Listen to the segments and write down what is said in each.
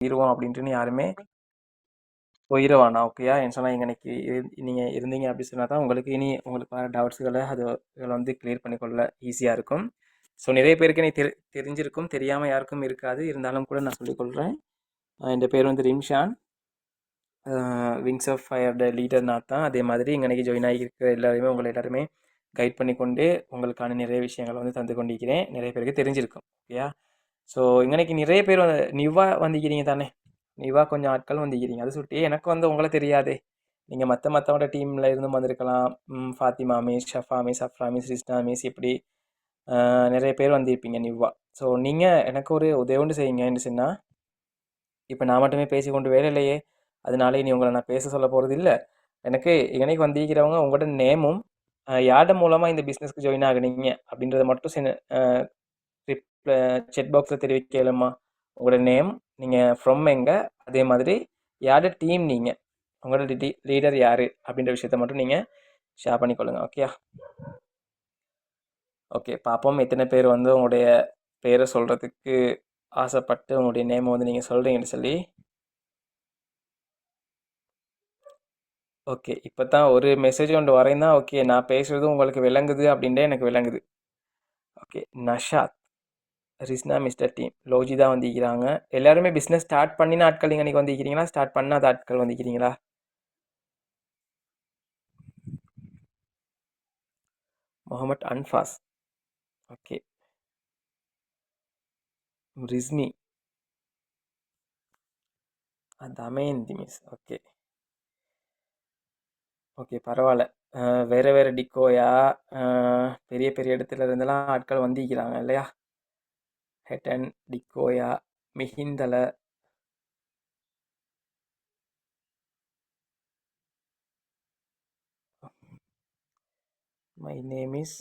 போயிடுவோம் அப்படின்ட்டுன்னு யாருமே போயிடுவானா? ஓகேயா? என்ன சொன்னால் இன்னைக்கு நீங்கள் இருந்தீங்க அப்படி சொன்னால் தான் உங்களுக்கு இனி உங்களுக்கு வர டவுட்ஸுகளை இதில் வந்து கிளியர் பண்ணிக்கொள்ள ஈஸியாக இருக்கும். ஸோ நிறைய பேருக்கு நீ தெரிஞ்சிருக்கும், தெரியாமல் யாருக்கும் இருக்காது. இருந்தாலும் கூட நான் சொல்லிக்கொள்கிறேன். என் பேர் வந்து ரிம்ஷான், விங்ஸ் ஆஃப் ஃபயர்ட லீடர் நான் தான். அதே மாதிரி இன்றைக்கி ஜாயின் ஆகியிருக்கிற எல்லாருமே உங்களை எல்லாருமே கைட் பண்ணிக்கொண்டு உங்களுக்கான நிறைய விஷயங்களை வந்து தந்து கொண்டிருக்கிறேன். நிறைய பேருக்கு தெரிஞ்சிருக்கும். ஓகேயா? ஸோ இன்றைக்கி நிறைய பேர் நியூவாக வந்திக்கிறீங்க தானே? நியூவாக கொஞ்சம் ஆட்கள் வந்திக்கிறீங்க. அது சுட்டி எனக்கு வந்து உங்களை தெரியாதே. நீங்கள் மற்றவங்களோட டீமில் இருந்தும் வந்திருக்கலாம். Fathima miss, Shafa miss, Afra miss, Risna miss, இப்படி நிறைய பேர் வந்திருப்பீங்க நியூவாக. ஸோ நீங்கள் எனக்கு ஒரு உதவி செய்யுங்கன்னு சொன்னால், இப்போ நான் மட்டுமே பேசி கொண்டு வேலை இல்லையே, அதனால இனி உங்களை நான் பேச சொல்ல போகிறது இல்லை. எனக்கு இன்னைக்கு வந்திருக்கிறவங்க உங்களோட நேமும் யார்ட மூலமாக இந்த பிஸ்னஸ்க்கு ஜாயின் ஆகுனீங்க அப்படின்றத மட்டும் செட் பாக்ஸில் தெரிவிக்கலுமா? உங்களோட நேம், நீங்கள் ஃப்ரம் எங்கே, அதே மாதிரி யார்ட டீம், நீங்கள் உங்களோட லீடர் யார் அப்படின்ற விஷயத்த மட்டும் நீங்கள் ஷேர் பண்ணிக்கொள்ளுங்க. ஓகேயா? ஓகே, பார்ப்போம் எத்தனை பேர் வந்து உங்களுடைய பேரை சொல்கிறதுக்கு ஆசைப்பட்டு உங்களுடைய நேமை வந்து நீங்கள் சொல்கிறீங்கன்னு சொல்லி. ஓகே, இப்போ தான் ஒரு மெசேஜ் ஒன்று வரையும் ஓகே, நான் பேசுகிறது உங்களுக்கு விளங்குது அப்படின்ட்டு எனக்கு விளங்குது. ஓகே, நஷாத், ரிஸ்னா மிஸ்டர் டீம், லோஜி தான் வந்திருக்கிறாங்க. எல்லாருமே பிஸ்னஸ் ஸ்டார்ட் பண்ணின ஆட்கள் நீங்கள் இன்றைக்கி வந்திருக்கிறீங்களா? ஸ்டார்ட் பண்ணாத ஆட்கள் வந்திருக்கிறீங்களா? முகமது அன்ஃபாஸ், ஓகே. ரிஸ்மி, தமேந்தி மிஸ், ஓகே ஓகே, பரவாயில்ல. வேறு வேறு டிக்கோயா, பெரிய பெரிய இடத்துல இருந்தெல்லாம் ஆட்கள் வந்திருக்கிறாங்க இல்லையா? Hatton, Dickoya, Mihintale, my name is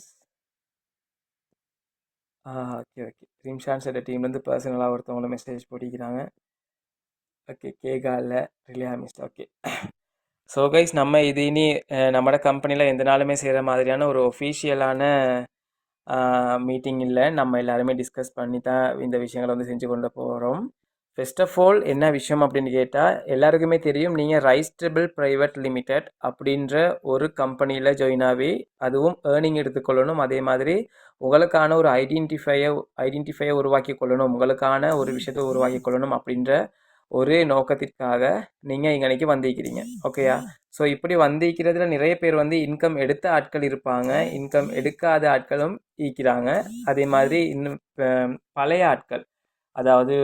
okay okay. Rimshan செட்ட டீம்லேருந்து பர்சனலாக ஒருத்தவங்கள மெசேஜ் போட்டிக்கிறாங்க. Okay, Kegalle Riliya miss, okay. So guys, நம்ம இது இனி நம்மளோட கம்பெனியில் எந்த நாளுமே செய்கிற மாதிரியான ஒரு ஒஃபீஷியலான மீட்டிங் இல்லை. நம்ம எல்லாருமே டிஸ்கஸ் பண்ணி தான் இந்த விஷயங்களை வந்து செஞ்சு கொண்டு போகிறோம். ஃபர்ஸ்ட் ஆஃப் ஆல் என்ன விஷயம் அப்படின்னு கேட்டால், எல்லாருக்குமே தெரியும் நீங்கள் ரைஸ்டபிள் ப்ரைவேட் லிமிடெட் அப்படின்ற ஒரு கம்பெனியில் ஜாயின் ஆகி அதுவும் ஏர்னிங் எடுத்துக்கொள்ளணும். அதே மாதிரி உங்களுக்கான ஒரு ஐடென்டிஃபையை உருவாக்கி கொள்ளணும், உங்களுக்கான ஒரு விஷயத்தை உருவாக்கி கொள்ளணும் அப்படின்ற ஒரு நோக்கத்திற்காக நீங்கள் இன்றைக்கி வந்திருக்கிறீங்க. ஓகேயா? ஸோ இப்படி வந்திருக்கிறதுல நிறைய பேர் வந்து இன்கம் எடுத்த ஆட்கள் இருப்பாங்க, இன்கம் எடுக்காத ஆட்களும் இருக்கிறாங்க. அதே மாதிரி இன்னும் பழைய ஆட்கள், அதாவது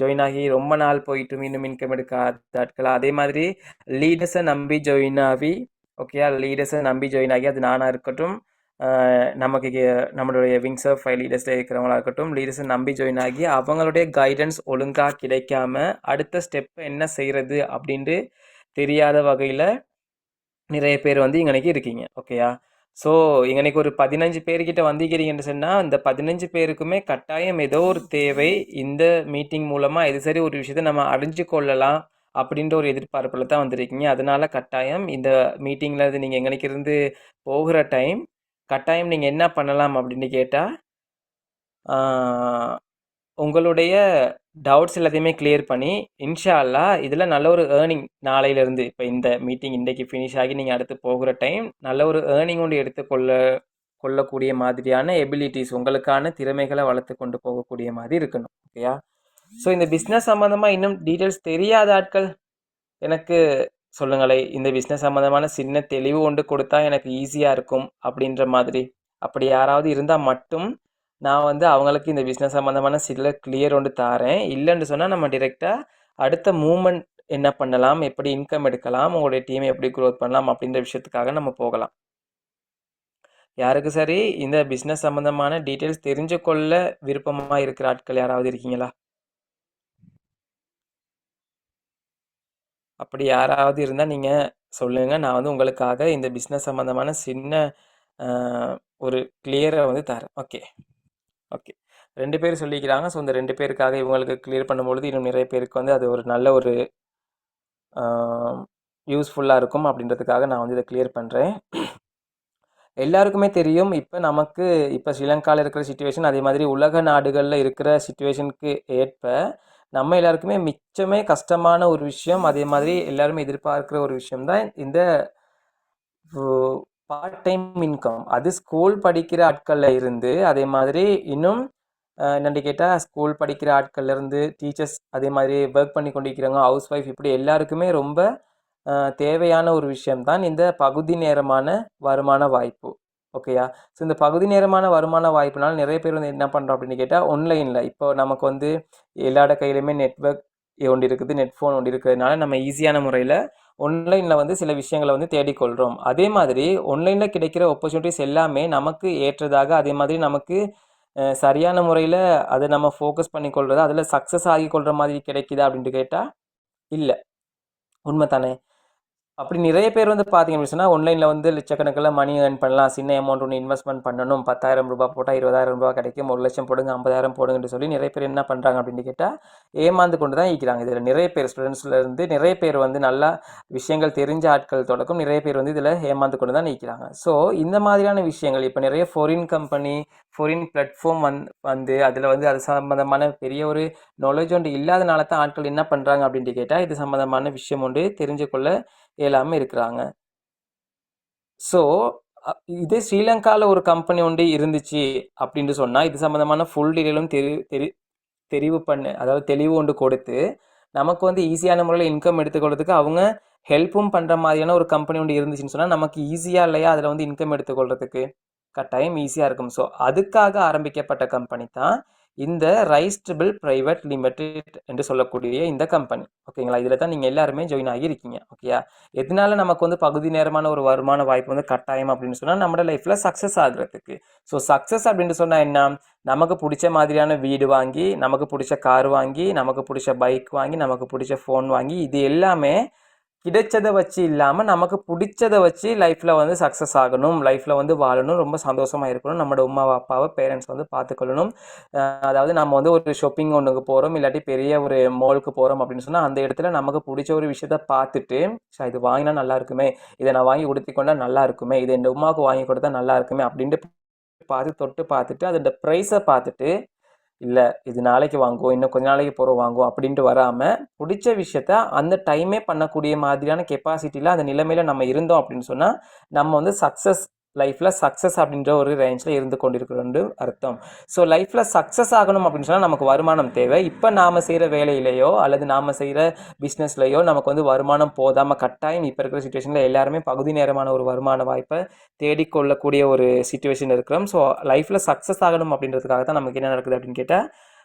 ஜாயின் ஆகி ரொம்ப நாள் போயிட்டும் இன்னும் இன்கம் எடுக்காத ஆட்கள், அதே மாதிரி லீடர்ஸை நம்பி ஜாயின் ஆகி, ஓகேயா, லீடர்ஸை நம்பி ஜாயின் ஆகி, அது நானாக இருக்கட்டும், நமக்கு நம்மளுடைய விங்ஸ் ஆஃப் ஃபைவ் லீடர்ஸில் இருக்கிறவங்களா இருக்கட்டும், லீடர்ஸை நம்பி ஜாயின் ஆகி அவங்களுடைய கைடன்ஸ் ஒழுங்காக கிடைக்காம அடுத்த ஸ்டெப்பை என்ன செய்கிறது அப்படின்ட்டு தெரியாத வகையில் நிறைய பேர் வந்து இங்கனைக்கு இருக்கீங்க. ஓகேயா? ஸோ இங்கனைக்கு ஒரு 15 பேர்கிட்ட வந்திக்கிறீங்கன்னு சொன்னால், அந்த 15 பேருக்குமே கட்டாயம் ஏதோ ஒரு தேவை. இந்த மீட்டிங் மூலமாக எது சரி ஒரு விஷயத்தை நம்ம அறிஞ்சு கொள்ளலாம் அப்படின்ற ஒரு எதிர்பார்ப்பில் தான் வந்திருக்கீங்க. அதனால கட்டாயம் இந்த மீட்டிங்கில் இது நீங்கள் எங்கனைக்கு இருந்து போகிற டைம் கட்டாயம் நீங்கள் என்ன பண்ணலாம் அப்படின்னு கேட்டால், உங்களுடைய டவுட்ஸ் எல்லாத்தையுமே கிளியர் பண்ணி இன்ஷா அல்லாஹ் இதில் நல்ல ஒரு ஏர்னிங் நாளையிலேருந்து, இப்போ இந்த மீட்டிங் இன்றைக்கி ஃபினிஷ் ஆகி நீங்கள் அடுத்து போகிற டைம் நல்ல ஒரு ஏர்னிங் ஒன்று கொள்ளக்கூடிய மாதிரியான எபிலிட்டிஸ், உங்களுக்கான திறமைகளை வளர்த்து கொண்டு போகக்கூடிய மாதிரி இருக்கணும். ஓகேயா? ஸோ இந்த பிஸ்னஸ் சம்மந்தமாக இன்னும் டீட்டெயில்ஸ் தெரியாத ஆட்கள் எனக்கு சொல்லுங்களேன். இந்த பிஸ்னஸ் சம்மந்தமான சின்ன தெளிவு கொண்டு கொடுத்தா எனக்கு ஈஸியாக இருக்கும் அப்படின்ற மாதிரி அப்படி யாராவது இருந்தால் மட்டும் நான் வந்து அவங்களுக்கு இந்த பிஸ்னஸ் சம்மந்தமான சில கிளியர் ஒன்று தாரேன். இல்லைன்னு சொன்னால் நம்ம டிரெக்டாக அடுத்த மூமெண்ட் என்ன பண்ணலாம், எப்படி இன்கம் எடுக்கலாம், உங்களுடைய டீமை எப்படி க்ரோத் பண்ணலாம் அப்படின்ற விஷயத்துக்காக நம்ம போகலாம். யாருக்கு சரி இந்த பிஸ்னஸ் சம்மந்தமான டீட்டெயில்ஸ் தெரிஞ்சு கொள்ள விருப்பமாக இருக்கிற ஆட்கள் யாராவது இருக்கீங்களா? அப்படி யாராவது இருந்தால் நீங்கள் சொல்லுங்கள். நான் வந்து உங்களுக்காக இந்த பிஸ்னஸ் சம்மந்தமான சின்ன ஒரு கிளியரை வந்து தரேன். ஓகே ஓகே, 2 பேர் சொல்லிக்கிறாங்க. ஸோ இந்த 2 பேருக்காக இவங்களுக்கு கிளியர் பண்ணும்பொழுது இன்னும் நிறைய பேருக்கு வந்து அது ஒரு நல்ல ஒரு யூஸ்ஃபுல்லாக இருக்கும் அப்படின்றதுக்காக நான் வந்து இதை கிளியர் பண்ணுறேன். எல்லாருக்குமே தெரியும், இப்போ ஸ்ரீலங்காவில் இருக்கிற சிச்சுவேஷன், அதே மாதிரி உலக நாடுகளில் இருக்கிற சிச்சுவேஷனுக்கு ஏற்ப நம்ம எல்லாருக்குமே மிச்சமே கஷ்டமான ஒரு விஷயம், அதே மாதிரி எல்லாருமே எதிர்பார்க்கிற ஒரு விஷயம் தான் இந்த பார்ட் டைம் இன்கம். அது ஸ்கூல் படிக்கிற ஆட்கள்ல இருந்து, அதே மாதிரி இன்னும் என்னென்னு கேட்டால் ஸ்கூல் படிக்கிற ஆட்கள்ல இருந்து டீச்சர்ஸ், அதே மாதிரி ஒர்க் பண்ணி கொண்டிருக்கிறவங்க, ஹவுஸ் ஒய்ஃப், இப்படி எல்லாருக்குமே ரொம்ப தேவையான ஒரு விஷயம்தான் இந்த பகுதி நேரமான வருமான வாய்ப்பு. ஓகேயா? ஸோ இந்த பகுதி நேரமான வருமான வாய்ப்புனால நிறைய பேர் வந்து என்ன பண்ணுறோம் அப்படின்னு கேட்டால், ஆன்லைனில் இப்போ நமக்கு வந்து எல்லாரோட கையிலுமே நெட்ஒர்க் ஒன்று இருக்குது, நெட் ஃபோன் ஒன்று இருக்கிறதுனால நம்ம ஈஸியான முறையில் ஆன்லைனில் வந்து சில விஷயங்களை வந்து தேடிக்கொள்கிறோம். அதே மாதிரி ஆன்லைனில் கிடைக்கிற ஆப்பர்ச்சுனிட்டிஸ் எல்லாமே நமக்கு ஏற்றதாக, அதே மாதிரி நமக்கு சரியான முறையில் அதை நம்ம ஃபோக்கஸ் பண்ணி கொள்வது, அதில் சக்ஸஸ் ஆகி கொள்கிற மாதிரி கிடைக்குதா அப்படின்ட்டு கேட்டால் இல்லை. உண்மை தானே? அப்படி நிறைய பேர் வந்து பார்த்தீங்க அப்படின்னு சொன்னால் ஆன்லைனில் வந்து லட்சக்கணக்கில் மணி ஏர்ன் பண்ணலாம், சின்ன அமௌண்ட் ஒன்று இன்வெஸ்ட்மெண்ட் பண்ணணும், 10,000 ரூபாய் போட்டால் 20,000 ரூபாய் கிடைக்கும், 1,00,000 போடுங்க, 50,000 போடுங்கன்னு சொல்லி நிறைய பேர் என்ன பண்ணுறாங்க அப்படின்னு கேட்டால் ஏமாந்து கொண்டு தான் இருக்கிறாங்க. இதில் நிறைய பேர் ஸ்டூடெண்ட்ஸ்லேருந்து நிறைய பேர் வந்து நல்லா விஷயங்கள் தெரிஞ்ச ஆட்கள் தொடக்கம் நிறைய பேர் வந்து இதில் ஏமாந்து கொண்டு தான் நிற்கிறாங்க. ஸோ இந்த மாதிரியான விஷயங்கள் இப்போ நிறைய ஃபாரின் கம்பெனி, ஃபாரின் பிளாட்ஃபார்ம் வந்து அதில் வந்து அது சம்மந்தமான பெரிய ஒரு நாலேஜ் ஒன்று இல்லாதனால தான் ஆட்கள் என்ன பண்ணுறாங்க அப்படின்ட்டு கேட்டால் இது சம்மந்தமான விஷயம் ஒன்று தெரிஞ்சு கொள்ள இயலாமல் இருக்கிறாங்க. ஸோ இதே ஸ்ரீலங்காவில் ஒரு கம்பெனி ஒன்று இருந்துச்சு அப்படின்னு சொன்னால் இது சம்மந்தமான ஃபுல் டீட்டெயிலும் தெரிவு பண்ணு, அதாவது தெளிவு ஒன்று கொடுத்து நமக்கு வந்து ஈஸியான முறையில் இன்கம் எடுத்துக்கொள்றதுக்கு அவங்க ஹெல்ப்பும் பண்ணுற மாதிரியான ஒரு கம்பெனி ஒன்று இருந்துச்சுன்னு சொன்னால் நமக்கு ஈஸியாக இல்லையா அதில் வந்து இன்கம் எடுத்துக்கொள்றதுக்கு கட்டாயம் ஈஸியாக இருக்கும். ஸோ அதுக்காக ஆரம்பிக்கப்பட்ட கம்பெனி தான் இந்த ரைஸ்டபிள் பிரைவேட் லிமிடெட் என்று சொல்லக்கூடிய இந்த கம்பெனி. ஓகேங்களா? இதில் தான் நீங்கள் எல்லாருமே ஜாயின் ஆகியிருக்கீங்க. ஓகேயா? எதனால நமக்கு வந்து பகுதி நேரமான ஒரு வருமான வாய்ப்பு வந்து கட்டாயம் அப்படின்னு சொன்னால் நம்மளோட லைஃப்பில் சக்ஸஸ் ஆகுறதுக்கு. ஸோ சக்ஸஸ் அப்படின்னு சொன்னால் என்ன? நமக்கு பிடிச்ச மாதிரியான வீடு வாங்கி, நமக்கு பிடிச்ச கார் வாங்கி, நமக்கு பிடிச்ச பைக் வாங்கி, நமக்கு பிடிச்ச ஃபோன் வாங்கி, இது எல்லாமே கிடைச்சதை வச்சு இல்லாமல் நமக்கு பிடிச்சதை வச்சு லைஃப்பில் வந்து சக்ஸஸ் ஆகணும், லைஃப்பில் வந்து வாழணும், ரொம்ப சந்தோஷமாக இருக்கணும், நம்மளோட உமா அப்பாவை பேரண்ட்ஸ் வந்து பார்த்துக்கொள்ளணும். அதாவது நம்ம வந்து ஒரு ஷாப்பிங் ஒன்றுக்கு போகிறோம், இல்லாட்டி பெரிய ஒரு மாலுக்கு போகிறோம் அப்படின்னு சொன்னால் அந்த இடத்துல நமக்கு பிடிச்ச ஒரு விஷயத்த பார்த்துட்டு இது வாங்கினா நல்லா இருக்குமே, இதை நான் வாங்கி உடுத்திக்கொண்டா நல்லா இருக்குமே, இதை என் உமாவுக்கு வாங்கி கொடுத்தா நல்லா இருக்குமே அப்படின்ட்டு தொட்டு பார்த்துட்டு அதோட ப்ரைஸை பார்த்துட்டு இல்லை இது நாளைக்கு வாங்குவோம், இன்னும் கொஞ்ச நாளைக்கு போகிறோம் வாங்குவோம் அப்படின்ட்டு வராமல் பிடிச்ச விஷயத்த அந்த டைமே பண்ணக்கூடிய மாதிரியான கெப்பாசிட்டியில் அந்த நிலைமையில் நம்ம இருந்தோம் அப்படின்னு சொன்னால் நம்ம வந்து லைஃப்பில் சக்ஸஸ் அப்படின்ற ஒரு ரேஞ்சில் இருந்து கொண்டிருக்கிறோன்னு அர்த்தம். ஸோ லைஃப்பில் சக்ஸஸ் ஆகணும் அப்படின்னு சொன்னால் நமக்கு வருமானம் தேவை. இப்போ நாம் செய்கிற வேலையிலையோ அல்லது நாம் செய்கிற பிஸ்னஸ்லையோ நமக்கு வந்து வருமானம் போதாமல் கட்டாயம் இப்போ இருக்கிற சுச்சுவேஷனில் எல்லாருமே பகுதி நேரமான ஒரு வருமான வாய்ப்பை தேடிக்கொள்ளக்கூடிய ஒரு சுச்சுவேஷன் இருக்கிறோம். ஸோ லைஃப்பில் சக்ஸஸ் ஆகணும் அப்படின்றதுக்காக தான் நமக்கு என்ன நடக்குது அப்படின்னு கேட்டால்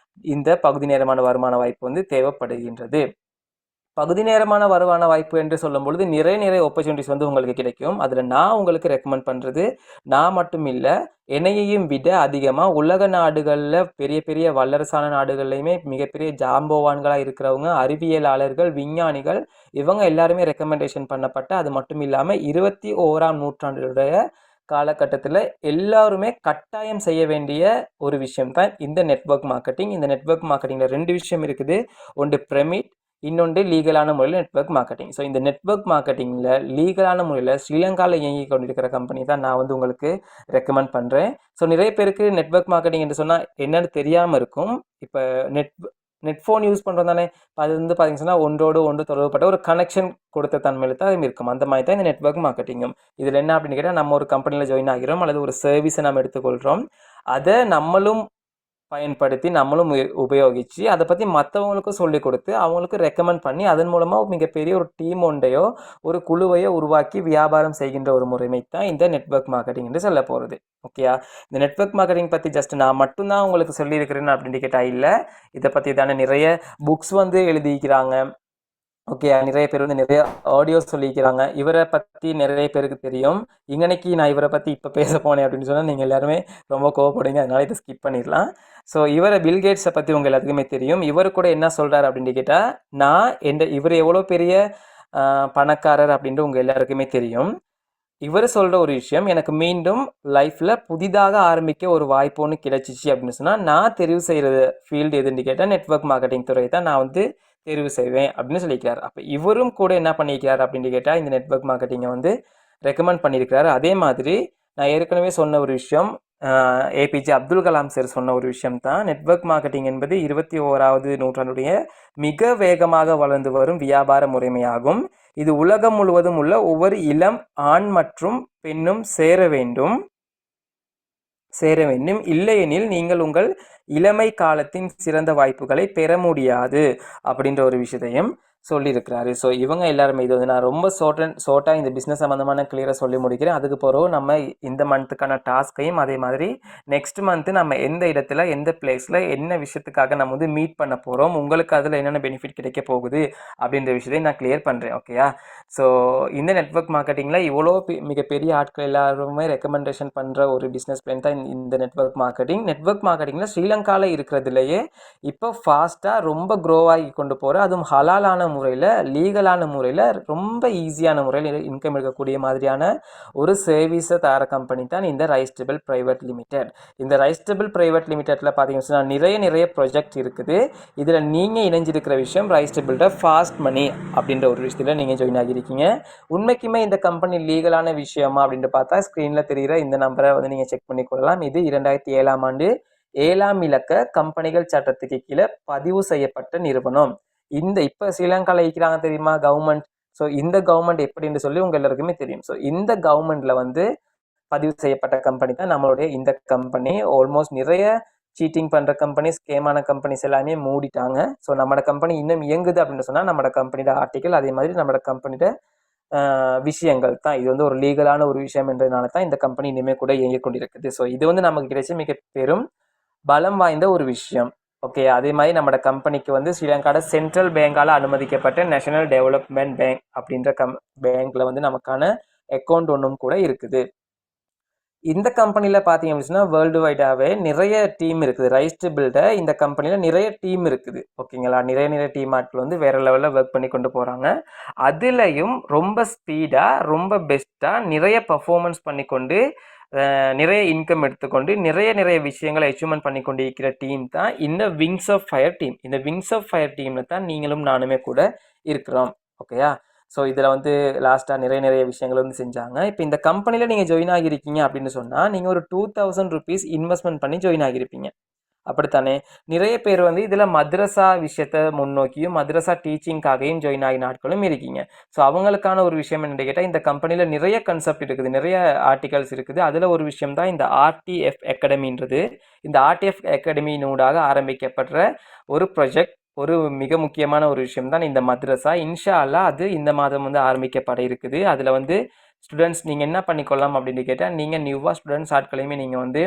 இந்த பகுதி நேரமான வருமான வாய்ப்பு வந்து தேவைப்படுகின்றது. பகுதி நேரமான வருமான வாய்ப்பு என்று சொல்லும் பொழுது நிறைய ஆப்பர்ச்சுனிட்டிஸ் வந்து உங்களுக்கு கிடைக்கும். அதில் நான் உங்களுக்கு ரெக்கமெண்ட் பண்ணுறது, நான் மட்டும் இல்லை என்னையையும் விட அதிகமாக உலக நாடுகளில் பெரிய வல்லரசான நாடுகள்லையுமே மிகப்பெரிய ஜாம்பவான்களாக இருக்கிறவங்க, அறிவியலாளர்கள், விஞ்ஞானிகள், இவங்க எல்லாருமே ரெக்கமெண்டேஷன் பண்ணப்பட்ட, அது மட்டும் இல்லாமல் 21ஆம் நூற்றாண்டுடைய காலகட்டத்தில் எல்லாருமே கட்டாயம் செய்ய வேண்டிய ஒரு விஷயம் தான் இந்த நெட்வொர்க் மார்க்கெட்டிங். இந்த நெட்வொர்க் மார்க்கெட்டிங்கில் 2 விஷயம் இருக்குது. ஒன்று பிரமிட், இன்னொன்று லீகலான முறையில் நெட்வொர்க் மார்க்கெட்டிங். ஸோ இந்த நெட்வொர்க் மார்க்கெட்டிங்கில் லீகலான முறையில் ஸ்ரீலங்காவில் இயங்கி கொண்டிருக்கிற கம்பெனி தான் நான் வந்து உங்களுக்கு ரெக்கமெண்ட் பண்ணுறேன். ஸோ நிறைய பேருக்கு நெட்வொர்க் மார்க்கெட்டிங் என்று சொன்னால் என்னென்னு தெரியாமல் இருக்கும். இப்போ நெட் ஃபோன் யூஸ் பண்ணுறோம் தானே, அது வந்து பார்த்தீங்கன்னா ஒன்றோடு ஒன்று தொடர்புப்பட்ட ஒரு கனெக்ஷன் கொடுத்த தன்மையில் தான் இருக்கும். அந்த மாதிரி தான் இந்த நெட்வொர்க் மார்க்கெட்டிங்கும். இதில் என்ன அப்படின்னு கேட்டால் நம்ம ஒரு கம்பெனியில் ஜாயின் ஆகிறோம் அல்லது ஒரு சர்வீஸை நம்ம எடுத்துக்கொள்கிறோம், அதை நம்மளும் பயன்படுத்தி நம்மளும் உபயோகித்து அதை பற்றி மற்றவங்களுக்கும் சொல்லிக் கொடுத்து அவங்களுக்கு ரெக்கமெண்ட் பண்ணி அதன் மூலமாக மிகப்பெரிய ஒரு டீம் ஒன்றையோ ஒரு குழுவையோ உருவாக்கி வியாபாரம் செய்கின்ற ஒரு முறைமை தான் இந்த நெட்வொர்க் மார்க்கெட்டிங் என்று சொல்ல போகிறது. ஓகேயா? இந்த நெட்வொர்க் மார்க்கெட்டிங் பற்றி ஜஸ்ட் நான் மட்டும்தான் உங்களுக்கு சொல்லியிருக்கிறேன்னு அப்படின்னு கேட்டால் இல்லை, இதை பற்றி தானே நிறைய புக்ஸ் வந்து எழுதிக்கிறாங்க. ஓகே, நிறைய பேர் வந்து நிறைய ஆடியோஸ் சொல்லிக்கிறாங்க. இவரை பற்றி நிறைய பேருக்கு தெரியும். இன்னைக்கு நான் இவரை பற்றி இப்போ பேச போனேன் அப்படின்னு சொன்னால் நீங்கள் எல்லாருமே ரொம்ப கோவப்படுங்க, அதனால இதை ஸ்கிப் பண்ணிடலாம். ஸோ இவரை பில்கேட்ஸை பற்றி உங்கள் எல்லாத்துக்குமே தெரியும். இவர் கூட என்ன சொல்கிறார் அப்படின்னு கேட்டால் இவர் எவ்வளோ பெரிய பணக்காரர் அப்படின்ட்டு உங்கள் எல்லாருக்குமே தெரியும். இவர் சொல்கிற ஒரு விஷயம், எனக்கு மீண்டும் லைஃப்பில் புதிதாக ஆரம்பிக்க ஒரு வாய்ப்பு ஒன்று கிடைச்சிச்சு அப்படின்னு சொன்னால் நான் தெரிவு செய்கிற ஃபீல்டு எதுன்னு கேட்டால் நெட்வொர்க் மார்க்கெட்டிங் துறை தான் நான் வந்து தெரிவு செய்வேன் அப்படின்னு சொல்லியிருக்கிறார். அப்போ இவரும் கூட என்ன பண்ணியிருக்கிறார் அப்படின்னு கேட்டால் இந்த நெட்வொர்க் மார்க்கெட்டிங்கை வந்து ரெக்கமெண்ட் பண்ணியிருக்கிறாரு. அதே மாதிரி நான் ஏற்கனவே சொன்ன ஒரு விஷயம், ஏபிஜே அப்துல் கலாம் சார் சொன்ன ஒரு விஷயம் தான். நெட்வொர்க் மார்க்கெட்டிங் என்பது 21வது நூற்றாண்டுடைய மிக வேகமாக வளர்ந்து வரும் வியாபார முறைமையாகும். இது உலகம் முழுவதும் உள்ள ஒவ்வொரு இளம் ஆண் மற்றும் பெண்ணும் சேர வேண்டும். இல்லையெனில் நீங்கள் உங்கள் இளமை காலத்தின் சிறந்த வாய்ப்புகளை பெற முடியாது அப்படின்ற ஒரு விஷயத்தையும் சொல்லியிருக்கிறாரு. ஸோ இவங்க எல்லாருமே இது வந்து நான் ரொம்ப ஷார்ட்டாக இந்த பிஸ்னஸ் சம்மந்தமான கிளியராக சொல்லி முடிக்கிறேன். அதுக்கு பிறகு நம்ம இந்த மந்த்துக்கான டாஸ்கையும் அதே மாதிரி நெக்ஸ்ட் மந்த்து நம்ம எந்த இடத்துல எந்த பிளேஸில் என்ன விஷயத்துக்காக நம்ம வந்து மீட் பண்ண போகிறோம், உங்களுக்கு அதில் என்னென்ன பெனிஃபிட் கிடைக்க போகுது அப்படின்ற விஷயத்தையும் நான் கிளியர் பண்ணுறேன். ஓகேயா? ஸோ இந்த நெட்வொர்க் மார்க்கெட்டிங்கில் இவ்வளோ மிகப்பெரிய ஆட்கள் எல்லாருமே ரெக்கமெண்டேஷன் பண்ணுற ஒரு பிஸ்னஸ் பிளான் தான் இந்த நெட்வொர்க் மார்க்கெட்டிங். நெட்வொர்க் மார்க்கெட்டிங்கில் ஸ்ரீலங்காவில் இருக்கிறதுலையே இப்போ ஃபாஸ்ட்டாக ரொம்ப க்ரோ ஆகி கொண்டு போகிற, அதுவும் ஹலாலான முறையில் லீகலான முறையில் ரொம்ப ஈஸியான முறையில் இன்கம் எடுக்கக்கூடிய மாதிரியான ஒரு சர்வீஸை தர கம்பெனி தான் இந்த ரைஸ்டபிள் பிரைவேட் லிமிடெட். இந்த ரைஸ்டபிள் பிரைவேட் லிமிடெட்டில் பார்த்தீங்கன்னா நிறைய ப்ராஜெக்ட் இருக்குது. இதில் நீங்கள் இணைஞ்சிருக்கிற விஷயம் ரைஸ்டபிள்ட ஃபாஸ்ட் மணி அப்படின்ற ஒரு விஷயத்தில் நீங்கள் ஜாயின் ஆகியிருக்கீங்க. உண்மைக்குமே இந்த கம்பெனி லீகலான விஷயமா அப்படின்ட்டு பார்த்தா ஸ்க்ரீனில் தெரிகிற இந்த நம்பரை வந்து நீங்கள் செக் பண்ணிக்கொள்ளலாம். இது 2007ஆம் ஆண்டு 7ஆம் இலக்க கம்பெனிகள் சட்டத்துக்கு கீழே பதிவு செய்யப்பட்ட நிறுவனம். இப்போ ஸ்ரீலங்காவில் இருக்கிறாங்க தெரியுமா கவர்மெண்ட். ஸோ இந்த கவர்மெண்ட் எப்படின்னு சொல்லி உங்க எல்லாருக்குமே தெரியும். ஸோ இந்த கவர்மெண்ட்ல வந்து பதிவு செய்யப்பட்ட கம்பெனி தான் நம்மளுடைய இந்த கம்பெனி. ஆல்மோஸ்ட் நிறைய சீட்டிங் பண்ற கம்பெனி, ஸ்கேமான கம்பெனிஸ் எல்லாமே மூடிட்டாங்க. ஸோ நம்மளோட கம்பெனி இன்னும் இயங்குது அப்படின்னு சொன்னா நம்மளோட கம்பெனியோட ஆர்டிக்கல் அதே மாதிரி நம்மளோட கம்பெனியோட விஷயங்கள் தான். இது வந்து ஒரு லீகலான ஒரு விஷயம் என்றதுனால தான் இந்த கம்பெனி இனிமே கூட இயங்கிக் கொண்டிருக்குது. ஸோ இது வந்து நமக்கு கிடைச்ச மிக பெரும் பலம் வாய்ந்த ஒரு விஷயம். ஓகே, அதே மாதிரி நம்மளோட கம்பெனிக்கு வந்து ஸ்ரீலங்காவோட சென்ட்ரல் பேங்கால் அனுமதிக்கப்பட்ட நேஷனல் டெவலப்மெண்ட் பேங்க் அப்படின்ற பேங்க்ல வந்து நமக்கான அக்கௌண்ட் ஒன்றும் கூட இருக்குது. இந்த கம்பெனியில் பார்த்தீங்க அப்படின்னா வேர்ல்டு வைடாகவே நிறைய டீம் இருக்குது. ரைஸ்டபிள்ட இந்த கம்பெனியில் நிறைய டீம் இருக்குது. ஓகேங்களா? நிறைய டீம் ஆட்கள் வந்து வேற லெவலில் ஒர்க் பண்ணி கொண்டு போகிறாங்க. அதுலேயும் ரொம்ப ஸ்பீடாக ரொம்ப பெஸ்ட்டாக நிறைய பர்ஃபார்மன்ஸ் பண்ணி கொண்டு நிறைய இன்கம் எடுத்துக்கொண்டு நிறைய விஷயங்களை அச்சீவ்மெண்ட் பண்ணி கொண்டு இருக்கிற டீம் தான் இந்த விங்ஸ் ஆஃப் ஃபயர் டீம். இந்த விங்ஸ் ஆஃப் ஃபயர் டீமில் தான் நீங்களும் நானுமே கூட இருக்கிறோம். ஓகேயா? ஸோ இதில் வந்து லாஸ்ட்டாக நிறைய விஷயங்கள் வந்து செஞ்சாங்க. இப்போ இந்த கம்பெனியில் நீங்கள் ஜாயின் ஆகியிருக்கீங்க அப்படின்னு சொன்னால் நீங்கள் ஒரு 2000 rupees இன்வெஸ்ட்மெண்ட் பண்ணி ஜாயின் ஆகியிருப்பீங்க. அப்படித்தானே? நிறைய பேர் வந்து இதில் மദ്രസா விஷயத்தை முன்னோக்கியும் மദ്രസா டீச்சிங்காகவும் ஜாயின் ஆகி நாட்களும் இருக்கீங்க. ஸோ அவங்களுக்கான ஒரு விஷயம் என்ன கேட்டால் இந்த கம்பெனியில் நிறைய கன்செப்ட் இருக்குது, நிறைய ஆர்டிகல்ஸ் இருக்குது. அதில் ஒரு விஷயம் தான் இந்த ஆர்டிஎஃப் அகாடமின்றது. இந்த ஆர்டிஎஃப் அகாடமியினூடாக ஆரம்பிக்கப்படுற ஒரு ப்ராஜெக்ட், ஒரு மிக முக்கியமான ஒரு விஷயம் தான் இந்த மദ്രസா. இன்ஷா அல்லாஹ் அது இந்த மாதம் வந்து ஆரம்பிக்கப்பட இருக்குது. அதில் வந்து ஸ்டூடெண்ட்ஸ் நீங்கள் என்ன பண்ணிக்கொள்ளலாம் அப்படின்னு கேட்டால் நீங்கள் நியூவாக ஸ்டூடெண்ட்ஸ் ஆட்களையுமே நீங்கள் வந்து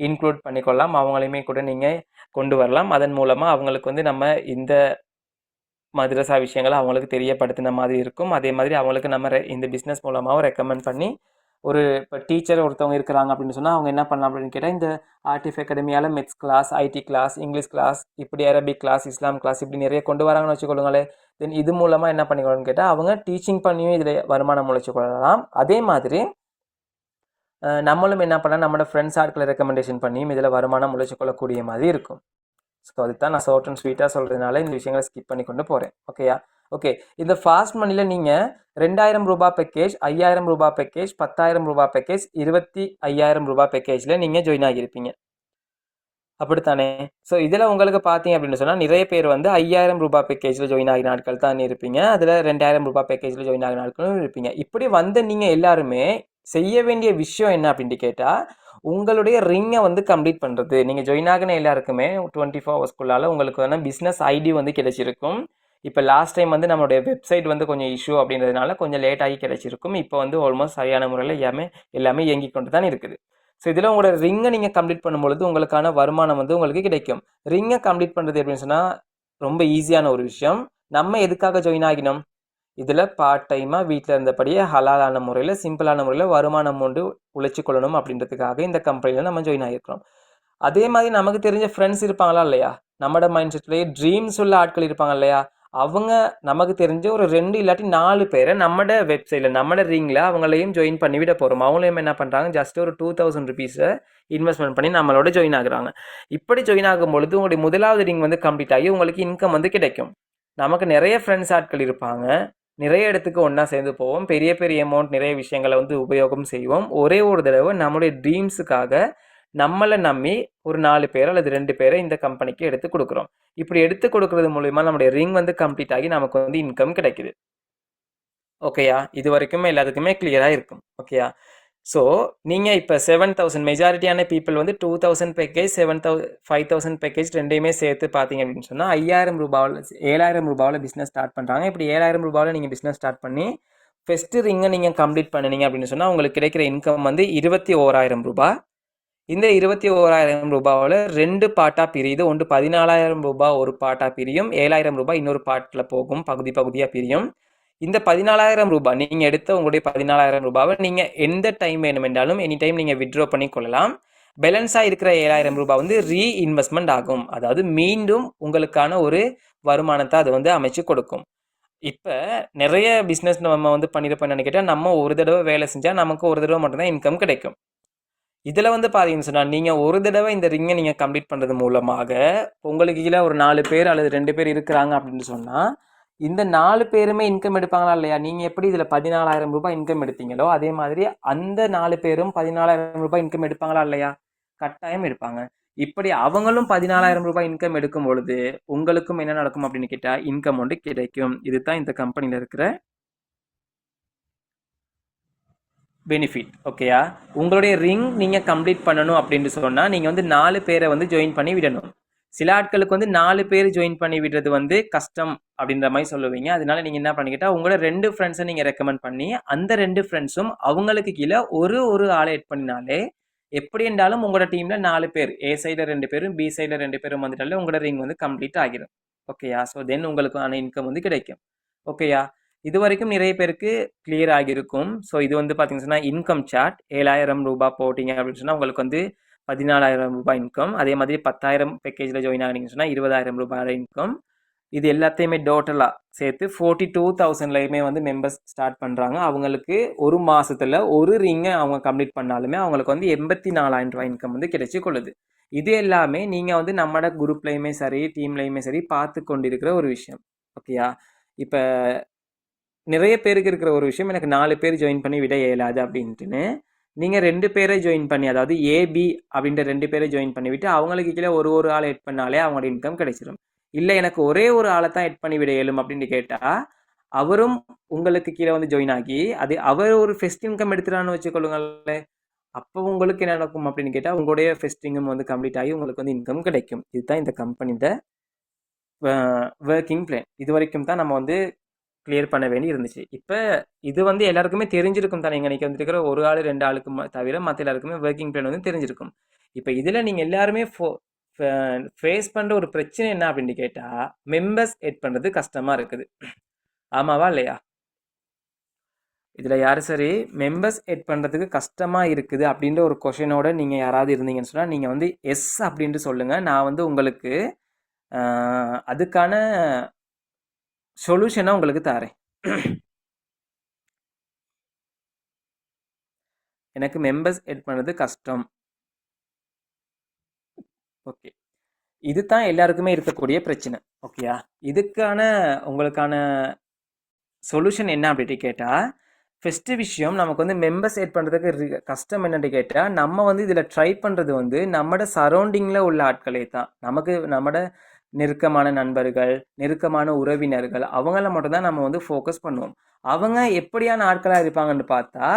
இன்க்ளூட் பண்ணிக்கொள்ளலாம், அவங்களையுமே கூட நீங்கள் கொண்டு வரலாம். அதன் மூலமாக அவங்களுக்கு வந்து நம்ம இந்த மദ്രസா விஷயங்களை அவங்களுக்கு தெரியப்படுத்தின மாதிரி இருக்கும். அதே மாதிரி அவங்களுக்கு நம்ம இந்த பிஸ்னஸ் மூலமாகவும் ரெக்கமெண்ட் பண்ணி ஒரு இப்போ டீச்சர் ஒருத்தவங்க இருக்கிறாங்க அப்படின்னு சொன்னால் அவங்க என்ன பண்ணலாம் அப்படின்னு கேட்டால் இந்த ஆர்டிஎஃப் அகாடமியால் maths class, IT class, English class, இப்படி அரபிக் கிளாஸ், இஸ்லாம் கிளாஸ் இப்படி நிறைய கொண்டு வராங்கன்னு வச்சுக்கொள்ளுங்களேன். தென் இது மூலமாக என்ன பண்ணிக்கணும்னு கேட்டால் அவங்க டீச்சிங் பண்ணியும் இதில் வருமானம் முளைச்சி கொள்ளலாம். அதே மாதிரி நம்மளும் என்ன பண்ணலாம், நம்மளோட ஃப்ரெண்ட்ஸ் ஆட்களை ரெக்கமெண்டேஷன் பண்ணியும் இதில் வருமானம் முளைச்சி கொள்ளக்கூடிய மாதிரி இருக்கும். ஸோ அதுதான் நான் ஷார்ட் அண்ட் ஸ்வீட்டாக சொல்கிறதுனால இந்த விஷயங்களை ஸ்கிப் பண்ணி கொண்டு போகிறேன். ஓகேயா? ஓகே, இந்த ஃபாஸ்ட் மணியில் நீங்கள் 2000 ரூபாய் பேக்கேஜ், 5000 ரூபாய் பேக்கேஜ், 10,000 ரூபாய் பேக்கேஜ், 25,000 ரூபாய் பேக்கேஜில் நீங்கள் ஜாயின் ஆகியிருப்பீங்க. அப்படித்தானே? ஸோ இதில் உங்களுக்கு பார்த்தீங்க அப்படின்னு சொன்னால் நிறைய பேர் வந்து 5000 ரூபாய் பேக்கேஜில் ஜாயின் ஆகின நாட்கள் தான் இருப்பீங்க. அதில் 2000 ரூபாய் பேக்கேஜில் ஜாயின் ஆகின நாட்களும் இருப்பீங்க. இப்படி வந்து நீங்கள் எல்லாருமே செய்ய வேண்டிய விஷயம் என்ன அப்படின்ட்டு கேட்டால் உங்களுடைய ரிங்கை வந்து கம்ப்ளீட் பண்ணுறது. நீங்கள் ஜாயின் ஆகின எல்லாருக்குமே 24 ஹவர்ஸ்க்குள்ளால் உங்களுக்கு வந்து பிஸ்னஸ் ஐடி வந்து கிடைச்சிருக்கும். இப்போ லாஸ்ட் டைம் வந்து நம்மளுடைய வெப்சைட் வந்து கொஞ்சம் இஷ்யூ அப்படின்றதுனால கொஞ்சம் லேட் ஆகி கிடைச்சிருக்கும். இப்போ வந்து ஆல்மோஸ்ட் சரியான முறையில் எல்லாமே இயங்கி கொண்டு தான் இருக்குது. ஸோ இதில் உங்களோட ரிங்கை நீங்கள் கம்ப்ளீட் பண்ணும்பொழுது உங்களுக்கான வருமானம் வந்து உங்களுக்கு கிடைக்கும். ரிங்கை கம்ப்ளீட் பண்ணுறது எப்படின்னு சொன்னால் ரொம்ப ஈஸியான ஒரு விஷயம். நம்ம எதுக்காக ஜாயின் ஆகினோம்? இதில் பார்ட் டைமாக வீட்டில் இருந்தபடியே ஹலாலான முறையில் சிம்பிளான முறையில் வருமானம் கொண்டு உழைச்சி கொள்ளணும் அப்படின்றதுக்காக இந்த கம்பெனியில் நம்ம ஜாயின் ஆகிருக்கிறோம். அதே மாதிரி நமக்கு தெரிஞ்ச ஃப்ரெண்ட்ஸ் இருப்பாங்களா இல்லையா? நம்மளோட மைண்ட் செட்லேயே ட்ரீம்ஸ் உள்ள ஆட்கள் இருப்பாங்க இல்லையா? அவங்க நமக்கு தெரிஞ்ச ஒரு 2 இல்லாட்டி 4 பேரை நம்மட வெப்சைட்டில் நம்மட ரிங்கில் அவங்களையும் ஜாயின் பண்ணிவிட போகிறோம். அவங்களையும் என்ன பண்ணுறாங்க, ஜஸ்ட் ஒரு 2000 rupees இன்வெஸ்ட்மெண்ட் பண்ணி நம்மளோட ஜாயின் ஆகுறாங்க. இப்படி ஜாயின் ஆகும் பொழுது உங்களுடைய முதலாவது ரிங் வந்து கம்ப்ளீட் ஆகி உங்களுக்கு இன்கம் வந்து கிடைக்கும். நமக்கு நிறைய ஃப்ரெண்ட்ஸ் ஆட்கள் இருப்பாங்க, நிறைய இடத்துக்கு ஒன்றா சேர்ந்து போவோம், பெரிய அமௌண்ட் நிறைய விஷயங்களை வந்து உபயோகம் செய்வோம். ஒரே ஒரு தடவை நம்மளுடைய ட்ரீம்ஸுக்காக நம்மளை நம்பி ஒரு 4 பேர் அல்லது 2 பேரை இந்த கம்பெனிக்கு எடுத்து கொடுக்குறோம். இப்படி எடுத்து கொடுக்கறது மூலியமா நம்மளுடைய ரிங் வந்து கம்ப்ளீட் ஆகி நமக்கு வந்து இன்கம் கிடைக்குது. ஓகேயா? இது வரைக்குமே எல்லாத்துக்குமே கிளியரா இருக்கும். ஓகேயா? ஸோ நீங்கள் இப்போ 7,000 மெஜாரிட்டியான பீப்புள் வந்து 2,000 பேக்கேஜ் 5,000 பேக்கேஜ் ரெண்டையுமே சேர்த்து பார்த்தீங்க அப்படின்னு சொன்னால் 5,000 ரூபாவில் 7,000 ரூபாவில் பிஸ்னஸ் ஸ்டார்ட் பண்ணுறாங்க. இப்படி 7,000 ரூபாவில் நீங்கள் பிஸ்னஸ் ஸ்டார்ட் பண்ணி ஃபஸ்ட்டு ரிங்கை நீங்கள் கம்ப்ளீட் பண்ணினீங்க அப்படின்னு சொன்னால் உங்களுக்கு கிடைக்கிற இன்கம் வந்து 21,000 ரூபாய். இந்த 21,000 ரூபாவில் 2 பார்ட்டாக பிரியுது. ஒன்று 14,000 ரூபாய் ஒரு பார்ட்டாக பிரியும், 7,000 ரூபாய் இன்னொரு பார்ட்டில் போகும், பகுதியாக பிரியும். இந்த 14,000 ரூபாய் நீங்கள் எடுத்த உங்களுடைய 14,000 ரூபாவை நீங்கள் எந்த டைம் வேணுமென்றாலும் எனி டைம் நீங்கள் வித்ட்ரா பண்ணி கொள்ளலாம். பேலன்ஸாக இருக்கிற 7,000 ரூபாய் வந்து ரீஇன்வெஸ்ட்மெண்ட் ஆகும். அதாவது மீண்டும் உங்களுக்கான ஒரு வருமானத்தை அது வந்து அமைச்சு கொடுக்கும். இப்போ நிறைய பிஸ்னஸ் நம்ம வந்து பண்ணியிருப்போம்னு கேட்டால் நம்ம ஒரு தடவை வேலை செஞ்சால் நமக்கு ஒரு தடவை மட்டும்தான் இன்கம் கிடைக்கும். இதில் வந்து பார்த்தீங்கன்னு சொன்னால் நீங்கள் ஒரு தடவை இந்த ரிங்கை நீங்கள் கம்ப்ளீட் பண்ணுறது மூலமாக உங்களுக்கு கீழே ஒரு 4 பேர் அல்லது 2 பேர் இருக்கிறாங்க அப்படின்னு சொன்னால் இந்த 4 பேருமே இன்கம் எடுப்பாங்களா இல்லையா? நீங்கள் எப்படி இதில் 14,000 ரூபாய் இன்கம் எடுத்தீங்களோ அதே மாதிரி அந்த 4 பேரும் 14,000 ரூபாய் இன்கம் எடுப்பாங்களா இல்லையா? கட்டாயம் எடுப்பாங்க. இப்படி அவங்களும் 14,000 ரூபாய் இன்கம் எடுக்கும் பொழுது உங்களுக்கும் என்ன நடக்கும் அப்படின்னு கேட்டால் இன்கம் ஒன்று கிடைக்கும். இதுதான் இந்த கம்பெனியில் இருக்கிற பெனிஃபிட். ஓகேயா? உங்களுடைய ரிங் நீங்கள் கம்ப்ளீட் பண்ணணும் அப்படின்னு சொன்னால் நீங்கள் வந்து 4 பேரை வந்து ஜாயின் பண்ணி விடணும். சில ஆட்களுக்கு வந்து 4 பேர் ஜாயின் பண்ணி விடுறது வந்து கஷ்டம் அப்படின்ற மாதிரி சொல்லுவீங்க. அதனால நீங்கள் என்ன பண்ணிக்கிட்டா உங்களோட 2 ஃப்ரெண்ட்ஸை நீங்கள் ரெக்கமெண்ட் பண்ணி அந்த 2 ஃப்ரெண்ட்ஸும் அவங்களுக்கு கீழே ஒரு ஆளை எட் பண்ணினாலே எப்படி இருந்தாலும் உங்களோட டீமில் 4 பேர், ஏ சைடில் 2 பேரும் பி சைடில் 2 பேரும் வந்துட்டாலே உங்களோட ரிங் வந்து கம்ப்ளீட் ஆகிடும். ஓகேயா? ஸோ தென் உங்களுக்கான இன்கம் வந்து கிடைக்கும். ஓகேயா? இது வரைக்கும் நிறைய பேருக்கு கிளியர் ஆகியிருக்கும். ஸோ இது வந்து பார்த்தீங்கன்னா இன்கம் சார்ட் 7,000 ரூபாய் போட்டிங்க அப்படின்னு சொன்னால் உங்களுக்கு வந்து 14,000 ரூபாய் இன்கம். அதே மாதிரி 10,000 பேக்கேஜில் ஜாயின் ஆகினீங்கன்னு சொன்னால் 20,000 ரூபாய் இன்கம். இது எல்லாத்தையுமே டோட்டலாக சேர்த்து 42,000லையுமே வந்து மெம்பர்ஸ் ஸ்டார்ட் பண்ணுறாங்க. அவங்களுக்கு ஒரு மாதத்தில் ஒரு ரிங்கை அவங்க கம்ப்ளீட் பண்ணாலுமே அவங்களுக்கு வந்து 84,000 ரூபாய் இன்கம் வந்து கிடைச்சி கொள்ளுது. இது எல்லாமே நீங்கள் வந்து நம்மளோட குரூப்லையுமே சரி டீம்லையுமே சரி பார்த்து கொண்டிருக்கிற ஒரு விஷயம். ஓகேயா? இப்போ நிறைய பேருக்கு இருக்கிற ஒரு விஷயம், எனக்கு 4 பேர் ஜாயின் பண்ணி விட இயலாது அப்படின்ட்டுன்னு நீங்கள் 2 பேரை ஜாயின் பண்ணி, அதாவது ஏபி அப்படின்ற 2 பேரை ஜாயின் பண்ணி விட்டு அவங்களுக்கு கீழே ஒரு ஆளை எட் பண்ணாலே அவங்களோட இன்கம் கிடைச்சிடும். இல்லை எனக்கு ஒரே ஒரு ஆளை தான் எட் பண்ணி விட இயலும் அப்படின்னு கேட்டால் அவரும் உங்களுக்கு கீழே வந்து ஜாயின் ஆகி அது அவர் ஒரு ஃபெஸ்ட் இன்கம் எடுத்துட்டான்னு வச்சுக்கொள்ளுங்களே, அப்போ உங்களுக்கு என்ன நடக்கும் அப்படின்னு கேட்டால் உங்களுடைய ஃபெஸ்ட் இன்கம் வந்து கம்ப்ளீட் ஆகி உங்களுக்கு வந்து இன்கம் கிடைக்கும். இதுதான் இந்த கம்பெனியோட ஒர்க்கிங் பிளான். இது வரைக்கும் தான் நம்ம வந்து கிளியர் பண்ண வேண்டி இருந்துச்சு. இப்போ இது வந்து எல்லாருக்குமே தெரிஞ்சிருக்கும் தானே. இன்றைக்கி வந்துருக்கிற ஒரு ஆள் 2 ஆளுக்கு தவிர மற்ற எல்லாருக்குமே ஒர்க்கிங் பிளான் வந்து தெரிஞ்சிருக்கும். இப்போ இதில் நீங்கள் எல்லாருமே ஃபேஸ் பண்ணுற ஒரு பிரச்சனை என்ன அப்படின்னு கேட்டால் மெம்பர்ஸ் எட் பண்ணுறது கஷ்டமாக இருக்குது. ஆமாவா இல்லையா? இதில் யார் சரி மெம்பர்ஸ் எட் பண்ணுறதுக்கு கஷ்டமாக இருக்குது அப்படின்ற ஒரு கொஷனோட நீங்கள் யாராவது இருந்தீங்கன்னு சொன்னால் நீங்கள் வந்து எஸ் அப்படின்ட்டு சொல்லுங்கள். நான் வந்து உங்களுக்கு அதுக்கான சொல்யூஷனை உங்களுக்கு தரேன். எனக்கு மெம்பர்ஸ் எட் பண்ணுறது கஷ்டம். ஓகே, இது தான் எல்லாருக்குமே இருக்கக்கூடிய பிரச்சனை. ஓகேயா? இதுக்கான உங்களுக்கான சொல்யூஷன் என்ன அப்படின்ட்டு கேட்டால் ஃபஸ்ட்டு விஷயம், நமக்கு வந்து மெம்பர்ஸ் எட் பண்ணுறதுக்கு கஷ்டம் என்னன்னு கேட்டால் நம்ம வந்து இதில் ட்ரை பண்ணுறது வந்து நம்மளோட சரௌண்டிங்கில் உள்ள ஆட்களே தான். நம்மளோட நெருக்கமான நண்பர்கள், நெருக்கமான உறவினர்கள், அவங்கள மட்டும்தான் நம்ம வந்து ஃபோக்கஸ் பண்ணுவோம். அவங்க எப்படியான ஆட்களாக இருப்பாங்கன்னு பார்த்தா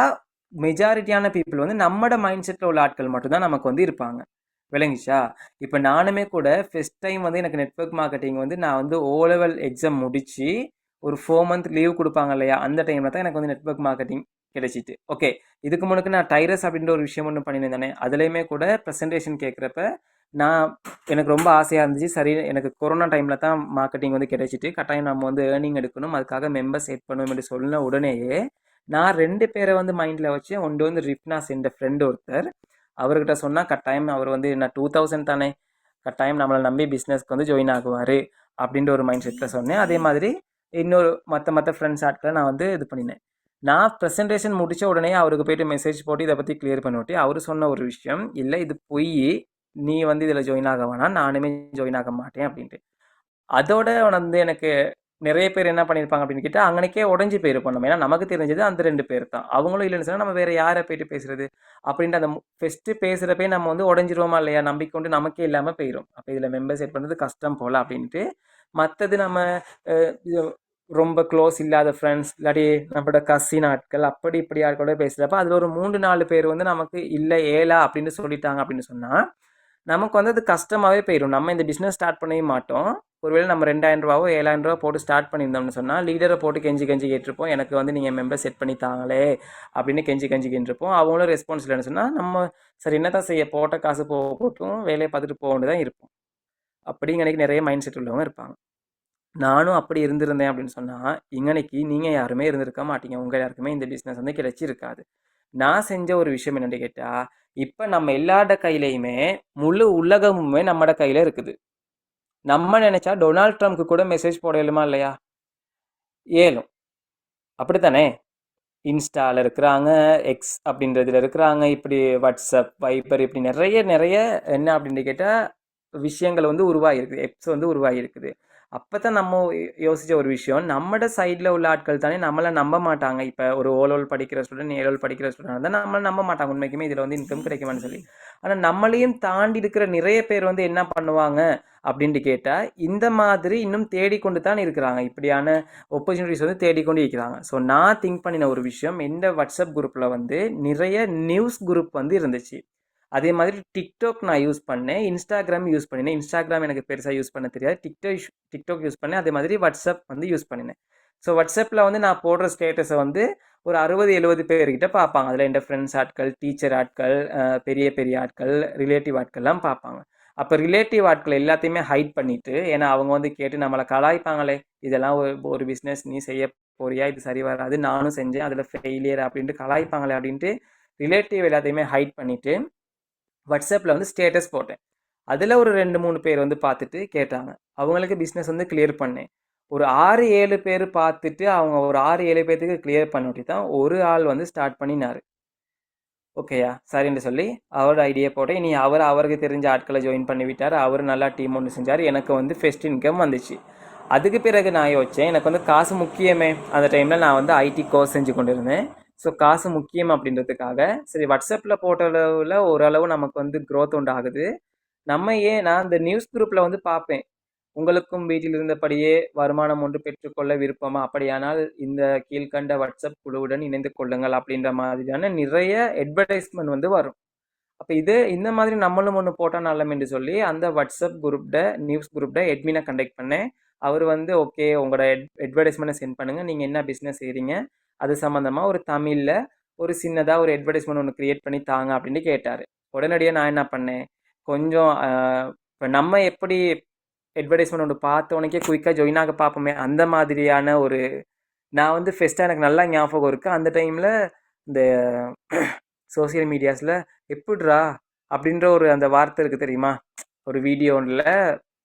மெஜாரிட்டியான பீப்புள் வந்து நம்மளோட மைண்ட் செட்டில் உள்ள ஆட்கள் மட்டும்தான் நமக்கு வந்து இருப்பாங்க. விளங்கிச்சா? இப்போ நானுமே கூட ஃபஸ்ட் டைம் வந்து எனக்கு நெட்வொர்க் மார்க்கெட்டிங் வந்து நான் வந்து O-level எக்ஸாம் முடித்து ஒரு 4 மந்த் லீவ் கொடுப்பாங்க இல்லையா, அந்த டைமில் தான் எனக்கு வந்து நெட்வொர்க் மார்க்கெட்டிங் கிடைச்சிட்டு. ஓகே, இதுக்கு முன்னாடி நான் டைரஸ் அப்படின்ற ஒரு விஷயம் ஒன்று பண்ணியிருந்தேனே, அதுலேயுமே கூட ப்ரெசன்டேஷன் கேட்குறப்ப எனக்கு ரொம்ப ஆசையாக இருந்துச்சு. சரி, எனக்கு கொரோனா டைமில் தான் மார்க்கெட்டிங் வந்து கிடைச்சிட்டு கட்டாயம் நம்ம வந்து ஏர்னிங் எடுக்கணும், அதுக்காக மெம்பர்ஸ் செட் பண்ணணும் என்று சொன்ன உடனேயே நான் 2 பேரை வந்து மைண்டில் வச்சு ஒன்று வந்து ரிப்னாஸ் என்ற ஃப்ரெண்டு ஒருத்தர், அவர்கிட்ட சொன்னால் கட்டாயம் அவர் வந்து நான் 2000 தானே, கட்டாயம் நம்மளை நம்பி பிஸ்னஸ்க்கு வந்து ஜாயின் ஆகுவார் அப்படின்ற ஒரு மைண்ட் செட்டில் சொன்னேன். அதே மாதிரி இன்னொரு மற்ற ஃப்ரெண்ட்ஸ் ஆட்களை நான் வந்து இது பண்ணினேன். நான் ப்ரெசன்டேஷன் முடித்த உடனே அவருக்கு போய்ட்டு மெசேஜ் போட்டு இதை பற்றி கிளியர் பண்ணிவிட்டு அவர் சொன்ன ஒரு விஷயம், இல்லை இது பொய், நீ வந்து இதில் ஜாயின் ஆக வேணாம், நானுமே ஜாயின் ஆக மாட்டேன் அப்படின்ட்டு. அதோட வந்து எனக்கு நிறைய பேர் என்ன பண்ணியிருப்பாங்க அப்படின்னு கேட்டால் அங்கனைக்கே உடஞ்சி போயிருப்போம் நம்ம. ஏன்னா நமக்கு தெரிஞ்சது அந்த 2 பேர் தான். அவங்களும் இல்லைன்னு சொன்னால் நம்ம வேற யாரை போயிட்டு பேசுறது அப்படின்ட்டு அந்த ஃபெஸ்ட்டு பேசுகிறப்பே நம்ம வந்து உடஞ்சிருவோமா இல்லையா, நம்பிக்கை கொண்டு நமக்கே இல்லாமல் போயிடும். அப்போ இதில் மெம்பர் செட் பண்ணுறது கஷ்டம் போல் அப்படின்ட்டு மற்றது நம்ம இது ரொம்ப க்ளோஸ் இல்லாத ஃப்ரெண்ட்ஸ் இல்லாட்டி நம்மளோட கசின் ஆட்கள் அப்படி இப்படி ஆட்களோட பேசுகிறப்ப அதில் ஒரு 3-4 பேர் வந்து நமக்கு இல்லை ஏலா அப்படின்னு சொல்லிட்டாங்க அப்படின்னு சொன்னால் நமக்கு வந்து அது கஷ்டமாகவே போயிடும். நம்ம இந்த பிஸ்னஸ் ஸ்டார்ட் பண்ணவே மாட்டோம். ஒருவேளை நம்ம 2000 ரூபாவோ 7000 ரூபா போட்டு ஸ்டார்ட் பண்ணியிருந்தோம்னு சொன்னால் லீடரை போட்டு கெஞ்சி கேட்டிருப்போம், எனக்கு வந்து நீங்கள் மெம்பர் செட் பண்ணி தாங்களே அப்படின்னு கெஞ்சி கேட்டிருப்போம். அவங்களும் ரெஸ்பான்ஸ் இல்லைன்னு சொன்னால் நம்ம சரி என்ன தான் செய்ய, போட்ட காசு போட்டும் வேலையை பார்த்துட்டு போக வேண்டியதான் இருப்போம். அப்படிங்கனைக்கு நிறைய மைண்ட் செட் உள்ளவங்க இருப்பாங்க. நானும் அப்படி இருந்திருந்தேன் அப்படின்னு சொன்னால் இங்கனைக்கு நீங்கள் யாருமே இருந்திருக்க மாட்டீங்க. உங்கள் யாருக்குமே இந்த பிஸ்னஸ் வந்து கிடைச்சிருக்காது. நான் செஞ்ச ஒரு விஷயம் என்னென்னு கேட்டால், இப்போ நம்ம எல்லாரோட கையிலையுமே முழு உலகமுமே நம்மட கையில் இருக்குது. நம்ம நினைச்சா டொனால்ட் ட்ரம்ப்க்கு கூட மெசேஜ் போட இயலுமா இல்லையா? ஏலும் அப்படித்தானே. இன்ஸ்டாவில் இருக்கிறாங்க, எக்ஸ் அப்படின்றதுல இருக்கிறாங்க, இப்படி வாட்ஸ்அப், வைபர், இப்படி நிறைய நிறைய என்ன அப்படின்னு கேட்டால் விஷயங்கள் வந்து உருவாகிருக்குது, எப்ஸ் வந்து உருவாகிருக்குது. அப்போ தான் நம்ம யோசித்த ஒரு விஷயம், நம்மட சைடில் உள்ள ஆட்கள் தானே நம்மளை நம்ப மாட்டாங்க. இப்போ ஒரு ஓலோல் படிக்கிற ஸ்டூடெண்ட், ஏலோல் படிக்கிற ஸ்டூடெண்ட் தான் நம்மளை நம்ப மாட்டாங்க உண்மைக்குமே இதில் வந்து இன்கம் கிடைக்குமான்னு சொல்லி. ஆனால் நம்மளையும் தாண்டி இருக்கிற நிறைய பேர் வந்து என்ன பண்ணுவாங்க அப்படின்ட்டு கேட்டால் இந்த மாதிரி இன்னும் தேடிக்கொண்டு தான் இருக்கிறாங்க. இப்படியான ஆப்பர்ச்சுனிட்டிஸ் வந்து தேடிக்கொண்டு இருக்கிறாங்க. ஸோ நான் திங்க் பண்ணின ஒரு விஷயம், எந்த வாட்ஸ்அப் குரூப்பில் வந்து நிறைய நியூஸ் குரூப் வந்து இருந்துச்சு. அதே மாதிரி டிக்டாக் நான் யூஸ் பண்ணேன், இன்ஸ்டாகிராம் யூஸ் பண்ணினேன். இன்ஸ்டாகிராம் எனக்கு பெருசாக யூஸ் பண்ண தெரியாது, டிக்டாக் யூஸ் பண்ணேன். அதே மாதிரி வாட்ஸ்அப் வந்து யூஸ் பண்ணினேன். ஸோ வாட்ஸ்அப்பில் வந்து நான் போடுற ஸ்டேட்டஸை வந்து ஒரு 60-70 பேர்கிட்ட பார்ப்பாங்க. அதில் என் ஃப்ரெண்ட்ஸ் ஆட்கள், டீச்சர் ஆட்கள், பெரிய பெரிய ஆட்கள், ரிலேட்டிவ் ஆட்கள்லாம் பார்ப்பாங்க. அப்போ ரிலேட்டிவ் ஆட்கள் எல்லாத்தையுமே ஹைட் பண்ணிவிட்டு, ஏன்னா அவங்க வந்து கேட்டு நம்மளை கலாய்ப்பாங்களே, இதெல்லாம் ஒரு பிஸ்னஸ் நீ செய்ய போறியா, இது சரி வராது, நானும் செஞ்சேன் அதில் ஃபெயிலியர் அப்படின்ட்டு கலாய்ப்பாங்களே அப்படின்ட்டு ரிலேட்டிவ் எல்லாத்தையுமே ஹைட் பண்ணிவிட்டு வாட்ஸ்அப்பில் வந்து ஸ்டேட்டஸ் போட்டேன். அதில் ஒரு 2-3 பேர் வந்து பார்த்துட்டு கேட்டாங்க. அவங்களுக்கு பிஸ்னஸ் வந்து கிளியர் பண்ணேன். ஒரு 6-7 பேர் பார்த்துட்டு அவங்க ஒரு 6-7 பேர்த்துக்கு கிளியர் பண்ணிவிட்டு தான் ஒரு ஆள் வந்து ஸ்டார்ட் பண்ணினார். ஓகேயா சரின்னு சொல்லி அவரோட ஐடியா போட்டேன். இனி அவருக்கு தெரிஞ்ச ஆட்களை ஜாயின் பண்ணி விட்டார். அவர் நல்லா டீம் ஒன்று செஞ்சார். எனக்கு வந்து ஃபெஸ்ட் இன்கம் வந்துச்சு. அதுக்கு பிறகு நான் யோசித்தேன், எனக்கு வந்து காசு முக்கியமே. அந்த டைமில் நான் வந்து ஐடி கோர்ஸ் செஞ்சு கொண்டு இருந்தேன். ஸோ காசு முக்கியம் அப்படின்றதுக்காக சரி வாட்ஸ்அப்பில் போட்ட அளவில் ஓரளவு நமக்கு வந்து க்ரோத் உண்டாகுது. நம்ம நான் இந்த நியூஸ் குரூப்பில் வந்து பார்ப்பேன், உங்களுக்கும் வீட்டில் இருந்தபடியே வருமானம் ஒன்று பெற்றுக்கொள்ள விருப்பமா, அப்படியானால் இந்த கீழ்கண்ட வாட்ஸ்அப் குழுவுடன் இணைந்து கொள்ளுங்கள் அப்படின்ற மாதிரியான நிறைய அட்வர்டைஸ்மெண்ட் வந்து வரும். அப்போ இந்த மாதிரி நம்மளும் ஒன்று போட்டால் நல்லம் என்று சொல்லி அந்த வாட்ஸ்அப் குரூப்ட நியூஸ் குரூப்ட எட்மினை கண்டெக்ட் பண்ணேன். அவர் வந்து ஓகே உங்களோட அட்வர்டைஸ்மெண்ட்டை சென்ட் பண்ணுங்கள், நீங்கள் என்ன பிஸ்னஸ் செய்கிறீங்க அது சம்மந்தமாக ஒரு தமிழில் ஒரு சின்னதாக ஒரு அட்வர்டைஸ்மெண்ட் ஒன்று க்ரியேட் பண்ணி தாங்க அப்படின்னு கேட்டார். உடனடியாக நான் என்ன பண்ணேன், கொஞ்சம் இப்போ நம்ம எப்படி அட்வர்டைஸ்மெண்ட் ஒன்று பார்த்தோன்னே குயிக்காக ஜாயின் ஆக பார்ப்போமே, அந்த மாதிரியான ஒரு நான் வந்து ஃபெஸ்ட்டாக எனக்கு நல்லா ஞாபகம் இருக்குது. அந்த டைமில் இந்த சோசியல் மீடியாஸில் எப்படிரா அப்படின்ற ஒரு அந்த வார்த்தை இருக்குது தெரியுமா, ஒரு வீடியோவில்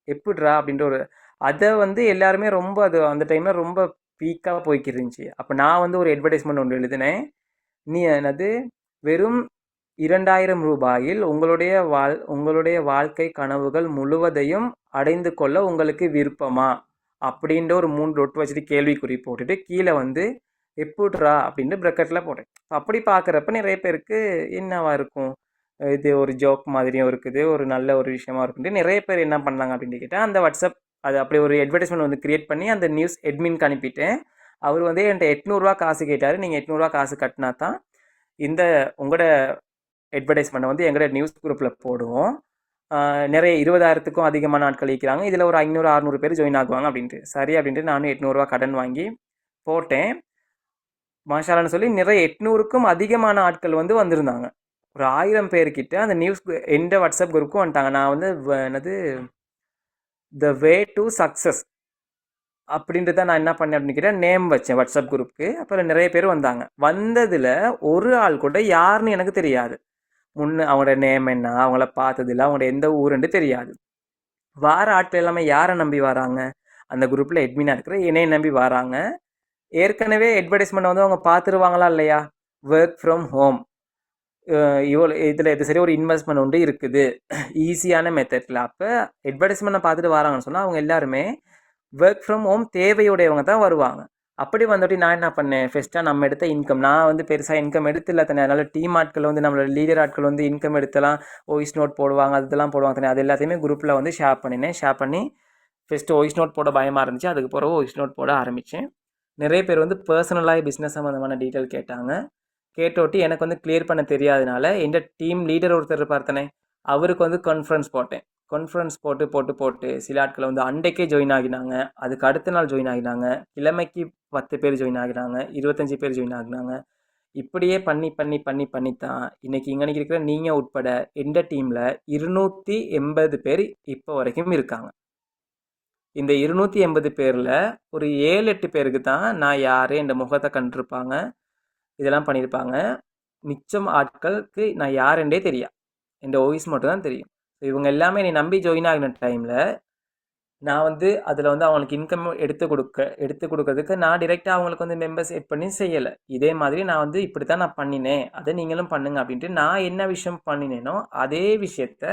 எப்படிரா அப்படின்ற ஒரு அதை வந்து எல்லாருமே ரொம்ப அது அந்த டைமில் ரொம்ப பீக்காக போய்க்கிட்டு இருந்துச்சு. அப்போ நான் வந்து ஒரு அட்வர்டைஸ்மெண்ட் ஒன்று எழுதினேன். நீ என்னது வெறும் 2000 ரூபாயில் உங்களுடைய வாழ்க்கை கனவுகள் முழுவதையும் அடைந்து கொள்ள உங்களுக்கு விருப்பமா அப்படின்ற ஒரு 3 டொட் வச்சுட்டு கேள்விக்குறி போட்டுட்டு கீழே வந்து எப்படிரா அப்படின்னு ப்ரெக்கெட்டில் போட்டேன். அப்படி பார்க்குறப்ப நிறைய பேருக்கு என்னவா இருக்கும், இது ஒரு ஜோக் மாதிரியும் இருக்குது, ஒரு நல்ல ஒரு விஷயமா இருக்குன்ட்டு நிறைய பேர் என்ன பண்ணாங்க அப்படின்னு கேட்டால் அந்த வாட்ஸ்அப் அது அப்படி ஒரு அட்வர்டைஸ்மெண்ட் வந்து க்ரியேட் பண்ணி அந்த நியூஸ் எட்மின்க்கு அனுப்பிட்டேன். அவர் வந்து என்கிட்ட 800 ரூபா காசு கேட்டார். நீங்கள் 800 ரூபா காசு கட்டினா தான் இந்த உங்களோட அட்வர்டைஸ்மெண்ட்டை வந்து எங்களோட நியூஸ் குரூப்பில் போடுவோம், நிறைய 20,000க்கும் அதிகமான ஆட்கள் இருக்கிறாங்க, இதில் ஒரு 500-600 பேர் ஜாயின் ஆகுவாங்க அப்படின்ட்டு. சரி அப்படின்ட்டு நானும் 800 ரூபா கடன் வாங்கி போட்டேன். மாஷாலான்னு சொல்லி நிறைய 800க்கும் அதிகமான ஆட்கள் வந்து வந்திருந்தாங்க. ஒரு 1000 பேர்கிட்ட அந்த நியூஸ் எந்த வாட்ஸ்அப் குரூப்புக்கும் வந்துட்டாங்க. நான் வந்து என்னது த வே டு சக்ஸஸ் அப்படின்ட்டு தான் நான் என்ன பண்ணேன் அப்படின்னு கேட்டால் நேம் வச்சேன் வாட்ஸ்அப் குரூப்புக்கு. அப்புறம் நிறைய பேர் வந்தாங்க. வந்ததில் ஒரு ஆள் கூட யாருன்னு எனக்கு தெரியாது. அவங்களோட நேம் என்ன, அவங்கள பார்த்ததில்ல, அவங்களோட எந்த ஊருன்னு தெரியாது. வார ஆட்கள் எல்லாமே யாரை நம்பி வராங்க, அந்த குரூப்பில் எட்மினாக இருக்கிற என்னையை நம்பி வராங்க. ஏற்கனவே அட்வர்டைஸ்மெண்ட் வந்து அவங்க பார்த்துருவாங்களா இல்லையா, ஒர்க் ஃப்ரம் ஹோம் இதில் இது சரி ஒரு இன்வெஸ்ட்மெண்ட் ஒன்று இருக்குது ஈஸியான மெத்தடில். அப்போ அட்வர்டைஸ்மெண்ட்டை பார்த்துட்டு வராங்கன்னு சொன்னால் அவங்க எல்லாருமே ஒர்க் ஃப்ரம் ஹோம் தேவையுடையவங்க தான் வருவாங்க. அப்படி வந்துட்டு நான் என்ன பண்ணேன், ஃபர்ஸ்ட்டாக நம்ம எடுத்த இன்கம், நான் வந்து பெருசாக இன்கம் எடுத்துல தானே, அதனால டீம் ஆட்கள் வந்து நம்மளோட லீடர் ஆட்கள் வந்து இன்கம் எடுத்தலாம் வாய்ஸ் நோட் போடுவாங்க, அதெல்லாம் போடுவாங்க தானே, அது எல்லாத்தையுமே குரூப்பில் வந்து ஷேர் பண்ணினேன். ஷேர் பண்ணி ஃபஸ்ட்டு வாய்ஸ் நோட் போட பயமாக இருந்துச்சு, அதுக்கு பிறகு வாய்ஸ் நோட் போட ஆரம்பித்தேன். நிறைய பேர் வந்து பர்சனலாக பிஸ்னஸ் சம்மந்தமான டீட்டெயில் கேட்டாங்க. கேட்டோட்டி எனக்கு வந்து கிளியர் பண்ண தெரியாதனால எந்த டீம் லீடர் ஒருத்தர் பார்த்தனே, அவருக்கு வந்து கான்ஃபரன்ஸ் போட்டேன். கான்ஃபரன்ஸ் போட்டு சில ஆட்களை வந்து அன்றைக்கே ஜாயின் ஆகினாங்க, அதுக்கு அடுத்த நாள் ஜாயின் ஆகினாங்க, கிழமைக்கு 10 பேர் ஜாயின் ஆகினாங்க, 25 பேர் ஜாயின் ஆகினாங்க. இப்படியே பண்ணித்தான் இன்னைக்கு இங்கே இருக்கிற நீங்கள் உட்பட எந்த டீமில் 280 பேர் இப்போ வரைக்கும் இருக்காங்க. இந்த 280 பேரில் ஒரு 7-8 பேருக்கு தான் நான் யார், என் முகத்தை கண்டிருப்பாங்க, இதெல்லாம் பண்ணியிருப்பாங்க. மிச்சம் ஆட்களுக்கு நான் யாருன்றே தெரியும், என் வாய்ஸ் மட்டும் தான் தெரியும். இவங்க எல்லாமே என்னை நம்பி ஜாயின் ஆகின டைமில் நான் வந்து அதில் வந்து அவங்களுக்கு இன்கம் எடுத்து கொடுக்கறதுக்கு நான் டிரெக்டாக அவங்களுக்கு வந்து மெம்பர்ஸ் எட் பண்ணி செய்யலை. இதே மாதிரி நான் வந்து இப்படி தான் நான் பண்ணினேன், அதை நீங்களும் பண்ணுங்க அப்படின்ட்டு நான் என்ன விஷயம் பண்ணினேனோ அதே விஷயத்த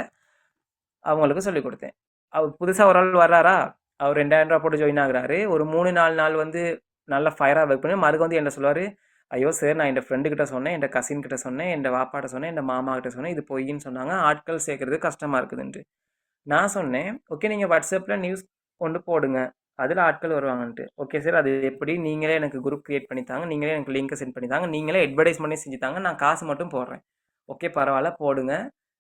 அவங்களுக்கு சொல்லிக் கொடுத்தேன். அவர் புதுசாக ஒரு ஆள் வர்றாரா, அவர் 2000 ரூபா போட்டு ஜாயின் ஆகுறாரு. ஒரு 3-4 நாள் வந்து நல்லா ஃபயராக ஒர்க் பண்ணி மறுக்க வந்து என்ன சொல்லுவார், ஐயோ சார், நான் என் ஃப்ரெண்டுக்கிட்ட சொன்னேன், என் கசின் கிட்ட சொன்னேன், என் வாப்பாட்ட சொன்னேன், என் மாமா கிட்ட சொன்னேன், இது பொய்ன்னு சொன்னாங்க, ஆட்கள் சேர்க்கறது கஷ்டமாக இருக்குதுன்ட்டு. நான் சொன்னேன், ஓகே நீங்கள் வாட்ஸ்அப்பில் நியூஸ் கொண்டு போடுங்க, அதில் ஆட்கள் வருவாங்கன்ட்டு. ஓகே சார், அது எப்படி, நீங்களே எனக்கு குரூப் க்ரியேட் பண்ணித்தாங்க, நீங்களே எனக்கு லிங்க்கை சென்ட் பண்ணித்தாங்க, நீங்களே அட்வர்டைஸ்மெண்ட்டே செஞ்சுத்தாங்க, நான் காசு மட்டும் போடுறேன். ஓகே பரவாயில்ல போடுங்க.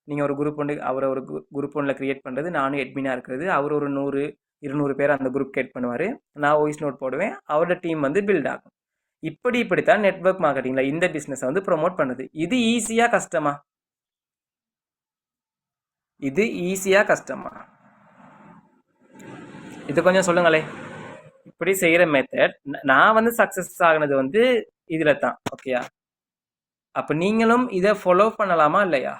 நீங்கள் ஒரு குரூப் ஒன்று, அவரை ஒரு குரூப் ஒன்றில் க்ரியேட் பண்ணுறது, நானும் எட்மினாக இருக்கிறது, அவர் ஒரு 100-200 பேர் அந்த குரூப் க்ரியேட் பண்ணுவார், நான் வாய்ஸ் நோட் போடுவேன், அவரோட டீம் வந்து பில்ட் ஆகும். இப்படித்தான் நெட்வொர்க் மார்க்கெட்டிங்கில் இந்த பிஸ்னஸை வந்து ப்ரொமோட் பண்ணுது. இது ஈஸியாக கஷ்டமா? இது ஈஸியாக கஷ்டமா? இது கொஞ்சம் சொல்லுங்களே. இப்படி செய்கிற மெத்தட் நான் வந்து சக்ஸஸ் ஆகினது வந்து இதில் தான். ஓகேயா? அப்போ நீங்களும் இதை ஃபாலோ பண்ணலாமா இல்லையா?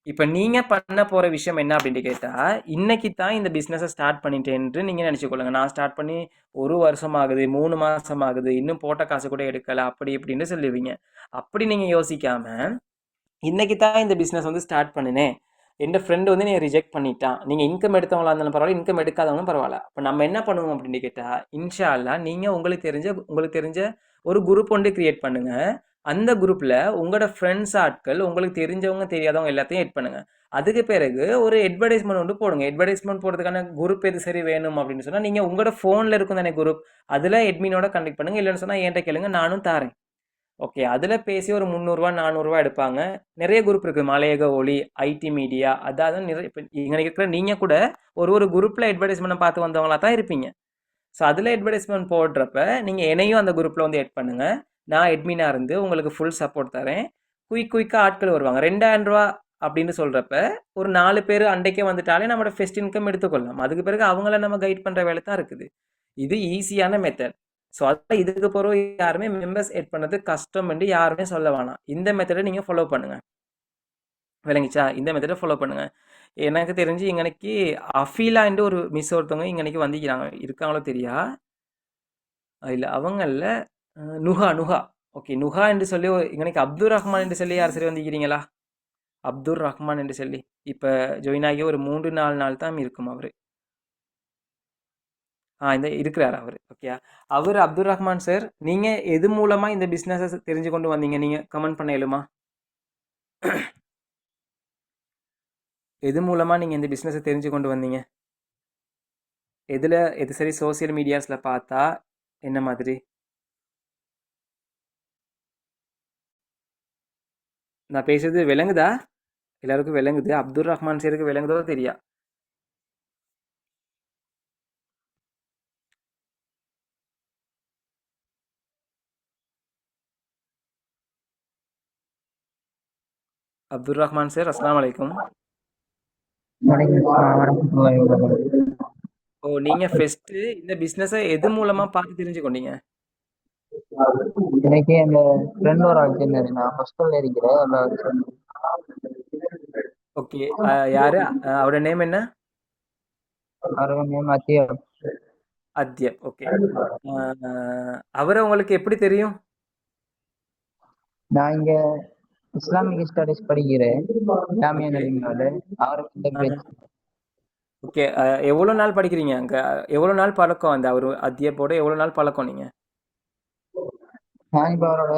இப்போ நீங்கள் பண்ண போகிற விஷயம் என்ன அப்படின்ட்டு கேட்டால், இன்னைக்கு தான் இந்த பிஸ்னஸை ஸ்டார்ட் பண்ணிட்டேன்ட்டு நீங்கள் நினச்சிக்கொள்ளுங்க. நான் ஸ்டார்ட் பண்ணி 1 வருஷம் ஆகுது, 3 மாதம் ஆகுது, இன்னும் போட்ட காசு கூட எடுக்கலை, அப்படி இப்படின்னு சொல்லுவீங்க. அப்படி நீங்கள் யோசிக்காமல், இன்னைக்கு தான் இந்த பிஸ்னஸ் வந்து ஸ்டார்ட் பண்ணினேன், என் ஃப்ரெண்டு வந்து நீ ரிஜெக்ட் பண்ணிட்டான், நீங்கள் இன்கம் எடுத்தவங்களா இருந்தாலும் பரவாயில்ல, இன்கம் எடுக்காதவங்களும் பரவாயில்ல, அப்போ நம்ம என்ன பண்ணுவோம் அப்படின்னு கேட்டால், இன்ஷா அல்லா நீங்கள் உங்களுக்கு தெரிஞ்ச ஒரு குரூப் ஒன்று கிரியேட் பண்ணுங்கள். அந்த குரூப்பில் உங்களோட ஃப்ரெண்ட்ஸ் ஆட்கள், உங்களுக்கு தெரிஞ்சவங்க தெரியாதவங்க எல்லாத்தையும் எட் பண்ணுங்கள். அதுக்கு பிறகு ஒரு அட்வர்டைஸ்மெண்ட் ஒன்று போடுங்க. அட்வர்டைஸ்மெண்ட் போடுறதுக்கான குரூப் எது சரி வேணும் அப்படின்னு சொன்னால், நீங்கள் உங்களோட ஃபோனில் இருக்கும் தானே குரூப், அதில் எட்மினோட கண்டக்ட் பண்ணுங்கள். இல்லைன்னு சொன்னால் என்கிட்ட கேளுங்க, நானும் தாரேன். ஓகே, அதில் பேசி ஒரு 300 400 எடுப்பாங்க. நிறைய குரூப் இருக்குது, மலையக ஒளி, ஐடி மீடியா, அதாவது நிறைய. இப்போ இங்கே இருக்கிற நீங்கள் கூட ஒரு குரூப்பில் அட்வர்டைஸ்மெண்ட் பார்த்து வந்தவங்களா தான் இருப்பீங்க. ஸோ அதில் அட்வர்டைஸ்மெண்ட் போடுறப்ப நீங்கள் என்னையும் அந்த குரூப்பில் வந்து எட் பண்ணுங்கள். நான் அட்மினாக இருந்து உங்களுக்கு ஃபுல் சப்போர்ட் தரேன். குயிக்காக ஆட்கள் வருவாங்க. 2000 ரூபா அப்படின்னு சொல்கிறப்ப ஒரு 4 பேர் அன்றைக்கே வந்துட்டாலே நம்மளோட ஃபர்ஸ்ட் இன்கம் எடுத்துக்கொள்ளலாம். அதுக்கு பிறகு அவங்கள நம்ம கைட் பண்ணுற வேலை தான் இருக்குது. இது ஈஸியான மெத்தட். ஸோ அதான் இதுக்கு பிறகு யாருமே மெம்பர்ஸ் எட் பண்ணது கஷ்டம் என்று யாருமே சொல்ல வேணாம். இந்த மெத்தடை நீங்கள் ஃபாலோ பண்ணுங்கள். விளங்கிச்சா? இந்த மெத்தடை ஃபாலோ பண்ணுங்கள். எனக்கு தெரிஞ்சு இங்கனைக்கு அஃபீலான்ட்டு ஒரு மிஸ் ஒருத்தவங்க இங்கனைக்கு வந்திக்கிறாங்க, இருக்காங்களோ தெரியா இல்லை, அவங்கள நுஹா. ஓகே, நுஹா என்று சொல்லி இங்கனைக்கு அப்துல் ரஹ்மான் என்று சொல்லி யார் சரி வந்திக்கிறீங்களா? அப்துல் ரஹ்மான் என்று சொல்லி இப்போ ஜாயின் ஆகி ஒரு 3-4 நாள் தான் இருக்கும் அவர். இந்த இருக்கிறார் அவர். ஓகே, அவர் அப்துல் ரஹ்மான் சார், நீங்கள் எது மூலமாக இந்த பிஸ்னஸை தெரிஞ்சு கொண்டு வந்தீங்க? நீங்கள் கமெண்ட் பண்ண இயலுமா? எது மூலமாக நீங்கள் இந்த பிஸ்னஸை தெரிஞ்சு கொண்டு வந்தீங்க? எது சரி சோசியல் மீடியாஸில் பார்த்தா என்ன மாதிரி? நான் பேசுறது விளங்குதா? எல்லாருக்கும் விளங்குது? அப்துல் ரஹ்மான் சாருக்கு விளங்குதோ தெரியா? அப்துல் ரஹ்மான் சார், அஸ்ஸலாமு அலைக்கும். ஓ, நீங்கள் ஃபஸ்ட்டு இந்த பிஸ்னஸை எது மூலமாக பார்த்து தெரிஞ்சு கொண்டீங்க? எனக்கு அந்த ஃப்ரெண்ட் ஒரு ஆள் சொன்னாரு, நான் ஹாஸ்டல்ல இருக்கிறேன். ஓகே, யாரு அவரோட நேம் என்ன? அவரோட நேம் அத்தியம். அத்யப். ஓகே, அவரை உங்களுக்கு எப்படி தெரியும்? நான் இங்க இஸ்லாமிக் ஸ்டடிஸ் படிக்கிறேன், ஜாமியா நலிமியோட. அவருக்கு ஓகே. எவ்வளோ நாள் படிக்கிறீங்க அங்க? எவ்வளோ நாள் பழக்கம் அந்த அவரு அத்தியப்போட எவ்வளோ நாள் பழக்கம் நீங்க? நான் இப்போ அவரோட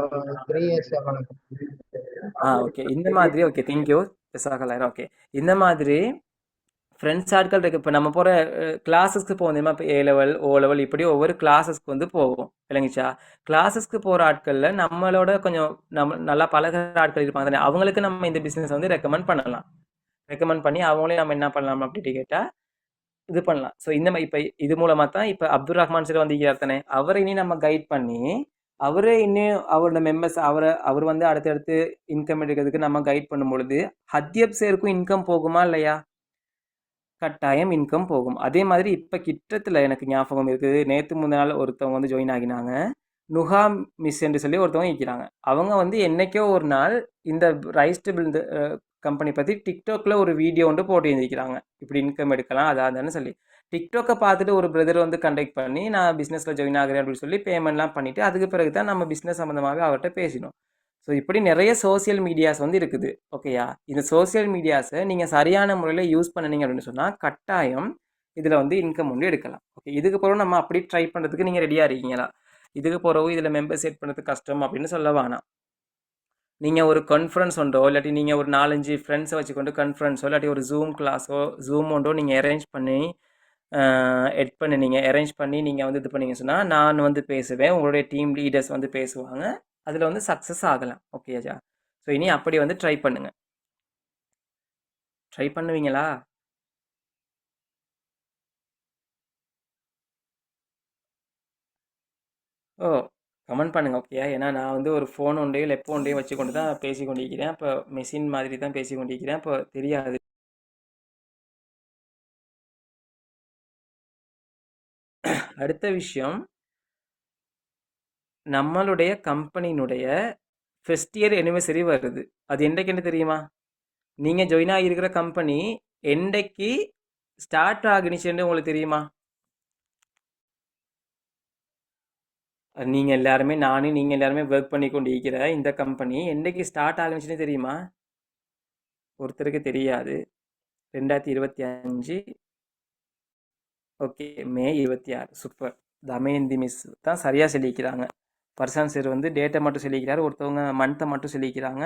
ஒரு 3 இயர்ஸ் எனக்கு. ஓகே. இந்த மாதிரி ஓகே. Thank you. ஜஸாக்கல்லாஹ். ஓகே. இந்த மாதிரி ஃப்ரெண்ட்ஸ் ஆட்கள் இருக்கு. இப்போ நம்ம போகிற கிளாஸஸ்க்கு போவோம் தெரியுமா? இப்போ ஏ லெவல் ஓ லெவல் இப்படி ஒவ்வொரு கிளாஸஸ்க்கு வந்து போவோம் இல்லைங்கச்சா. கிளாஸஸ்க்கு போகிற ஆட்களில் நம்மளோட கொஞ்சம் நம்ம நல்லா பழகுற ஆட்கள் இருப்பாங்க தானே, அவங்களுக்கு நம்ம இந்த பிஸ்னஸ் வந்து ரெக்கமெண்ட் பண்ணலாம். ரெக்கமெண்ட் பண்ணி அவங்களையும் நம்ம என்ன பண்ணலாம் அப்படின்ட்டு கேட்டால் இது பண்ணலாம். ஸோ இந்த மாதிரி இப்போ இது மூலமாக தான் இப்போ அப்துல் ரஹ்மான் சார் வந்து தானே, அவரை இனி நம்ம கைட் பண்ணி அவரே இன்னும் அவரோட மெம்பர்ஸ் அவர் வந்து அடுத்தடுத்து இன்கம் எடுக்கிறதுக்கு நம்ம கைட் பண்ணும் பொழுது ஹத்தியப் சேருக்கும் இன்கம் போகுமா இல்லையா? கட்டாயம் இன்கம் போகும். அதே மாதிரி இப்போ கிட்டத்தில் எனக்கு ஞாபகம் இருக்குது, நேற்று முந்தின நாள் ஒருத்தவங்க வந்து ஜாயின் ஆகினாங்க. நுஹா மிஸ் என்று சொல்லி ஒருத்தவங்க இருக்கிறாங்க. அவங்க வந்து என்னைக்கோ ஒரு நாள் இந்த ரைஸ் டேபிள் இந்த கம்பெனி பற்றி டிக்டாக்ல ஒரு வீடியோ ஒன்று போட்டு இருந்திருக்கிறாங்க. இப்படி இன்கம் எடுக்கலாம் அதான்னு சொல்லி டிக்டாக்கை பார்த்துட்டு ஒரு பிரதர் வந்து கண்டக்ட் பண்ணி நான் பிஸ்னஸில் ஜாயின் ஆகிறேன் அப்படின்னு சொல்லி பேமெண்ட்லாம் பண்ணிவிட்டு அதுக்கு பிறகு தான் நம்ம பிஸ்னஸ் சம்மந்தமாகவே அவர்கிட்ட பேசினோம். ஸோ இப்படி நிறைய சோசியல் மீடியாஸ் வந்து இருக்குது. ஓகேயா, இந்த சோசியல் மீடியாஸை நீங்கள் சரியான முறையில் யூஸ் பண்ணினீங்க அப்படின்னு சொன்னால் கட்டாயம் இதில் வந்து இன்கம் வந்து எடுக்கலாம். ஓகே, இதுக்கு பிறகு நம்ம அப்படி ட்ரை பண்ணுறதுக்கு நீங்கள் ரெடியாக இருக்கீங்களா? இதுக்கு பிறகு இதில் மெம்பர் செட் பண்ணுறதுக்கு கஷ்டம் அப்படின்னு சொல்ல வேணாம். நீங்கள் ஒரு கான்ஃபரன்ஸ் ஒன்றோ இல்லாட்டி நீங்கள் ஒரு 4-5 ஃப்ரெண்ட்ஸை வச்சுக்கொண்டு கான்ஃபரன்ஸோ இல்லாட்டி ஒரு ஜூம் கிளாஸோ ஜூம் ஒன்றோ நீங்கள் அரேஞ்ச் பண்ணி அரேஞ்ச் பண்ணி நீங்கள் வந்து இது பண்ணீங்க சொன்னால் நான் வந்து பேசுவேன், உங்களுடைய டீம் லீடர்ஸ் வந்து பேசுவாங்க, அதில் வந்து சக்ஸஸ் ஆகலாம். ஓகேஜா. ஸோ இனி அப்படி வந்து ட்ரை பண்ணுங்கள். ட்ரை பண்ணுவீங்களா? ஓ, கமெண்ட் பண்ணுங்க. ஓகே, ஏன்னா நான் வந்து ஒரு ஃபோன் ஒன்றையும் லெப் ஒன்றையும் வச்சு கொண்டு தான் பேசி கொண்டிருக்கிறேன். இப்போ மெஷின் மாதிரி தான் பேசி கொண்டிருக்கிறேன். இப்போ தெரியாது. அடுத்த விஷயம், நம்மளுடைய கம்பெனியினுடைய ஃபர்ஸ்ட் இயர் anniversary வருது. அது என்றைக்குன்னு தெரியுமா? நீங்கள் ஜாயின் ஆகியிருக்கிற கம்பெனி என்றைக்கு ஸ்டார்ட் ஆகினுச்சுன்னு உங்களுக்கு தெரியுமா? நீங்கள் எல்லாருமே நீங்கள் எல்லாருமே ஒர்க் பண்ணி கொண்டு இருக்கிற இந்த கம்பெனி என்றைக்கு ஸ்டார்ட் ஆகினுச்சுன்னு தெரியுமா? ஒருத்தருக்கு தெரியாது. 2025 ஓகே, மே 26. சூப்பர். தமயந்தி மிஸ் தான் சரியாக சொல்லிக்கிறாங்க. பர்சன் சார் வந்து டேட்டை மட்டும் சொல்லிக்கிறாரு, ஒருத்தவங்க மந்த்தை மட்டும் சொல்லிக்கிறாங்க,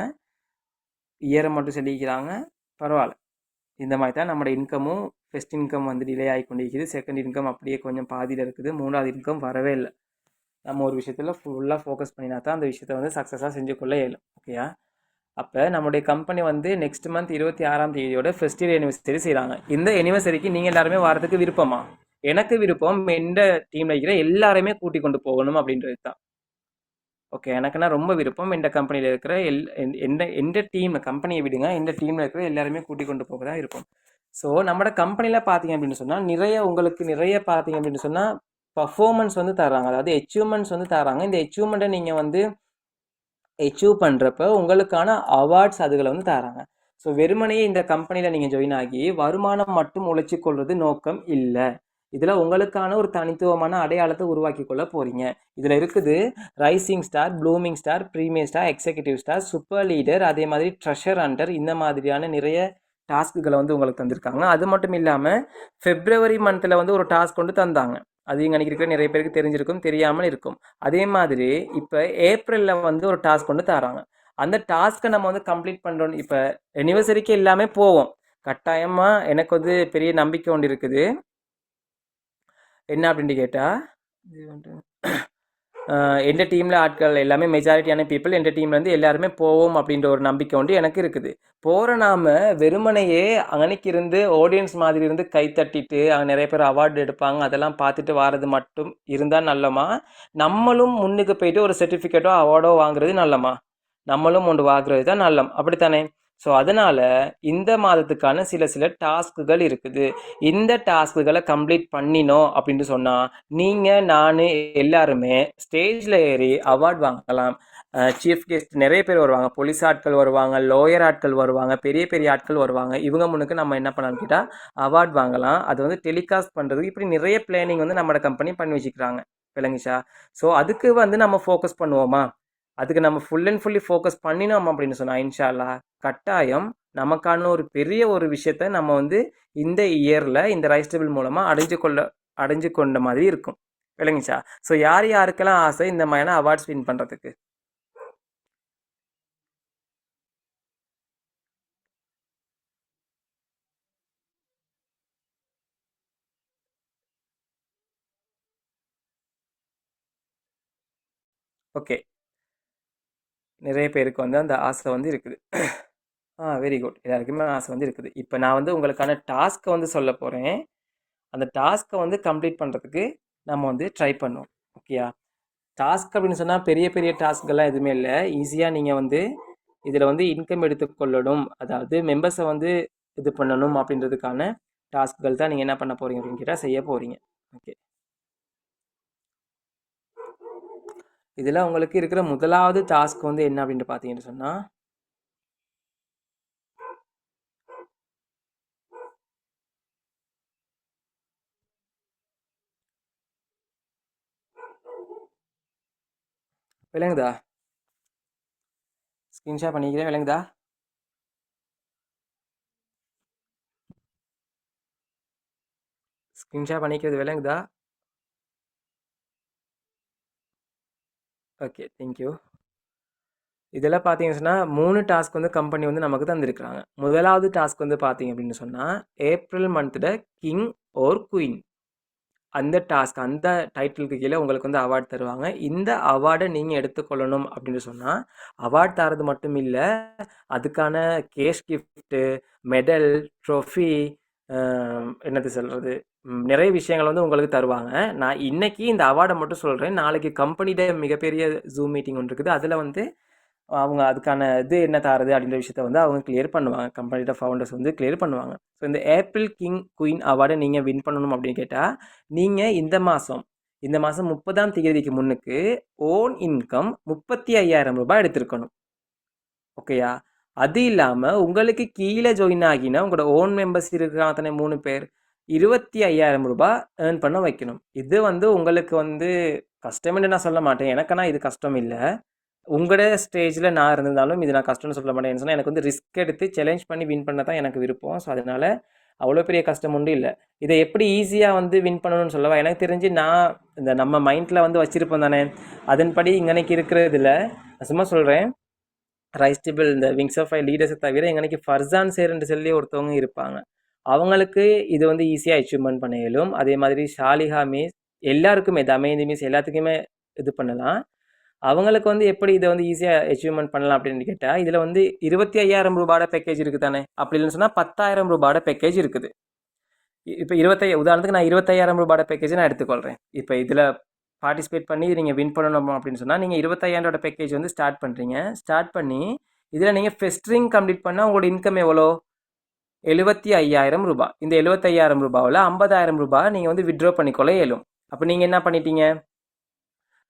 இயரை மட்டும் சொல்லிக்கிறாங்க. பரவாயில்ல. இந்த மாதிரி தான் நம்மளோட இன்கமும் ஃபர்ஸ்ட் இன்கம் வந்து டிலே ஆகி கொண்டிருக்குது. செகண்ட் இன்கம் அப்படியே கொஞ்சம் பாதியில் இருக்குது. மூணாவது இன்கம் வரவே இல்லை. நம்ம ஒரு விஷயத்தில் ஃபுல்லாக ஃபோக்கஸ் பண்ணினா தான் அந்த விஷயத்தை வந்து சக்ஸஸாக செஞ்சு கொள்ள இயலும். ஓகேயா? அப்போ நம்மளுடைய கம்பெனி வந்து நெக்ஸ்ட் மந்த் 26ஆம் தேதியோட ஃபர்ஸ்ட் இயர் anniversary செய்கிறாங்க. இந்த anniversaryக்கு நீங்கள் எல்லாருமே வரதுக்கு விருப்பமா? எனக்கு விருப்பம். எந்த டீமில் இருக்கிற எல்லாருமே கூட்டி கொண்டு போகணும் அப்படின்றது தான். ஓகே, எனக்குன்னா ரொம்ப விருப்பம். எந்த கம்பெனியில் இருக்கிற எந்த டீம், கம்பெனியை விடுங்க, எந்த டீமில் இருக்கிற எல்லாருமே கூட்டி கொண்டு போக தான் இருக்கும். ஸோ நம்மளோட கம்பெனியில் பார்த்தீங்க அப்படின்னு சொன்னால் உங்களுக்கு நிறைய பார்த்தீங்க அப்படின்னு சொன்னால் பர்ஃபார்மன்ஸ் வந்து தராங்க, அதாவது அச்சீவ்மெண்ட்ஸ் வந்து தராங்க. இந்த அச்சீவ்மெண்ட்டை நீங்கள் வந்து அச்சீவ் பண்ணுறப்ப உங்களுக்கான அவார்ட்ஸ் அதுகளை வந்து தராங்க. ஸோ வெறுமனையே இந்த கம்பெனியில் நீங்கள் ஜாயின் ஆகி வருமானம் மட்டும் உழைச்சி கொள்வது நோக்கம் இல்லை. இதில் உங்களுக்கான ஒரு தனித்துவமான அடையாளத்தை உருவாக்கி கொள்ள போகிறீங்க. இதில் இருக்குது rising star, blooming star, premier star, executive star, super leader, அதே மாதிரி ட்ரெஷர் ஹண்டர், இந்த மாதிரியான நிறைய டாஸ்க்குகளை வந்து உங்களுக்கு தந்திருக்காங்க. அது மட்டும் இல்லாமல் February மந்தில் வந்து ஒரு டாஸ்க் கொண்டு தந்தாங்க. அது இங்கே இருக்கிற நிறைய பேருக்கு தெரிஞ்சிருக்கும், தெரியாமல் இருக்கும். அதே மாதிரி இப்போ ஏப்ரலில் வந்து ஒரு டாஸ்க் கொண்டு தராங்க. அந்த டாஸ்க்கை நம்ம வந்து கம்ப்ளீட் பண்ணுறோம். இப்போ anniversary-க்கு எல்லாமே போவோம். கட்டாயமாக எனக்கு வந்து பெரிய நம்பிக்கை ஒன்று இருக்குது. என்ன அப்படின்ட்டு கேட்டால், எந்த டீமில் ஆட்கள் எல்லாமே மெஜாரிட்டியான பீப்புள் எந்த டீம்லேருந்து எல்லாருமே போவோம் அப்படின்ற ஒரு நம்பிக்கை ஒன்று எனக்கு இருக்குது. போகிற நாம் வெறுமனையே அன்னைக்கு இருந்து ஆடியன்ஸ் மாதிரி இருந்து கை தட்டிட்டு அங்கே நிறைய பேர் அவார்டு எடுப்பாங்க, அதெல்லாம் பார்த்துட்டு வாரது மட்டும் இருந்தால் நல்லமா? நம்மளும் முன்னுக்கு போயிட்டு ஒரு சர்டிஃபிகேட்டோ அவார்டோ வாங்குறது நல்லமா? நம்மளும் ஒன்று வாங்குறது தான் நல்லம், அப்படித்தானே? ஸோ அதனால் இந்த மாதத்துக்கான சில டாஸ்க்குகள் இருக்குது. இந்த டாஸ்க்குகளை கம்ப்ளீட் பண்ணினோம் அப்படின்னு சொன்னால் நீங்கள் நான் எல்லாருமே ஸ்டேஜில் ஏறி அவார்ட் வாங்கலாம். சீஃப் கெஸ்ட் நிறைய பேர் வருவாங்க, போலீஸ் ஆட்கள் வருவாங்க, லோயர் ஆட்கள் வருவாங்க, பெரிய பெரிய ஆட்கள் வருவாங்க. இவங்க முன்னுக்கு நம்ம என்ன பண்ணலாம்னு கேட்டால் அவார்ட் வாங்கலாம். அது வந்து டெலிகாஸ்ட் பண்ணுறது, இப்படி நிறைய பிளானிங் வந்து நம்மளோட கம்பெனி பண்ணி வச்சுக்கிறாங்க. விளங்குச்சா? ஸோ அதுக்கு வந்து நம்ம ஃபோக்கஸ் பண்ணுவோமா? அதுக்கு நம்ம ஃபுல் அண்ட் ஃபுல்லி ஃபோக்கஸ் பண்ணினோம் அப்படின்னு சொன்னால் இன்ஷா அல்லாஹ் கட்டாயம் நமக்கான ஒரு பெரிய ஒரு விஷயத்த நம்ம வந்து இந்த இயரில் இந்த ரைஸ் டேபிள் மூலமாக அடைஞ்சு கொண்ட மாதிரி இருக்கும். விளங்குச்சா? ஸோ யார் யாருக்கெல்லாம் ஆசை இந்த மாதிரியான அவார்ட்ஸ் வின் பண்ணுறதுக்கு? ஓகே, நிறைய பேருக்கு வந்து அந்த ஆசை வந்து இருக்குது. Very good. எல்லாருக்குமே ஆசை வந்து இருக்குது. இப்போ நான் வந்து உங்களுக்கான டாஸ்க்கை வந்து சொல்ல போகிறேன். அந்த டாஸ்க்கை வந்து கம்ப்ளீட் பண்ணுறதுக்கு நம்ம வந்து ட்ரை பண்ணுவோம். ஓகேயா? டாஸ்க் அப்படின்னு சொன்னால் பெரிய பெரிய டாஸ்க்கெல்லாம் எதுவுமே இல்லை. ஈஸியாக நீங்கள் வந்து இதில் வந்து இன்கம் எடுத்துக்கொள்ளணும், அதாவது மெம்பர்ஸை வந்து இது பண்ணணும் அப்படின்றதுக்கான டாஸ்க்குகள் தான் நீங்கள் என்ன பண்ண போகிறீங்க அப்படின்னு கேட்டால் செய்ய போகிறீங்க. ஓகே, இதில் உங்களுக்கு இருக்கிற முதலாவது டாஸ்க் வந்து என்ன அப்படின்ட்டு பார்த்தீங்கன்னு சொன்னால், விளங்குதா? ஸ்க்ரீன்ஷாட் பண்ணிக்கிறேன். விளங்குதா? ஸ்க்ரீன்ஷாட் பண்ணிக்கிறது விளங்குதா? Okay, thank you. இதெல்லாம் பார்த்தீங்கன்னு சொன்னால் 3 டாஸ்க் வந்து கம்பெனி வந்து நமக்கு தந்திருக்கிறாங்க. முதலாவது டாஸ்க் வந்து பார்த்தீங்க அப்படின்னு சொன்னால், ஏப்ரல் மந்த்தோட கிங் ஓர் குயின், அந்த டாஸ்க், அந்த டைட்டிலுக்கு கீழே உங்களுக்கு வந்து அவார்டு தருவாங்க. இந்த அவார்டை நீங்கள் எடுத்துக்கொள்ளணும் அப்படின்னு சொன்னால், அவார்டு தரது மட்டும் இல்லை, அதுக்கான கேஷ் கிஃப்ட்டு, மெடல், ட்ரோஃபி, என்னது சொல்கிறது, நிறைய விஷயங்கள் வந்து உங்களுக்கு தருவாங்க. நான் இன்னைக்கு இந்த அவார்டை மட்டும் சொல்கிறேன். நாளைக்கு கம்பெனியோட மிகப்பெரிய ஜூம் மீட்டிங் ஒன்று இருக்குது. அதில் வந்து அவங்க அதுக்கான இது என்ன தாரது அப்படின்ற விஷயத்த வந்து அவங்க கிளியர் பண்ணுவாங்க. கம்பெனியோட ஃபவுண்டர்ஸ் வந்து கிளியர் பண்ணுவாங்க. ஸோ இந்த ஏப்ரல் கிங் குயின் அவார்டை நீங்கள் வின் பண்ணணும் அப்படின்னு கேட்டால், நீங்கள் இந்த மாதம் 30ஆம் தேதிக்கு முன்னுக்கு ஓன் இன்கம் 35,000 ரூபாய் எடுத்திருக்கணும். ஓகேயா? அது இல்லாமல் உங்களுக்கு கீழே ஜாயின் ஆகினா உங்களோட ஓன் மெம்பர்ஸ் இருக்கிறாங்க தானே 3 பேர், 25,000 ரூபாய் ஏர்ன் பண்ண வைக்கணும். இது வந்து உங்களுக்கு வந்து கஷ்டம்னு நான் சொல்ல மாட்டேன். எனக்குன்னா இது கஷ்டம் இல்லை. உங்களோட ஸ்டேஜில் நான் இருந்திருந்தாலும் இது நான் கஷ்டம்னு சொல்ல மாட்டேன். சொன்னால் எனக்கு வந்து ரிஸ்க் எடுத்து சேலஞ்ச் பண்ணி வின் பண்ண தான் எனக்கு விருப்பம். ஸோ அதனால் அவ்வளோ பெரிய கஷ்டம் ஒன்றும் இல்லை. இதை எப்படி ஈஸியாக வந்து வின் பண்ணணும்னு சொல்லவா? எனக்கு தெரிஞ்சு நான் இந்த நம்ம மைண்டில் வந்து வச்சுருப்போம் தானே, அதன்படி இங்கனைக்கு இருக்கிறதுல சும்மா சொல்கிறேன். ரைஸ் டேபிள் இந்த விங்ஸ் ஆஃப் ஃபைவ் லீடர்ஸை தவிர எங்கனைக்கு ஃபர்சான் சேர்ன்னு சொல்லி ஒருத்தவங்க இருப்பாங்க. அவங்களுக்கு இது வந்து ஈஸியாக அச்சீவ்மெண்ட் பண்ண இயலும். அதே மாதிரி ஷாலிஹா மிஸ், எல்லாருக்குமே தமேந்தி மிஸ் எல்லாத்துக்குமே இது பண்ணலாம். அவங்களுக்கு வந்து எப்படி இதை வந்து ஈஸியாக அச்சீவ்மெண்ட் பண்ணலாம் அப்படின்னு கேட்டால், இதில் வந்து 25,000 ரூபாயோட பேக்கேஜ் இருக்குது தானே. அப்படி இல்லைன்னு சொன்னால் 10,000 ரூபாயோட பேக்கேஜ் இருக்குது. இப்போ உதாரணத்துக்கு நான் 25,000 ரூபாயோட பேக்கேஜ் நான் எடுத்துக்கொள்கிறேன். இப்போ இதில் பார்ட்டிசிபேட் பண்ணி நீங்கள் வின் பண்ணணும் அப்படின்னு சொன்னால், நீங்கள் 25,000 பேக்கேஜ் வந்து ஸ்டார்ட் பண்ணுறீங்க. ஸ்டார்ட் பண்ணி இதில் நீங்கள் ஃபெஸ்ட்ரிங் கம்ப்ளீட் பண்ணால் உங்களோட இன்கம் எவ்வளோ? 75,000 ரூபாய். இந்த 75,000 ரூபாவில் 50,000 ரூபாய் நீங்கள் வந்து வித்ட்ரா பண்ணிக்கொள்ள இயலும். அப்போ நீங்கள் என்ன பண்ணிட்டீங்க?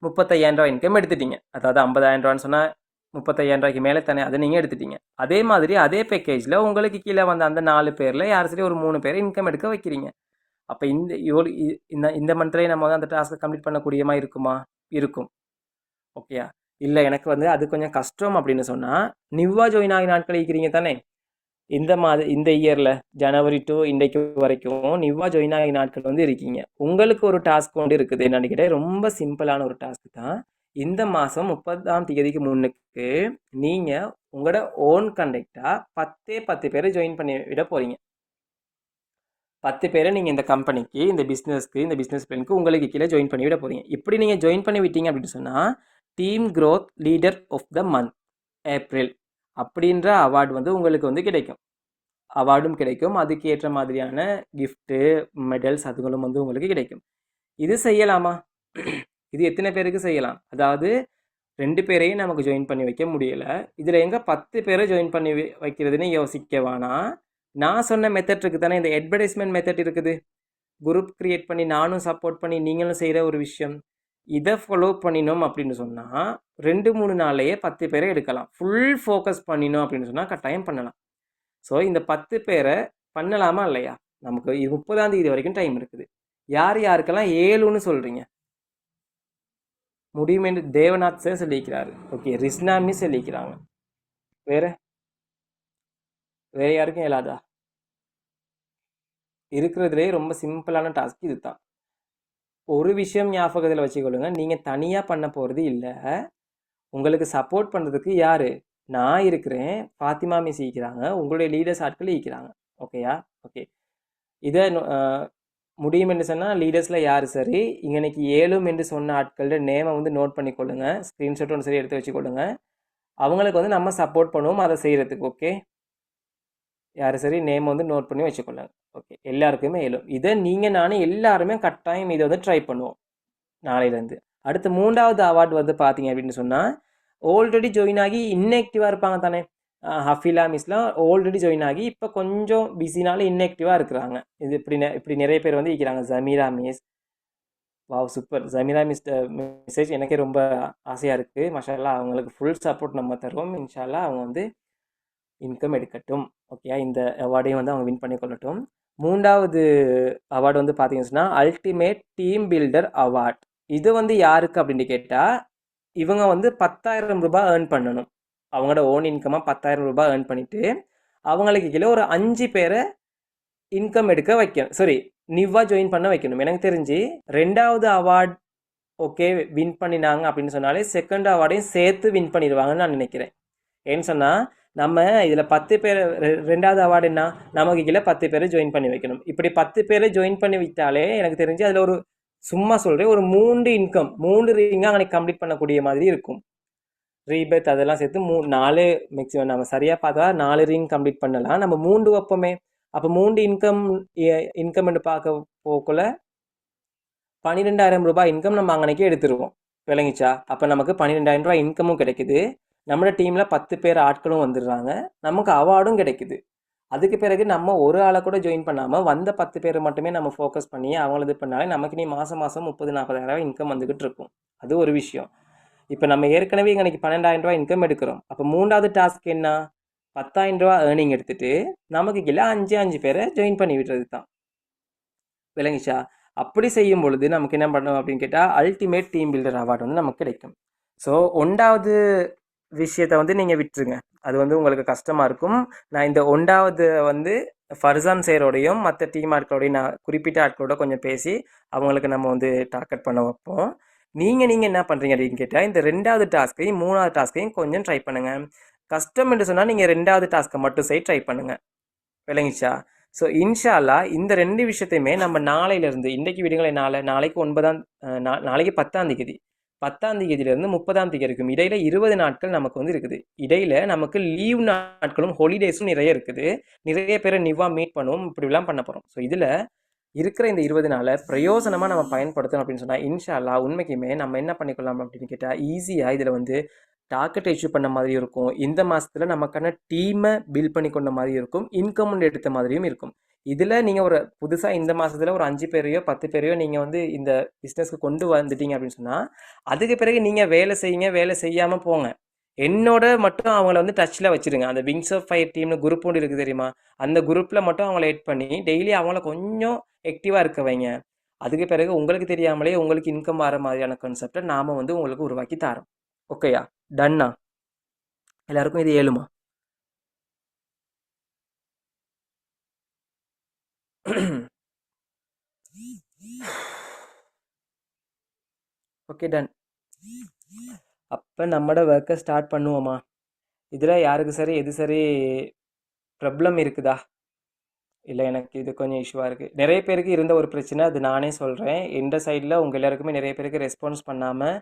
35,000 ரூபாய் இன்கம் எடுத்துட்டீங்க. அதாவது 50,000 ரூபான்னு சொன்னால் 35,000 ரூபாய்க்கு மேலே தானே, அதை நீங்கள் எடுத்துட்டீங்க. அதே மாதிரி அதே பேக்கேஜில் உங்களுக்கு கீழே வந்த அந்த 4 பேரில் யார் சரி ஒரு 3 பேரை இன்கம் எடுக்க வைக்கிறீங்க. அப்போ இந்த மந்த்லேயே நம்ம வந்து அந்த டாஸ்க்கை கம்ப்ளீட் பண்ணக்கூடியமாக இருக்குமா? இருக்கும். ஓகேயா? இல்லை எனக்கு வந்து அது கொஞ்சம் கஷ்டம் அப்படின்னு சொன்னால், நியூவாக ஜாயின் ஆகி நாட்கள் இருக்கிறீங்க தானே, இந்த இயரில் ஜனவரி டு இன்றைக்கு வரைக்கும் நியூவாக ஜாயின் ஆகி நாட்கள் வந்து இருக்கீங்க. உங்களுக்கு ஒரு டாஸ்க் கொண்டு இருக்குது. என்னன்னு கேட்டால் ரொம்ப சிம்பிளான ஒரு டாஸ்க் தான். இந்த மாதம் 30ஆம் தேதிக்கு முன்னுக்கு நீங்கள் உங்களோட ஓன் கண்டக்டாக 10 பேரை ஜாயின் பண்ணி விட போகிறீங்க. 10 பேரை நீங்கள் இந்த கம்பெனிக்கு, இந்த பிஸ்னஸ்க்கு, இந்த பிஸ்னஸ் பிளானுக்கு உங்களுக்கு கீழே ஜாயின் பண்ணி விட போகிறீங்க. இப்படி நீங்கள் ஜாயின் பண்ணி விட்டீங்க அப்படின்னு சொன்னால், team growth leader of the month April அப்படின்ற அவார்டு வந்து உங்களுக்கு வந்து கிடைக்கும். அவார்டும் கிடைக்கும். அதுக்கு ஏற்ற மாதிரியான கிஃப்ட்டு, மெடல்ஸ் அதுகளும் வந்து உங்களுக்கு கிடைக்கும். இது செய்யலாமா? இது எத்தனை பேருக்கு செய்யலாம்? அதாவது 2 பேரையும் நமக்கு ஜாயின் பண்ணி வைக்க முடியலை. இதில் எங்கே 10 பேரை ஜாயின் பண்ணி வைக்கிறதுன்னு யோசிக்க வேணாம். நான் சொன்ன மெத்தட் இருக்குது தானே, இந்த அட்வர்டைஸ்மெண்ட் மெத்தட் இருக்குது. குரூப் க்ரியேட் பண்ணி நானும் சப்போர்ட் பண்ணி நீங்களும் செய்கிற ஒரு விஷயம். இதை ஃபாலோ பண்ணினோம் அப்படின்னு சொன்னால் 2-3 நாள்லேயே 10 பேரை எடுக்கலாம். ஃபுல் ஃபோக்கஸ் பண்ணினோம் அப்படின்னு சொன்னால் கட்டாயம் பண்ணலாம். ஸோ இந்த 10 பேரை பண்ணலாமா இல்லையா? நமக்கு 30ஆம் தேதி வரைக்கும் டைம் இருக்குது. யார் யாருக்கெல்லாம் 7ன்னு சொல்கிறீங்க? முடியும் என்று தேவநாத் சார் சொல்லிக்கிறாரு. ஓகே, ரிஸ்னா மிஸ் சொல்லிக்கிறாங்க. வேறு வேற யாருக்கும் இயலாதா? இருக்கிறதுலே ரொம்ப சிம்பிளான டாஸ்க் இதுதான். ஒரு விஷயம் ஞாபகத்தில் வச்சுக்கொள்ளுங்க, நீங்க தனியா பண்ண போறது இல்ல. உங்களுக்கு சப்போர்ட் பண்றதுக்கு யாரு? நான் இருக்கிறேன், ஃபாத்திமா மிஸ் இருக்கிறாங்க, உங்களுடைய லீடர்ஸ் ஆட்கள் இருக்கிறாங்க. ஓகேயா? ஓகே. இதை முடியும் என்று சொன்னால் லீடர்ஸில் யார் சரி இன்னைக்கு ஏழும் என்று சொன்ன ஆட்களோட நேமை வந்து நோட் பண்ணிக்கொள்ளுங்க, ஸ்க்ரீன்ஷாட் ஒன்று சரி எடுத்து வச்சுக்கொள்ளுங்க. அவங்களுக்கு வந்து நம்ம சப்போர்ட் பண்ணுவோம் அதை செய்கிறதுக்கு. ஓகே, யார் சரி நேம் வந்து நோட் பண்ணி வச்சுக்கொள்ளுங்க. ஓகே, எல்லாருக்குமே ஏழும். இதை நீங்கள் நானும் எல்லாருமே கட்டாயம் இதை வந்து ட்ரை பண்ணுவோம் நாளையிலேருந்து. அடுத்து 3வது அவார்டு வந்து பார்த்தீங்க அப்படின்னு சொன்னால், ஆல்ரெடி ஜாயின் ஆகி இன்னெக்டிவாக இருப்பாங்க தானே. ஹஃபிலா மிஸ்லாம் ஆல்ரெடி ஜாயின் ஆகி இப்போ கொஞ்சம் பிஸினால இன்னெக்டிவாக இருக்கிறாங்க. இது இப்படி நிறைய பேர் வந்து இருக்கிறாங்க. Jameera miss, wow super. Jameera miss message எனக்கே ரொம்ப ஆசையாக இருக்குது. மஷாலா, அவங்களுக்கு ஃபுல் சப்போர்ட் நம்ம தருவோம். இன்ஷால்லா அவங்க வந்து இன்கம் எடுக்கட்டும். ஓகே, இந்த அவார்டையும் வந்து அவங்க வின் பண்ணி கொள்ளட்டும். 3வது அவார்டு வந்து பார்த்தீங்கன்னு சொன்னால் அல்டிமேட் டீம் பில்டர் அவார்ட். இது வந்து யாருக்கு அப்படின்னு கேட்டால், இவங்க வந்து 10,000 ரூபாய் ஏர்ன் பண்ணணும். அவங்களோட ஓன் இன்கமாக 10,000 ரூபாய் ஏர்ன் பண்ணிவிட்டு அவங்களுக்கு கீழே ஒரு 5 பேரை இன்கம் எடுக்க வைக்கணும். சாரி, நிவ்வாக ஜாயின் பண்ண வைக்கணும். எனக்கு தெரிஞ்சு 2வது அவார்ட் ஓகே வின் பண்ணினாங்க அப்படின்னு சொன்னாலே 2nd அவார்டையும் சேர்த்து வின் பண்ணிடுவாங்கன்னு நான் நினைக்கிறேன். ஏன்னு சொன்னால் நம்ம இதில் 10 பேர் 2வது அவார்டு என்ன, நமக்கு கீழே 10 பேரை ஜாயின் பண்ணி வைக்கணும். இப்படி 10 பேரை ஜாயின் பண்ணி விட்டாலே எனக்கு தெரிஞ்சு அதில் ஒரு சும்மா சொல்கிறேன் ஒரு 3 ரிங்காக அன்னைக்கு கம்ப்ளீட் பண்ணக்கூடிய மாதிரி இருக்கும். ரீபேத் அதெல்லாம் சேர்த்து 4 மேக்ஸிமம் நம்ம சரியாக பார்த்தா 4 ரிங் கம்ப்ளீட் பண்ணலாம். நம்ம 3 வைப்போமே, அப்போ 3 இன்கம்னு பார்க்க போக்குள்ள 12,000 ரூபாய் இன்கம் நம்ம அங்கனைக்கே எடுத்துருவோம். விளங்கிச்சா? அப்போ நமக்கு 12,000 ரூபாய் இன்கமும் கிடைக்குது, நம்மளோட டீமில் 10 பேர் ஆட்களும் வந்துடுறாங்க, நமக்கு அவார்டும் கிடைக்குது. அதுக்கு பிறகு நம்ம ஒரு ஆளை கூட ஜாயின் பண்ணாமல் வந்த 10 பேரை மட்டுமே நம்ம ஃபோக்கஸ் பண்ணி அவங்கள இது பண்ணாலே நமக்கு நீ மாதம் 30,000-40,000 இன்கம் வந்துக்கிட்டு இருக்கும். அது ஒரு விஷயம். இப்போ நம்ம ஏற்கனவே இன்னைக்கு 12,000 ரூபாய் இன்கம் எடுக்கிறோம். அப்போ 3வது டாஸ்க் என்ன, 10,000 ரூபா ஏர்னிங் எடுத்துட்டு நமக்கு கீழே 5 பேரை ஜாயின் பண்ணி விடுறது தான். விளங்கிச்சா? அப்படி செய்யும் பொழுது நமக்கு என்ன பண்ணணும் அப்படின்னு கேட்டால் அல்டிமேட் டீம் பில்டர் அவார்டு வந்து நமக்கு கிடைக்கும். ஸோ 1வது விஷயத்தை வந்து நீங்கள் விட்டுருங்க, அது வந்து உங்களுக்கு கஷ்டமாக இருக்கும். நான் இந்த 1வது வந்து ஃபர்சான் சேரோடையும் மற்ற டீம் ஆட்களோடையும் நான் குறிப்பிட்ட ஆட்களோட கொஞ்சம் பேசி அவங்களுக்கு நம்ம வந்து டார்கெட் பண்ண வைப்போம். நீங்கள் என்ன பண்ணுறீங்க அப்படின்னு கேட்டால் இந்த 2வது டாஸ்க்கையும் 3வது டாஸ்க்கையும் கொஞ்சம் ட்ரை பண்ணுங்கள். கஷ்டம் என்று சொன்னால் நீங்கள் 2வது டாஸ்க்கை மட்டும் செய்ய ட்ரை பண்ணுங்கள். விளங்கிச்சா? ஸோ இன்ஷால்லா இந்த 2 விஷயத்தையுமே நம்ம நாளையிலேருந்து, இன்றைக்கு விடுங்களே, நாளைக்கு 9ஆம் நாளைக்கு 10ஆம் தேதி, 10ஆம் தேதியிலேருந்து 30ஆம் தேதி இருக்கும். இடையில 20 நாட்கள் நமக்கு வந்து இருக்குது. இடையில நமக்கு லீவ் நாட்களும் ஹாலிடேஸும் நிறைய இருக்குது. நிறைய பேரை நிவ்வா மீட் பண்ணுவோம், இப்படிலாம் பண்ண போகிறோம். ஸோ இதில் இருக்கிற இந்த 20 நாளை பிரயோஜனமாக நம்ம பயன்படுத்தணும் அப்படின்னு சொன்னால் இன்ஷால்லா உண்மைக்குமே நம்ம என்ன பண்ணிக்கொள்ளலாம் அப்படின்னு கேட்டால் ஈஸியாக இதில் வந்து டார்கெட் அச்சீவ் பண்ண மாதிரி இருக்கும். இந்த மாதத்தில் நமக்கான டீமை பில்ட் பண்ணி கொண்ட மாதிரி இருக்கும், இன்கம் எடுத்த மாதிரியும் இருக்கும். இதில் நீங்கள் ஒரு புதுசாக இந்த மாதத்தில் ஒரு 5 பேரையோ 10 பேரையோ நீங்கள் வந்து இந்த பிஸ்னஸ்க்கு கொண்டு வந்துட்டீங்க அப்படின்னு சொன்னால் அதுக்கு பிறகு நீங்கள் வேலை செய்யுங்க, வேலை செய்யாமல் போங்க. என்னோட மட்டும் அவங்கள வந்து டச்சில் வச்சுருங்க. அந்த விங்ஸ் ஆஃப் ஃபயர் டீம்னு குரூப் ஒன்று இருக்குது தெரியுமா, அந்த குரூப்பில் மட்டும் அவங்கள எட் பண்ணி டெய்லி அவங்கள கொஞ்சம் ஆக்டிவாக இருக்க வைங்க. அதுக்கு பிறகு உங்களுக்கு தெரியாமலே உங்களுக்கு இன்கம் வர மாதிரியான கான்செப்டை நாம் வந்து உங்களுக்கு உருவாக்கி தரோம். ஓகேயா? டன்னா? எல்லாருக்கும் இது ஏழுமா? Okay, done. அப்போ நம்மளோட ஒர்க்கை ஸ்டார்ட் பண்ணுவோமா? இதில் யாருக்கு சரி எது சரி ப்ராப்ளம் இருக்குதா? இல்லை, எனக்கு இது கொஞ்சம் இஷ்யூவாக இருக்குது. நிறைய பேருக்கு இருந்த ஒரு பிரச்சனை, அது நானே சொல்கிறேன். எந்த சைடில் உங்கள் எல்லாருக்குமே நிறைய பேருக்கு ரெஸ்பான்ஸ் பண்ணாமல்,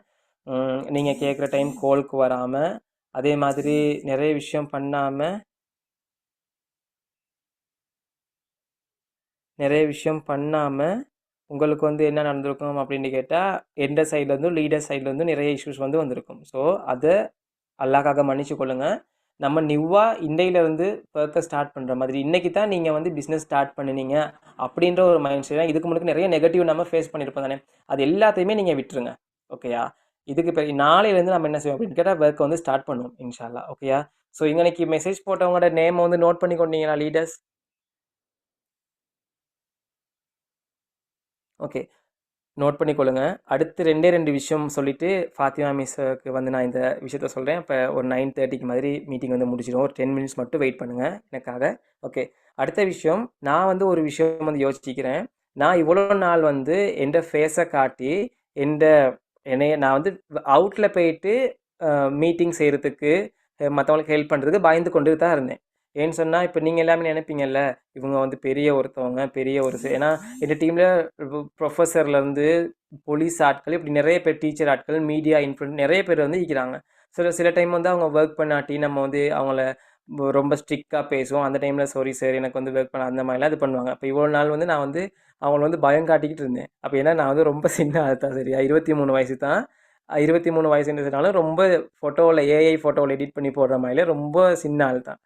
நீங்கள் கேட்குற டைம் கோலுக்கு வராமல், அதே மாதிரி நிறைய விஷயம் பண்ணாமல் உங்களுக்கு வந்து என்ன நடந்திருக்கும் அப்படின்னு கேட்டால் எந்த சைட்லேருந்தும் லீடர் சைட்லேருந்தும் நிறைய இஷ்யூஸ் வந்து வந்திருக்கும். ஸோ அதை அல்லாக்காக மன்னிச்சு கொள்ளுங்கள். நம்ம நிவ்வாக இன்றையிலேருந்து ஒர்க்கை ஸ்டார்ட் பண்ணுற மாதிரி இன்றைக்கி தான் நீங்கள் வந்து பிஸ்னஸ் ஸ்டார்ட் பண்ணினீங்க அப்படின்ற ஒரு மைண்ட் செட். இதுக்கு முன்னாடி நிறைய நெகட்டிவ் நம்ம ஃபேஸ் பண்ணியிருப்போம் தானே, அது எல்லாத்தையுமே நீங்கள் விட்டுருங்க. ஓகேயா? இதுக்கு பிறகு நாளையிலேருந்து நம்ம என்ன செய்வோம் அப்படின்னு கேட்டால் ஒர்க்கை வந்து ஸ்டார்ட் பண்ணுவோம் இன்ஷால்லா. ஓகேயா? ஸோ இன்னைக்கு மெசேஜ் போட்டவங்களோட நேம் வந்து நோட் பண்ணி கொண்டீங்களா லீடர்ஸ்? ஓகே, நோட் பண்ணிக்கொள்ளுங்க. அடுத்து 2 விஷயம் சொல்லிட்டு ஃபாத்திமா மிஸ்ஸுக்கு வந்து நான் இந்த விஷயத்த சொல்கிறேன். இப்போ ஒரு 9:30க்கு மாதிரி மீட்டிங் வந்து முடிச்சிடும். ஒரு 10 மினிட்ஸ் மட்டும் வெயிட் பண்ணுங்கள் எனக்காக. ஓகே. அடுத்த விஷயம், நான் வந்து ஒரு விஷயம் வந்து யோசிக்கிறேன். நான் இவ்வளோ நாள் வந்து எந்த ஃபேஸை காட்டி எந்த என்னைய நான் வந்து அவுட்டில் போயிட்டு மீட்டிங் செய்கிறதுக்கு மற்றவங்களுக்கு ஹெல்ப் பண்ணுறதுக்கு பயந்து கொண்டு தான் இருந்தேன். ஏன்னு சொன்னால் இப்போ நீங்கள் எல்லாமே நினைப்பீங்கல்ல, இவங்க வந்து பெரிய ஒருத்தவங்க, பெரிய ஒரு ஏன்னா இந்த டீமில் ப்ரொஃபஸர்லேருந்து போலீஸ் ஆட்கள், இப்படி நிறைய பேர், டீச்சர் ஆட்கள், மீடியா இன்ஃப்ளூயன்ஸ் நிறைய பேர் வந்து இருக்கிறாங்க. சில டைம் வந்து அவங்க ஒர்க் பண்ணாட்டி நம்ம வந்து அவங்கள ரொம்ப ஸ்ட்ரிக்டாக பேசுவோம். அந்த டைமில் சாரி சார் எனக்கு வந்து ஒர்க் பண்ண அந்த மாதிரிலாம் இது பண்ணுவாங்க. அப்போ இவ்வளோ நாள் வந்து நான் வந்து அவங்கள வந்து பயம் காட்டிக்கிட்டு இருந்தேன். அப்போ ஏன்னா நான் வந்து ரொம்ப சின்ன ஆள் தான், சரியா 23 வயசு தான். 23 வயசுன்றதுனால ரொம்ப ஃபோட்டோவில் ஏஐ ஃபோட்டோவில் எடிட் பண்ணி போடுற மாதிரில ரொம்ப சின்ன ஆள் தான்.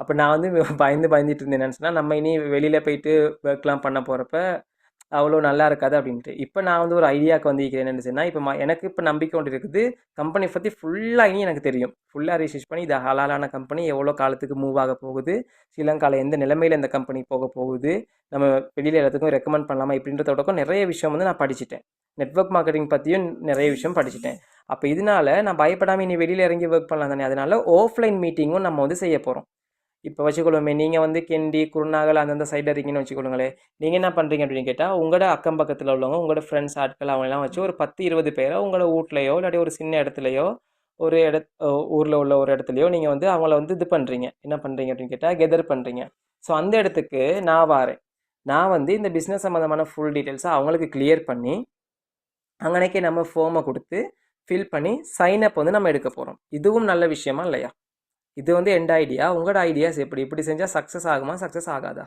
அப்போ நான் வந்து பயந்துட்டு இருந்தேன். என்னன்னு சொன்னால், நம்ம இனி வெளியில் போயிட்டு ஒர்க்லாம் பண்ண போகிறப்ப அவ்வளோ நல்லா இருக்காது அப்படின்ட்டு. இப்போ நான் வந்து ஒரு ஐடியாவுக்கு வந்திருக்கிறேன். என்னென்னு சொன்னால், இப்போ எனக்கு இப்போ நம்பிக்கை ஒன்று இருக்குது. கம்பெனி பற்றி ஃபுல்லாக இனி எனக்கு தெரியும். ஃபுல்லாக ரிசர்ச் பண்ணி இது ஹலாலான கம்பெனி, எவ்வளோ காலத்துக்கு மூவ் ஆக போகுது, ஸ்ரீலங்காவில் எந்த நிலைமையில் இந்த கம்பெனி போக போகுது, நம்ம வெளியில் எல்லாத்துக்கும் ரெக்கமெண்ட் பண்ணலாமா இப்படின்றதோடக்கும் நிறைய விஷயம் வந்து நான் படிச்சுட்டேன். நெட்வொர்க் மார்க்கெட்டிங் பற்றியும் நிறைய விஷயம் படிச்சுட்டேன். அப்போ இதனால நான் பயப்படாமல் இனி வெளியில் இறங்கி ஒர்க் பண்ணலாம் தானே. அதனால ஆஃப்லைன் மீட்டிங்கும் நம்ம வந்து செய்ய போகிறோம். இப்போ வச்சுக்கொள்ளுமே, நீங்கள் வந்து கெண்டி குருநாகல் அந்தந்த சைடில் இருக்கீங்கன்னு வச்சுக்கொள்ளுங்களேன். நீங்கள் என்ன பண்ணுறீங்க அப்படின்னு கேட்டால், உங்களோட அக்கம் பக்கத்தில் உள்ளவங்க, உங்களோட ஃப்ரெண்ட்ஸ் ஆட்கள் அவங்களாம் வச்சு ஒரு 10-20 பேரை உங்களோட வீட்லையோ இல்லாட்டி ஒரு சின்ன இடத்துலையோ ஒரு ஊரில் உள்ள ஒரு இடத்துலையோ நீங்கள் வந்து அவங்கள வந்து இது பண்ணுறீங்க. என்ன பண்ணுறீங்க அப்படின்னு கேட்டால் கெதர் பண்ணுறீங்க. ஸோ அந்த இடத்துக்கு நான் வாரேன். நான் வந்து இந்த பிஸ்னஸ் சம்மந்தமான ஃபுல் டீட்டெயில்ஸை அவங்களுக்கு கிளியர் பண்ணி அங்கனைக்கே நம்ம ஃபார்மை கொடுத்து ஃபில் பண்ணி சைன் அப் வந்து நம்ம எடுக்க போகிறோம். இதுவும் நல்ல விஷயமா இல்லையா? இது வந்து எண்ட் ஐடியா. உங்களோட ஐடியாஸ் எப்படி இப்படி செஞ்சால் சக்ஸஸ் ஆகுமா, சக்ஸஸ் ஆகாதா?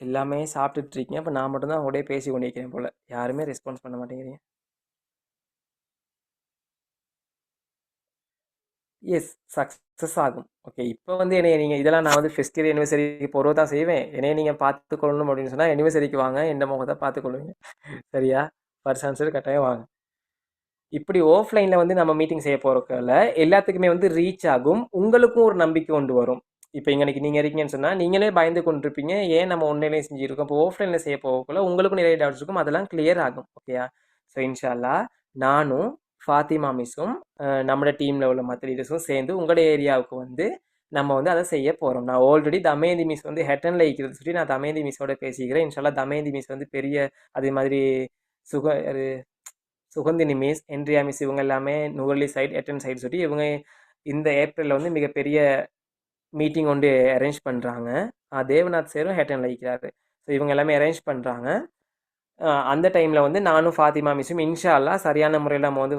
எல்லாமே சாப்பிட்டுட்டு இருக்கீங்க. அப்போ நான் மட்டும்தான் உங்களோடய பேசி கொண்டிருக்கிறேன் போல். யாருமே ரெஸ்பான்ஸ் பண்ண மாட்டேங்கிறீங்க. எஸ், சக்ஸஸ் ஆகும். ஓகே. இப்போ வந்து என்னைய நீங்கள் இதெல்லாம் நான் வந்து ஃபெஸ்ட் இயர் அனிவர்சரிக்கு போகிறதா தான் செய்வேன். என்னைய நீங்கள் பார்த்துக்கொள்ளணும் அப்படின்னு சொன்னால் அனிவர்சரிக்கு வாங்க, எந்த முகத்தை பார்த்துக்கொள்ளுவீங்க. சரியா? ஃபர்ஸ்ட் ஆன்சர் கட்டாயம் வாங்க. இப்படி ஆஃப்லைனில் வந்து நம்ம மீட்டிங் செய்ய போகிறதுல எல்லாத்துக்குமே வந்து ரீச் ஆகும். உங்களுக்கும் ஒரு நம்பிக்கை கொண்டு வரும். இப்போ இன்னைக்கு நீங்கள் இருக்கீங்கன்னு சொன்னால் நீங்களே பயந்து கொண்டிருப்பீங்க, ஏன் நம்ம ஒன்லைன்லேயே செஞ்சுருக்கோம், இப்போ ஆஃப்லைனில் செய்ய போகக்குள்ள உங்களுக்கும் நிறைய டவுட்ஸ் இருக்கும், அதெல்லாம் கிளியர் ஆகும். ஓகேயா? ஸோ இன்ஷா அல்லாஹ் நானும் ஃபாத்திமா மிஸ்ஸும் நம்மளோட டீமில் உள்ள மற்ற லீடர்ஸும் சேர்ந்து உங்களோட ஏரியாவுக்கு வந்து நம்ம வந்து அதை செய்ய போகிறோம். நான் ஆல்ரெடி தமேந்தி மிஸ் வந்து ஹெட்டனில் இருக்கிறது சொல்லி நான் தமேந்தி மிஸ்ஸோட பேசிக்கிறேன். இன்ஷா அல்லாஹ் தமேந்தி மிஸ் வந்து பெரிய அதே மாதிரி சுக சுகந்தினி மிஸ், என்ட்ரியா மிஸ், இவங்க எல்லாமே நுவர்லி சைட், எட்டன் சைடு சொல்லி இவங்க இந்த ஏப்ரலில் வந்து மிகப்பெரிய மீட்டிங் ஒன்று அரேஞ்ச் பண்ணுறாங்க. தேவநாத் சேரும் ஹெட்டனில் இருக்கிறாரு. ஸோ இவங்க எல்லாமே அரேஞ்ச் பண்ணுறாங்க. அந்த டைமில் வந்து நானும் ஃபாத்திமா மிஸ்ஸும் இன்ஷா அல்லாஹ் சரியான முறையில் நம்ம வந்து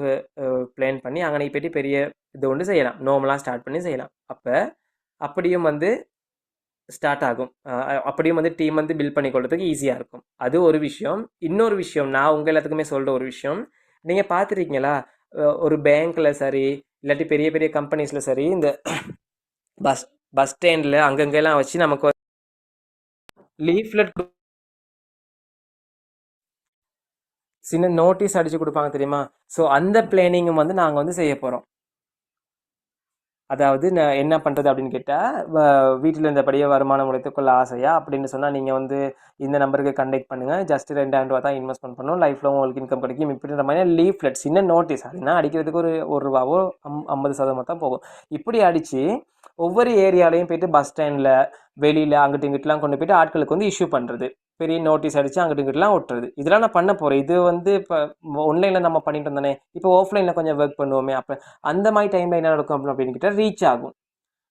பிளான் பண்ணி அங்கே போய்ட்டு பெரிய இது ஒன்று செய்யலாம். நார்மலாக ஸ்டார்ட் பண்ணி செய்யலாம். அப்போ அப்படியும் வந்து ஸ்டார்ட் ஆகும். அப்படியும் வந்து டீம் வந்து பில்ட் பண்ணி கொள்றதுக்கு ஈஸியாக இருக்கும். அது ஒரு விஷயம். இன்னொரு விஷயம், நான் உங்கள் எல்லாத்துக்குமே சொல்கிற ஒரு விஷயம், நீங்கள் பார்த்துருக்கீங்களா, ஒரு பேங்க்கில் சரி இல்லாட்டி பெரிய பெரிய கம்பெனிஸில் சரி, இந்த பஸ் பஸ் ஸ்டாண்டில் அங்கங்கெல்லாம் வச்சு நமக்கு லீஃப்லெட் சின்ன நோட்டீஸ் அடித்து கொடுப்பாங்க தெரியுமா? ஸோ அந்த பிளானிங்கும் வந்து நாங்கள் வந்து செய்ய போகிறோம். அதாவது நான் என்ன பண்ணுறது அப்படின்னு கேட்டால், வீட்டில் இருந்தபடியே வருமானம் உழைத்துக்கொள்ள ஆசையா அப்படின்னு சொன்னால் நீங்கள் வந்து இந்த நம்பருக்கு கண்டெக்ட் பண்ணுங்கள், ஜஸ்ட் 2000 ரூபா தான் இன்வெஸ்ட்மெண்ட் பண்ணணும், லைஃப்பில் உங்களுக்கு இன்கம் கிடைக்கும் இப்படின்ற மாதிரி லீஃப்லெட் சின்ன நோட்டீஸ். அதுனா அடிக்கிறதுக்கு ஒரு ரூபாவோ 50% தான் போகும். இப்படி அடித்து ஒவ்வொரு ஏரியாலையும் போய்ட்டு பஸ் ஸ்டாண்டில் வெளியில் அங்கிட்டு இங்கிட்டலாம் கொண்டு போய்ட்டு ஆட்களுக்கு வந்து இஷ்யூ பண்ணுறது, பெரிய நோட்டீஸ் அடித்து அங்கிட்டு இங்கிட்டலாம் ஒட்டுறது, இதெல்லாம் நான் பண்ண போகிறேன். இது வந்து இப்போ ஆன்லைனில் நம்ம பண்ணிட்டு இருந்தோன்னே, இப்போ ஆஃப்லைனில் கொஞ்சம் ஒர்க் பண்ணுவோமே, அப்போ அந்த மாதிரி டைமில் என்ன நடக்கும் அப்படின்னு கேட்டால் ரீச் ஆகும்.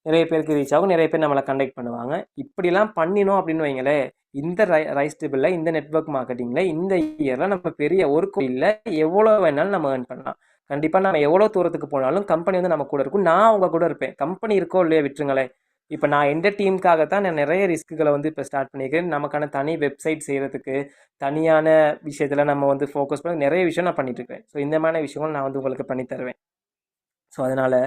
நிறைய பேருக்கு ரீச் ஆகும், நிறைய பேர் நம்மளை கண்டெக்ட் பண்ணுவாங்க. இப்படிலாம் பண்ணினோம் அப்படின்னு வைங்களேன், இந்த ரைஸ் டேபிளில், இந்த நெட்வொர்க் மார்க்கெட்டிங்கில் இந்த இயரில் நம்ம பெரிய ஒரு கோயிலில் எவ்வளோ வேணாலும் நம்ம ஏர்ன் பண்ணலாம். கண்டிப்பாக நம்ம எவ்வளோ தூரத்துக்கு போனாலும் கம்பெனி வந்து நம்ம கூட இருக்கும். நான் அவங்க கூட இருப்பேன். கம்பெனி இருக்கோ இல்லையா விட்டுருங்களேன். இப்போ நான் எந்த டீமுக்காகத்தான் நான் நிறைய ரிஸ்க்குகளை வந்து இப்போ ஸ்டார்ட் பண்ணியிருக்கேன். நமக்கான தனி வெப்சைட் செய்கிறதுக்கு, தனியான விஷயத்தில் நம்ம வந்து ஃபோக்கஸ் பண்ணி நிறைய விஷயம் நான் பண்ணிட்டுருக்கேன். ஸோ இந்த மாதிரி விஷயங்கள் நான் வந்து உங்களுக்கு பண்ணி தருவேன். ஸோ அதனால்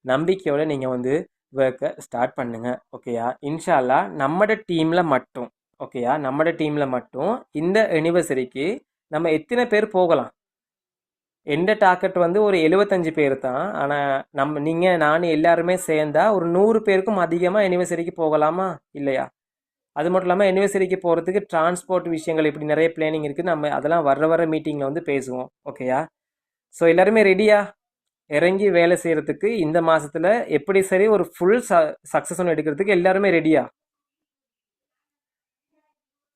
நம்பிக்கையோடு நீங்கள் வந்து ஒர்க்கை ஸ்டார்ட் பண்ணுங்க. ஓகேயா? இன்ஷா அல்லாஹ் நம்மட டீமில் மட்டும், ஓகேயா, நம்மட டீமில் மட்டும் இந்த அனிவர்சரிக்கு நம்ம எத்தனை பேர் போகலாம்? எந்த டார்கெட் வந்து ஒரு 75 பேர் தான். ஆனால் நீங்கள் நான் எல்லாருமே சேர்ந்தா ஒரு 100 பேருக்கும் அதிகமாக அனிவர்சரிக்கு போகலாமா இல்லையா? அது மட்டும் இல்லாமல் அனிவர்சரிக்கு போகிறதுக்கு டிரான்ஸ்போர்ட் விஷயங்கள் இப்படி நிறைய பிளானிங் இருக்குது. நம்ம அதெல்லாம் வர மீட்டிங்கில் வந்து பேசுவோம். ஓகேயா? ஸோ எல்லாருமே ரெடியா இறங்கி வேலை செய்கிறதுக்கு இந்த மாதத்தில் எப்படி சரி ஒரு ஃபுல் சக்ஸஸ் ஒன்று எடுக்கிறதுக்கு எல்லாருமே ரெடியா?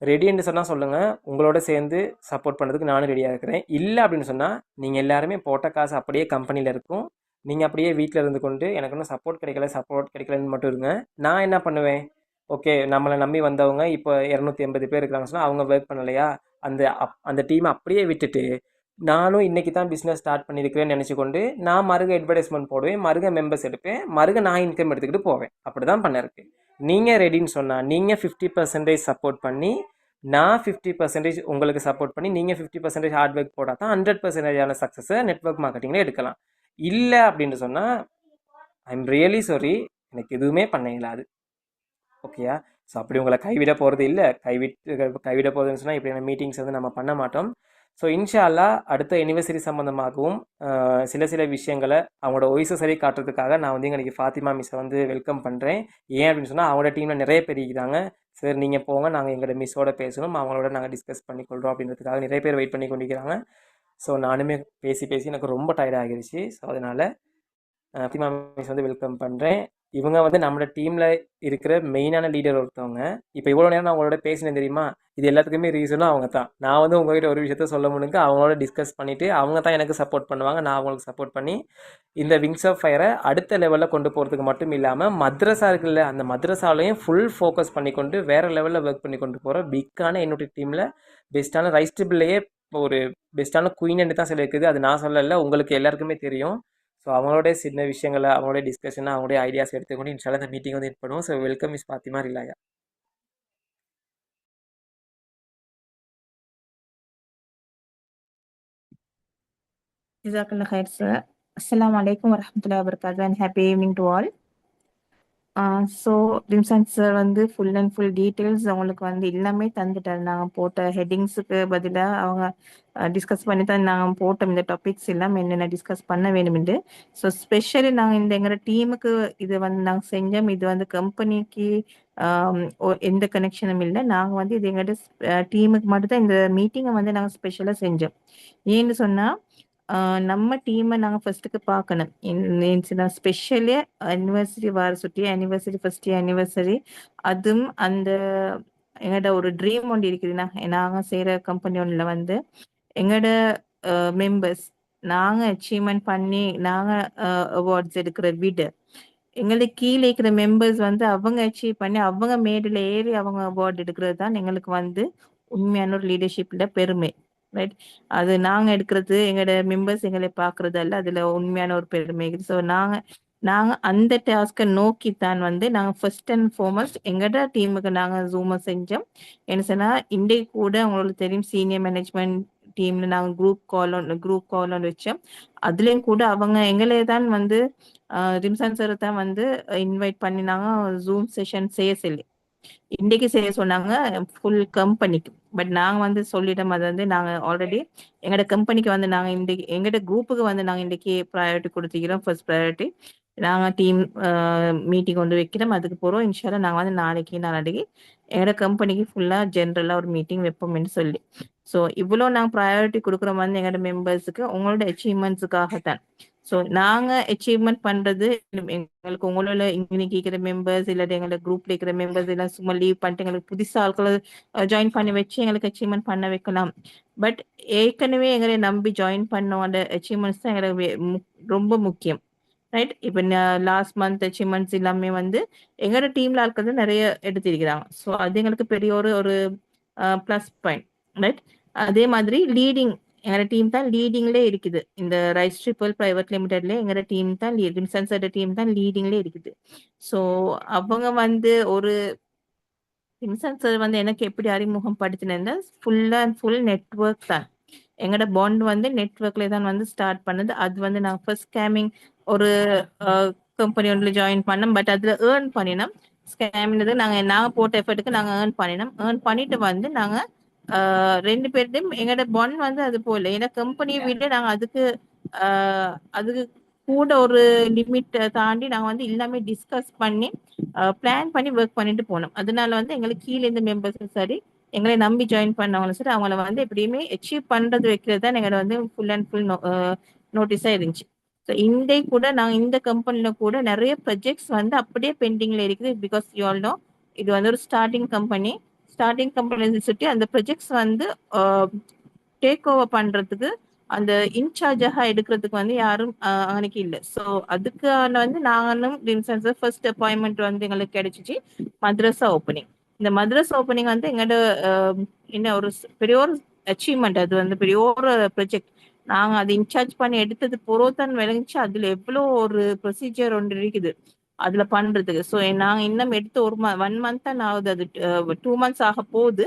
ரெடின்னு சொன்னால் சொல்லுங்கள், உங்களோட சேர்ந்து சப்போர்ட் பண்ணுறதுக்கு நானும் ரெடியாக இருக்கிறேன். இல்லை அப்படின்னு சொன்னால் நீங்கள் எல்லாருமே போட்ட காசு அப்படியே கம்பெனியில் இருக்கும், நீங்கள் அப்படியே வீட்டில் இருந்து கொண்டு எனக்கு இன்னும் சப்போர்ட் கிடைக்கலன்னு மட்டும் இருங்க. நான் என்ன பண்ணுவேன், ஓகே நம்மளை நம்பி வந்தவங்க இப்போ 280 பேர் இருக்கிறாங்க சொன்னால் அவங்க ஒர்க் பண்ணலையா, அந்த டீமை அப்படியே விட்டுட்டு நானும் இன்றைக்கி தான் பிஸ்னஸ் ஸ்டார்ட் பண்ணியிருக்கிறேன்னு நினச்சிக்கொண்டு நான் மறுக அட்வர்டைஸ்மெண்ட் போடுவேன், மறுக மெம்பர்ஸ் எடுப்பேன், மறுக நான் இன்கம் எடுத்துக்கிட்டு போவேன். அப்படி தான் பண்ண இருக்கு. நீங்கள் ரெடின்னு சொன்னால் நீங்கள் 50% சப்போர்ட் பண்ணி, நான் 50% உங்களுக்கு சப்போர்ட் பண்ணி, நீங்கள் 50% ஹார்ட் ஒர்க் போட்டால் தான் 100%ஆன சக்ஸஸை நெட்வொர்க் மார்க்கெட்டிங்கில் எடுக்கலாம். இல்லை அப்படின்னு சொன்னால் ஐ எம் ரியலி சாரி, எனக்கு எதுவுமே பண்ண இயலாது. ஓகேயா? ஸோ அப்படி உங்களை கைவிட போகிறது இல்லை. கைவிட போகிறதுன்னு சொன்னால் இப்படியான மீட்டிங்ஸ் வந்து நம்ம பண்ண மாட்டோம். ஸோ இன்ஷா அல்லாஹ் அடுத்த அனிவர்சரி சம்மந்தமாகவும் சில விஷயங்களை அவங்களோட வயசை சரி காட்டுறதுக்காக நான் வந்து இன்றைக்கி ஃபாத்திமா மிஸ்ஸை வந்து வெல்கம் பண்ணுறேன். ஏன் அப்படின்னு சொன்னால் அவங்களோட டீமில் நிறைய பேர் இருக்கிறாங்க. சரி நீங்கள் போங்க, நாங்கள் எங்களோட மிஸ்ஸோட பேசணும், அவங்களோட நாங்கள் டிஸ்கஸ் பண்ணிக்கொள்கிறோம் அப்படின்றதுக்காக நிறைய பேர் வெயிட் பண்ணி கொண்டிருக்கிறாங்க. ஸோ நானுமே பேசி எனக்கு ரொம்ப டயர்ட் ஆகிருச்சு. ஸோ அதனால் ஃபாத்திமா மிஸ் வந்து வெல்கம் பண்ணுறேன். இவங்க வந்து நம்மளோட டீமில் இருக்கிற மெயினான லீடர் ஒருத்தவங்க. இப்போ இவ்வளோ நேரம் நான் அவங்களோட பேசினேன் தெரியுமா, இது எல்லாத்துக்குமே ரீசனும் அவங்க தான். நான் வந்து உங்ககிட்ட ஒரு விஷயத்த சொல்ல முடியுங்க, அவங்களோட டிஸ்கஸ் பண்ணிவிட்டு அவங்க தான் எனக்கு சப்போர்ட் பண்ணுவாங்க, நான் அவங்களுக்கு சப்போர்ட் பண்ணி இந்த விங்ஸ் ஆஃப் ஃபயரை அடுத்த லெவலில் கொண்டு போகிறதுக்கு மட்டும் இல்லாமல் மദ്രஸா இருக்குல்ல, அந்த மദ്രஸாலையும் ஃபுல் ஃபோக்கஸ் பண்ணி கொண்டு வேறு லெவலில் ஒர்க் பண்ணி கொண்டு போகிற பிக்கான என்னுடைய டீமில் பெஸ்ட்டான ரைஸ் டேபிள்லேயே ஒரு பெஸ்ட்டான குயின்னு தான் சில இருக்குது. அது நான் சொல்லலை, உங்களுக்கு எல்லாருக்குமே தெரியும். ஸோ அவங்களோட சின்ன விஷயங்களை, அவங்களோட டிஸ்கஷனை, அவங்களுடைய ஐடியாஸ் எடுத்துக்கொண்டு இன்ஷால்லா இந்த மீட்டிங் வந்து பண்ணுவோம். So welcome miss Fathima Rilaya. Jazakallah khair, sir. Assalamu alaikum warahmatullahi wabarakatuh and happy evening to all. So Rimzan sir வந்து ஃபுல் அண்ட் ஃபுல் டீட்டெயில்ஸ் அவங்களுக்கு வந்து எல்லாமே தந்துட்டாரு. நாங்கள் போட்ட ஹெட்டிங்ஸுக்கு பதிலாக அவங்க டிஸ்கஸ் பண்ணி தான் நாங்கள் போட்டோம் இந்த டாபிக்ஸ் எல்லாம் என்னென்ன டிஸ்கஸ் பண்ண வேணும்ண்டு. ஸோ ஸ்பெஷலி நாங்கள் எங்களோட டீமுக்கு இது வந்து நாங்கள் செஞ்சோம். இது வந்து கம்பெனிக்கு எந்த கனெக்ஷனும் இல்லை. நாங்கள் வந்து இது எங்களோட டீமுக்கு மட்டும்தான் இந்த மீட்டிங்கை வந்து நாங்கள் ஸ்பெஷலாக செஞ்சோம். ஏன்னு சொன்னால் நம்ம டீமை நாங்கள் ஃபர்ஸ்ட்டுக்கு பார்க்கணும். ஸ்பெஷலி அனிவர்சரி வார சுற்றி அனிவர்சரி ஃபர்ஸ்ட் அனிவர்சரி அதுவும் அந்த எங்களோட ஒரு ட்ரீம் ஒன்று இருக்குதுன்னா, நாங்கள் செய்கிற கம்பெனி ஒன்றில் வந்து எங்களோட மெம்பர்ஸ் நாங்கள் அச்சீவ்மெண்ட் பண்ணி நாங்கள் அவார்ட்ஸ் எடுக்கிற விட எங்களுக்கு கீழே இருக்கிற மெம்பர்ஸ் வந்து அவங்க அச்சீவ் பண்ணி அவங்க மேடையில் ஏறி அவங்க அவார்டு எடுக்கிறது தான் எங்களுக்கு வந்து உண்மையான ஒரு லீடர்ஷிப்ல பெருமை. ரைட்? அது நாங்கள் எடுக்கிறது எங்களோட மெம்பர்ஸ் எங்களை பார்க்கறது அல்ல, அதில் உண்மையான ஒரு பெருமை. ஸோ நாங்கள் அந்த டாஸ்கை நோக்கி தான் வந்து நாங்கள் ஃபர்ஸ்ட் அண்ட் ஃபார்மஸ்ட் எங்களோட டீமுக்கு நாங்கள் ஜூமை செஞ்சோம். என்ன சொன்னால் இன்றைக்கு கூட உங்களுக்கு தெரியும் சீனியர் மேனேஜ்மெண்ட் டீம்ல நாங்கள் குரூப் கால் ஒன்று வச்சோம். அதுலேயும் கூட அவங்க எங்களே தான் வந்து ரிம்சான் சார் தான் வந்து இன்வைட் பண்ணி நாங்கள் ஜூம் செஷன் செய்ய சொல்லி இன்றைக்கு செய்ய சொன்னாங்க ஃபுல் கம்பெனிக்கு. பட் நாங்கள் வந்து சொல்லிட்டோம், அது வந்து நாங்கள் ஆல்ரெடி எங்களோட கம்பெனிக்கு வந்து நாங்கள் இன்றைக்கி எங்களோட குரூப்புக்கு வந்து நாங்கள் இன்றைக்கி ப்ரையாரிட்டி கொடுத்துக்கிறோம். ஃபர்ஸ்ட் ப்ரையாரிட்டி நாங்கள் டீம் மீட்டிங் கொண்டு வைக்கிறோம். அதுக்கு போகிறோம் இன்ஷால்லா நாங்கள் வந்து நாளைக்கு எங்களோட கம்பெனிக்கு ஃபுல்லாக ஜென்ரலாக ஒரு மீட்டிங் வைப்போம்னு சொல்லி. ஸோ இவ்வளோ நாங்கள் ப்ரையாரிட்டி கொடுக்குறோம் வந்து எங்களோட மெம்பர்ஸுக்கு உங்களோட அச்சீவ்மெண்ட்ஸுக்காகத்தான். ஸோ நாங்கள் அச்சீவ்மெண்ட் பண்ணுறது எங்களுக்கு உங்களோட இன்னைக்கு இருக்கிற மெம்பர்ஸ் இல்லாட்டி எங்களோட குரூப்ல இருக்கிற மெம்பர்ஸ் எல்லாம் சும்மா லீவ் பண்ணிட்டு எங்களுக்கு புதுசாக ஆட்களை ஜாயின் பண்ணி வச்சு எங்களுக்கு அச்சீவ்மெண்ட் பண்ண வைக்கலாம். பட் ஏற்கனவே எங்களை நம்பி ஜாயின் பண்ணோட அச்சீவ்மெண்ட்ஸ் தான் எங்களுக்கு ரொம்ப முக்கியம். ரைட்? இப்போ லாஸ்ட் மந்த் அச்சீவ்மெண்ட்ஸ் எல்லாமே வந்து எங்களோட டீம்ல இருக்கிறது நிறைய எடுத்திருக்கிறாங்க. ஸோ அது எங்களுக்கு பெரிய ஒரு ப்ளஸ் பாயிண்ட். ரைட்? அதே மாதிரி லீடிங் எங்களோட டீம் தான் லீடிங்லே இருக்குது. இந்த ரைஸ் ட்ரிபிள் பிரைவேட் லிமிடெட்ல எங்களோட டீம் தான் ரிம்சன்ஸோட டீம் தான் லீடிங்லே இருக்குது. ஸோ அவங்க வந்து ஒரு ரிம்சன் சார் வந்து எனக்கு எப்படி அறிமுகம் படுத்தினா ஃபுல் அண்ட் ஃபுல் நெட்ஒர்க் தான். எங்களோட பாண்ட் வந்து நெட்ஒர்க்ல தான் வந்து ஸ்டார்ட் பண்ணது. அது வந்து நாங்கள் ஃபர்ஸ்ட் ஸ்கேமிங் ஒரு கம்பெனி ஒன்றில் ஜாயின் பண்ணோம். பட் அதில் ஏர்ன் பண்ணினோம். ஸ்கேமிங்கிறது நாங்கள் போட்ட எஃபர்ட்டுக்கு நாங்கள் ஏர்ன் பண்ணினோம். ஏர்ன் பண்ணிட்டு வந்து நாங்கள் ரெண்டு பேர்ட்டையும் எங்களோட பாண்ட் வந்து அது போல. ஏன்னா கம்பெனியை விட நாங்க அதுக்கு கூட ஒரு லிமிட் தாண்டி நாங்க வந்து எல்லாமே டிஸ்கஸ் பண்ணி பிளான் பண்ணி ஒர்க் பண்ணிட்டு போனோம். அதனால வந்து எங்களுக்கு கீழே இருந்த மெம்பர்ஸும் சரி, எங்களை நம்பி ஜாயின் பண்ணவங்களும் சரி, அவங்கள வந்து எப்படியுமே அச்சீவ் பண்றது வைக்கிறது தான் எங்களை வந்து ஃபுல் அண்ட் ஃபுல் நோட்டீஸா இருந்துச்சு. ஸோ இந்த கூட நாங்கள் இந்த கம்பெனில கூட நிறைய ப்ரொஜெக்ட்ஸ் வந்து அப்படியே பெண்டிங்ல இருக்குது. பிகாஸ் யூ ஆல் நோ இது வந்து ஒரு ஸ்டார்டிங் கம்பெனி சுற்றி அந்த ப்ரொஜெக்ட்ஸ் வந்து டேக் ஓவர் பண்றதுக்கு அந்த இன்சார்ஜாக எடுக்கிறதுக்கு வந்து யாரும் அன்னைக்கு இல்லை. ஸோ அதுக்கான வந்து நாங்களும் ஃபர்ஸ்ட் அப்பாயின்மெண்ட் வந்து எங்களுக்கு கிடைச்சிச்சு மദ്രസ ஓப்பனிங். இந்த மദ്രസ ஓப்பனிங் வந்து எங்களோட என்ன ஒரு பெரிய ஒரு அச்சீவ்மெண்ட். அது வந்து பெரிய ஒரு ப்ரொஜெக்ட். நாங்க அதை இன்சார்ஜ் பண்ணி எடுத்தது பொறுத்தான் விளங்கிச்சு அதுல எவ்வளோ ஒரு ப்ரொசீஜர் ஒன்று இருக்குது அதுல பண்றதுக்கு. ஸோ நாங்க இன்னும் எடுத்து 1 month தான் ஆகுது. அது 2 months ஆக போகுது.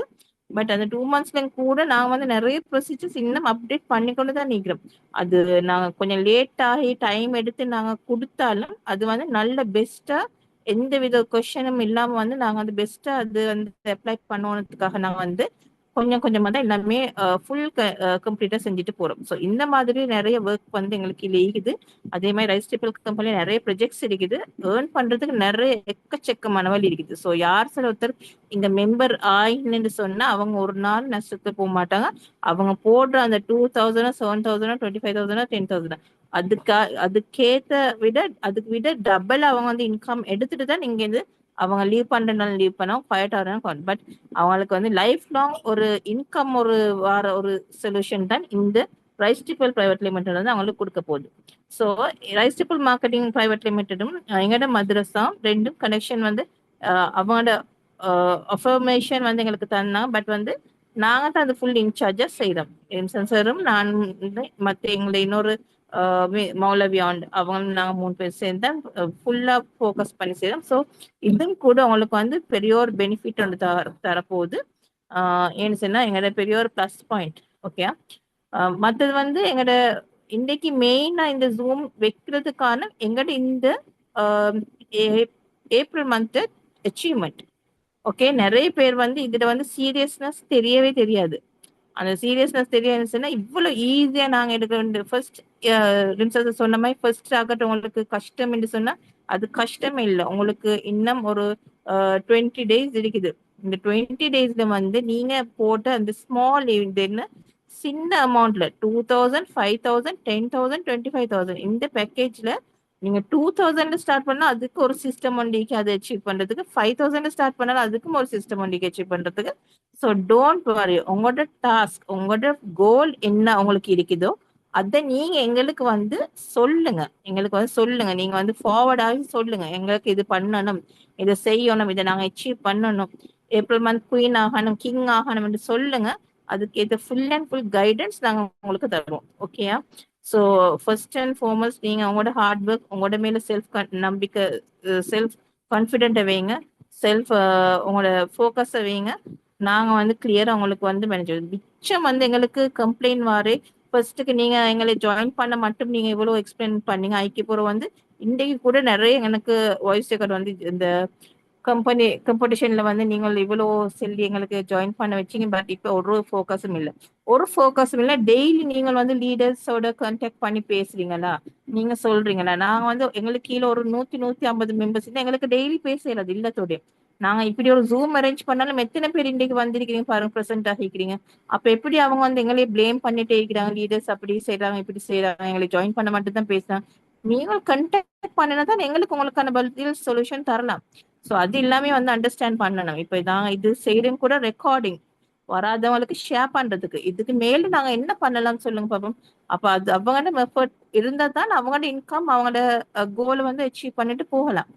பட் அந்த 2 monthsல கூட நாங்க வந்து நிறைய ப்ரொசீஜர்ஸ் இன்னும் அப்டேட் பண்ணிக்கொண்டு தான் நிற்கிறோம். அது நாங்க கொஞ்சம் லேட் ஆகி டைம் எடுத்து நாங்க கொடுத்தாலும் அது வந்து நல்ல பெஸ்டா எந்த வித கொஸ்டினும் இல்லாம வந்து நாங்க வந்து பெஸ்டா அது வந்து அப்ளை பண்ணணுன்றதுக்காக நாங்க வந்து கொஞ்சம் கொஞ்சமா தான் எல்லாமே ஃபுல் கம்ப்ளீட்டா செஞ்சுட்டு போறோம். ஸோ இந்த மாதிரி நிறைய ஒர்க் வந்து எங்களுக்கு இருக்குது. அதே மாதிரி ரைஸ் டேபிள் கம்பெனில நிறைய ப்ரொஜெக்ட்ஸ் இருக்குது. ஏர்ன் பண்றதுக்கு நிறைய எக்கச்சக்கமான வழி இருக்குது. ஸோ யார் சில ஒருத்தர் இந்த மெம்பர் ஆயின்னு சொன்னா அவங்க ஒரு நாள் நஷ்டத்தை போக மாட்டாங்க. அவங்க போடுற அந்த 2000 7000 25,000 10,000 அதுக்கேத்த அதுக்கு விட டபுள் அவங்க வந்து இன்கம் எடுத்துட்டு தான் நீங்க இது அவங்க லீவ் பண்றதுனால லீவ் பண்ணோம், ஃபயர்ட் ஆகிறோம். பட் அவங்களுக்கு வந்து லைஃப் லாங் ஒரு இன்கம் ஒரு வார ஒரு சொல்யூஷன் தான் இந்த ரைஸ் ட்ரிபிள் பிரைவேட் லிமிடெட் வந்து அவங்களுக்கு கொடுக்க போகுது. So rise triple marketing private லிமிடெடும் எங்களோட மദ്രസ ரெண்டும் கனெக்ஷன் வந்து அவங்களோட அஃபர்மேஷன் வந்து எங்களுக்கு தந்தாங்க. பட் வந்து நாங்க தான் அது ஃபுல் இன்சார்ஜா செய்யறோம். எம்சன் சாரும் நான் மற்ற எங்களை இன்னொரு மௌலவியாண்ட் அவங்க நாங்கள் 3 பேர் சேர்ந்து ஃபுல்லா ஃபோக்கஸ் பண்ணி செய்யறோம். ஸோ இதுவும் கூட உங்களுக்கு வந்து பெரிய ஒரு பெனிஃபிட் ஒன்று தரப்போகுது. ஏன்னு சொன்னா எங்களோட பெரிய ஒரு ப்ளஸ் பாயிண்ட். ஓகே, மற்றது வந்து எங்களோட இன்னைக்கு மெயினா இந்த ஜூம் வைக்கிறதுக்கான எங்களோட இந்த ஏப்ரல் மந்த் அச்சீவ்மெண்ட். ஓகே, நிறைய பேர் வந்து இதுல வந்து சீரியஸ்னஸ் தெரியவே தெரியாது. அந்த சீரியஸ்னஸ் தெரியாதுன்னா இவ்வளவு ஈஸியா நாங்க எடுக்க வேண்டிய ஃபர்ஸ்ட் சொன்ன மாதிரி ஃபர்ஸ்ட் ஆகட்டும் உங்களுக்கு கஷ்டம் என்று சொன்னா அது கஷ்டமே இல்லை. உங்களுக்கு இன்னும் ஒரு 20 days இருக்குது. இந்த 20 daysல வந்து நீங்க போட்ட அந்த ஸ்மால் என்ன சின்ன அமௌண்ட்ல 2000 5000 10,000 25,000 இந்த பேக்கேஜ்ல நீங்க 2000 ஸ்டார்ட் பண்ணா அதுக்கு ஒரு சிஸ்டம் ஒண்டிக்கு அதை அச்சீவ் பண்றதுக்கு, 5000 ஸ்டார்ட் பண்ணாலும் அதுக்கும் ஒரு சிஸ்டம் ஒண்டிக்கு அச்சீவ் பண்றதுக்கு. ஸோ டோன்ட் வரி, உங்களோட டாஸ்க் உங்களோட கோல் என்ன உங்களுக்கு இருக்குதோ அதை நீங்க எங்களுக்கு வந்து சொல்லுங்க. நீங்க வந்து ஃபார்வர்ட் ஆகி சொல்லுங்க, எங்களுக்கு இது பண்ணணும், இதை செய்யணும், இதை நாங்க அச்சீவ் பண்ணணும், ஏப்ரல் மந்த் குயின் ஆகணும், கிங் ஆகணும் என்று சொல்லுங்க. அதுக்கு இது ஃபுல் அண்ட் ஃபுல் கைடன்ஸ் நாங்க உங்களுக்கு தருவோம். ஓகேயா? ஸோ ஃபர்ஸ்ட் அண்ட் ஃபார்மஸ்ட் நீங்க உங்களோட ஹார்ட் ஒர்க், உங்களோட மேல நம்பிக்கை, செல்ஃப் கான்ஃபிடென்ட்டை வைங்க, உங்களோட ஃபோக்கஸை வைங்க. நாங்க வந்து கிளியரா உங்களுக்கு வந்து மேனேஜ் மிச்சம் வந்து எங்களுக்கு கம்ப்ளைண்ட் வாரு. ஃபர்ஸ்ட்டுக்கு நீங்க எங்களை ஜாயின் பண்ண மட்டும் நீங்க இவ்வளவு எக்ஸ்பிளைன் பண்ணீங்க. ஐக்கியபுரம் வந்து இன்றைக்கு கூட நிறைய எனக்கு வாய்ஸ் ரெக்கார்ட் வந்து இந்த காம்படிஷன்ல வந்து நீங்கள் இவ்வளவு சொல்லி எங்களுக்கு ஜாயின் பண்ண வச்சீங்க. பட் இப்போ ஒரு ஃபோக்கஸும் இல்லை. டெய்லி நீங்கள் வந்து லீடர்ஸோட கான்டாக்ட் பண்ணி பேசுறீங்களா, நீங்க சொல்றீங்களா? நாங்க வந்து எங்களுக்கு கீழே ஒரு 100-150 மெம்பர்ஸ் எங்களுக்கு டெய்லி பேசுறது இல்லத்தோட நாங்க இப்படி ஒரு ஜூம் அரேஞ்ச் பண்ணாலும் எத்தனை பேர் இன்றைக்கு வந்திருக்கிறீங்க பாருங்க, ப்ரெசென்ட் ஆகிக்கிறீங்க. அப்ப எப்படி அவங்க வந்து எங்களே பிளேம் பண்ணிட்டே இருக்கிறாங்க, லீடர்ஸ் அப்படி செய்யறாங்க இப்படி செய்யறாங்க, எங்களை ஜாயின் பண்ண மட்டும் தான் பேசுறாங்க. நீங்கள் கண்டாக்ட் பண்ணினா எங்களுக்கு உங்களுக்கான பதில் சொல்யூஷன் தரலாம். ஸோ அது எல்லாமே வந்து அண்டர்ஸ்டாண்ட் பண்ணணும். இப்போ இது செய்யறதும் கூட ரெக்கார்டிங் வராதவங்களுக்கு ஷேர் பண்றதுக்கு. இதுக்கு மேல நாங்க என்ன பண்ணலாம்னு சொல்லுங்க பாப்போம். அப்ப அது அவங்களோட எஃபர்ட் இருந்தா தான் அவங்களோட இன்கம் அவங்களோட கோலை வந்து அச்சீவ் பண்ணிட்டு போகலாம்.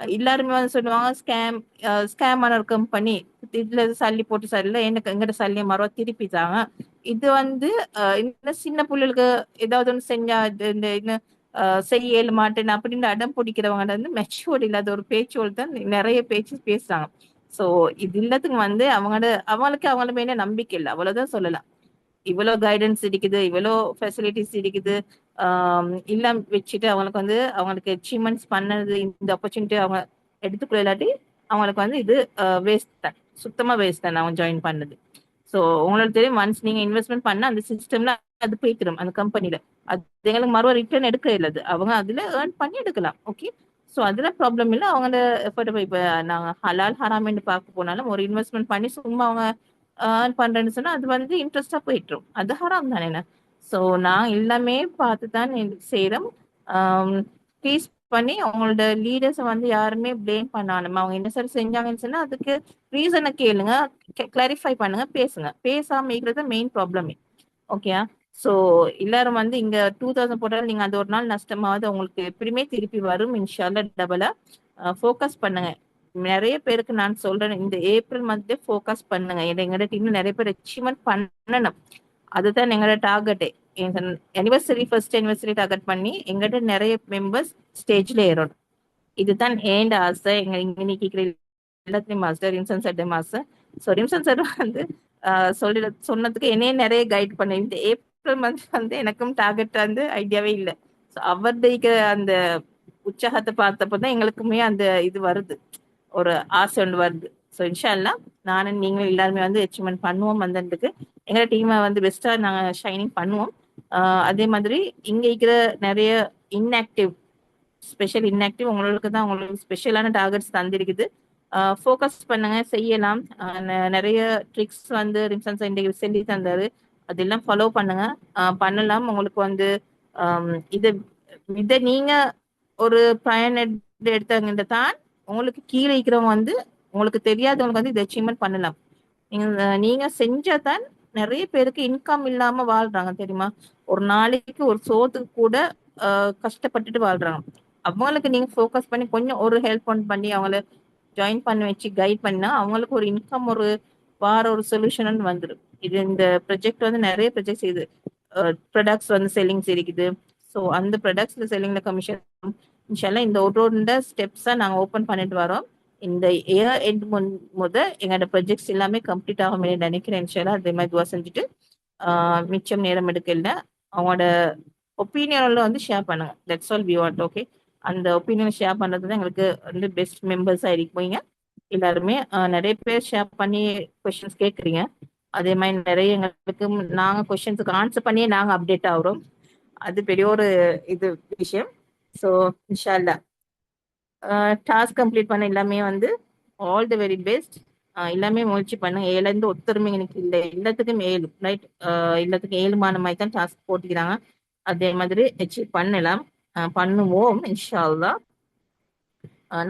எல்லாருமே வந்து சொல்லுவாங்க ஸ்கேமான ஒரு கம்பெனி, இதுல சல்லி போட்டு சரியில்லை, எனக்கு எங்கிட்ட சல்லியை மறுவா திருப்பிட்டாங்க. இது வந்து இந்த சின்ன பிள்ளைகளுக்கு ஏதாவது ஒன்று செஞ்சா இந்த செய்ய இயல மாட்டேன் அப்படின்னு அடம் பிடிக்கிறவங்க வந்து மெச்சூர்ட் இல்லாத ஒரு பேச்சோடு தான் நிறைய பேச்சு பேசுறாங்க. ஸோ இது இல்லத்துக்கு வந்து அவங்களுக்கு அவங்கள மேல நம்பிக்கை இல்லை, அவ்வளவுதான் சொல்லலாம். இவ்வளவு கைடன்ஸ் இருக்குது, இவ்வளவு ஃபெசிலிட்டிஸ் இருக்குது, எல்லாம் வச்சுட்டு அவங்களுக்கு வந்து அவங்களுக்கு அச்சீவ்மெண்ட்ஸ் பண்ணது இந்த ஆப்பர்ச்சுனிட்டி அவங்க எடுத்துக்கொள்ள இல்லாட்டி அவங்களுக்கு வந்து இது வேஸ்ட் தான், சுத்தமா வேஸ்ட் தான் அவங்க ஜாயின் பண்ணது. ஸோ உங்களுக்கு தெரியும் ஒன்ஸ் நீங்க இன்வெஸ்ட்மெண்ட் பண்ண அந்த சிஸ்டம்ல அது போய்க்கிறோம் அந்த கம்பெனில. அது எங்களுக்கு மறுவ ரிட்டர்ன் எடுக்க இல்லது. அவங்க அதுல ஏர்ன் பண்ணி எடுக்கலாம். ஓகே. ஸோ அதுல ப்ராப்ளம் இல்ல. அவங்க எஃபர்ட் இப்ப நாங்க ஹலால் ஹராமின்னு பார்க்க போனாலும் ஒரு இன்வெஸ்ட்மெண்ட் பண்ணி சும்மா அவங்க ஏர்ன் பண்றேன்னு சொன்னா அது வந்து இன்ட்ரெஸ்டா போயிட்டுரும். அது ஹராம் தானே. ஸோ நான் எல்லாமே பார்த்து தான் செய்யறோம். ப்ளீஸ் பண்ணி அவங்களோட லீடர்ஸை வந்து யாருமே ப்ளேம் பண்ணாலும் அவங்க என்ன சார் செஞ்சாங்கன்னு சொன்னா அதுக்கு ரீசனை கேளுங்க, கிளாரிஃபை பண்ணுங்க, பேசுங்க. பேசாம இருக்கிறது மெயின் ப்ராப்ளமே. ஓகேயா. ஸோ எல்லாரும் வந்து இங்க 2000 போட்டாலும் நீங்க அந்த ஒரு நாள் நஷ்டமாவது உங்களுக்கு எப்படியுமே திருப்பி வரும் இன்ஷால்லா டபுளா. ஃபோக்கஸ் பண்ணுங்க. நிறைய பேருக்கு நான் சொல்றேன் இந்த ஏப்ரல் மந்த்ல ஃபோக்கஸ் பண்ணுங்க. எங்களோட டீம்ல நிறைய பேர் அச்சீவ்மெண்ட் பண்ணணும். அதுதான் எங்களோட டார்கெட்டே. அனிவர்சரி ஃபர்ஸ்ட் அனிவர்சரி டார்கெட் பண்ணி எங்கிட்ட நிறைய மெம்பர்ஸ் ஸ்டேஜ்ல ஏறணும். இதுதான் ஏண்ட ஆசை. எங்க இங்க நிக்கிற எல்லாத்தையும் master Rimshan sir master. So Rimshan sir வந்து சொன்னதுக்கு என்னையே நிறைய கைட் பண்ண. இந்த ஏப்ரல் மந்த் வந்து எனக்கும் டார்கெட் வந்து ஐடியாவே இல்லை. ஸோ அவருடைய அந்த உற்சாகத்தை பார்த்தப்பதான் எங்களுக்குமே அந்த இது வருது, ஒரு ஆசை ஒன்று வருது. ஸோ இன்ஷால்லா நானும் நீங்களும் எல்லாருமே வந்து அச்சீவ்மெண்ட் பண்ணுவோம். வந்ததுக்கு எங்களோட டீமை வந்து பெஸ்டா நாங்கள் ஷைனிங் பண்ணுவோம். அதே மாதிரி இங்க இருக்கிற நிறைய இன்ஆக்டிவ் ஸ்பெஷல் இன்ஆக்டிவ் உங்களுக்கு தான் உங்களுக்கு ஸ்பெஷலான டார்கெட்ஸ் தந்திருக்குது. ஃபோக்கஸ் பண்ணுங்க, செய்யலாம். நிறைய ட்ரிக்ஸ் வந்து ரிம்சன் இன்றைக்கு சொல்லி தந்தாரு. அதெல்லாம் ஃபாலோ பண்ணுங்க. பண்ணலாம். உங்களுக்கு வந்து இது இதை நீங்க ஒரு பயன் எடுத்தாங்க தான் உங்களுக்கு கீழே இருக்கிறவங்க வந்து உங்களுக்கு தெரியாதவங்களுக்கு வந்து இதை அச்சீவ்மெண்ட் பண்ணலாம். நீங்க செஞ்சாதான் நிறைய பேருக்கு இன்கம் இல்லாம வாழ்றாங்க தெரியுமா. ஒரு நாளைக்கு ஒரு சோத்துக்கு கூட கஷ்டப்பட்டுட்டு வாழ்றாங்க. அவங்களுக்கு நீங்க ஃபோக்கஸ் பண்ணி கொஞ்சம் ஒரு ஹெல்ப் பண்ணி அவங்கள ஜாயின் பண்ணி வச்சு கைட் பண்ணா அவங்களுக்கு ஒரு இன்கம் ஒரு வார ஒரு சொல்யூஷன் வந்துடும். இது இந்த ப்ரொஜெக்ட் வந்து நிறைய ப்ரொஜெக்ட்ஸ் இது ப்ரொடக்ட்ஸ் வந்து செல்லிங்ஸ் இருக்குது. ஸோ அந்த ப்ரொடக்ட்ஸ்ல செல்லிங்ல கமிஷன் இன்ஷால்லா இந்த ஒரு ஸ்டெப்ஸா நாங்க ஓப்பன் பண்ணிட்டு வரோம். இந்த இயர் எண்ட் எங்களோட ப்ரொஜெக்ட்ஸ் எல்லாமே கம்ப்ளீட் ஆகும் நினைக்கிறேன். இன்ஷால்லா அதே மாதிரி துவா செஞ்சுட்டு மிச்சம் நேரம் எடுக்கல அவங்களோட ஒப்பீனியன்ல வந்து ஷேர் பண்ணுங்க. That's all we want. Okay. அந்த ஒப்பீனியன் ஷேர் பண்றது தான் எங்களுக்கு வந்து பெஸ்ட் மெம்பர்ஸா இருக்கீங்க எல்லாருமே. நிறைய பேர் ஷேர் பண்ணி கொஸ்டின்ஸ் கேட்குறீங்க. அதே மாதிரி நிறைய எங்களுக்கு நாங்க கொஸ்டின்ஸுக்கு ஆன்சர் பண்ணியே நாங்க அப்டேட் ஆகுறோம். அது பெரிய ஒரு இது விஷயம். ஸோ இன்ஷால்லா டாஸ்க் கம்ப்ளீட் பண்ண எல்லாமே வந்து ஆல் தி வெரி பெஸ்ட். எல்லாமே முயற்சி பண்ணுங்க. 7 ஒத்தருமே எனக்கு இல்லை. எல்லாத்துக்கும் 7 ரைட். எல்லாத்துக்கும் 7 மாதிரி தான் டாஸ்க் போட்டுக்கிறாங்க. அதே மாதிரி அச்சீவ் பண்ணலாம். பண்ணுவோம் இன்ஷால்லா.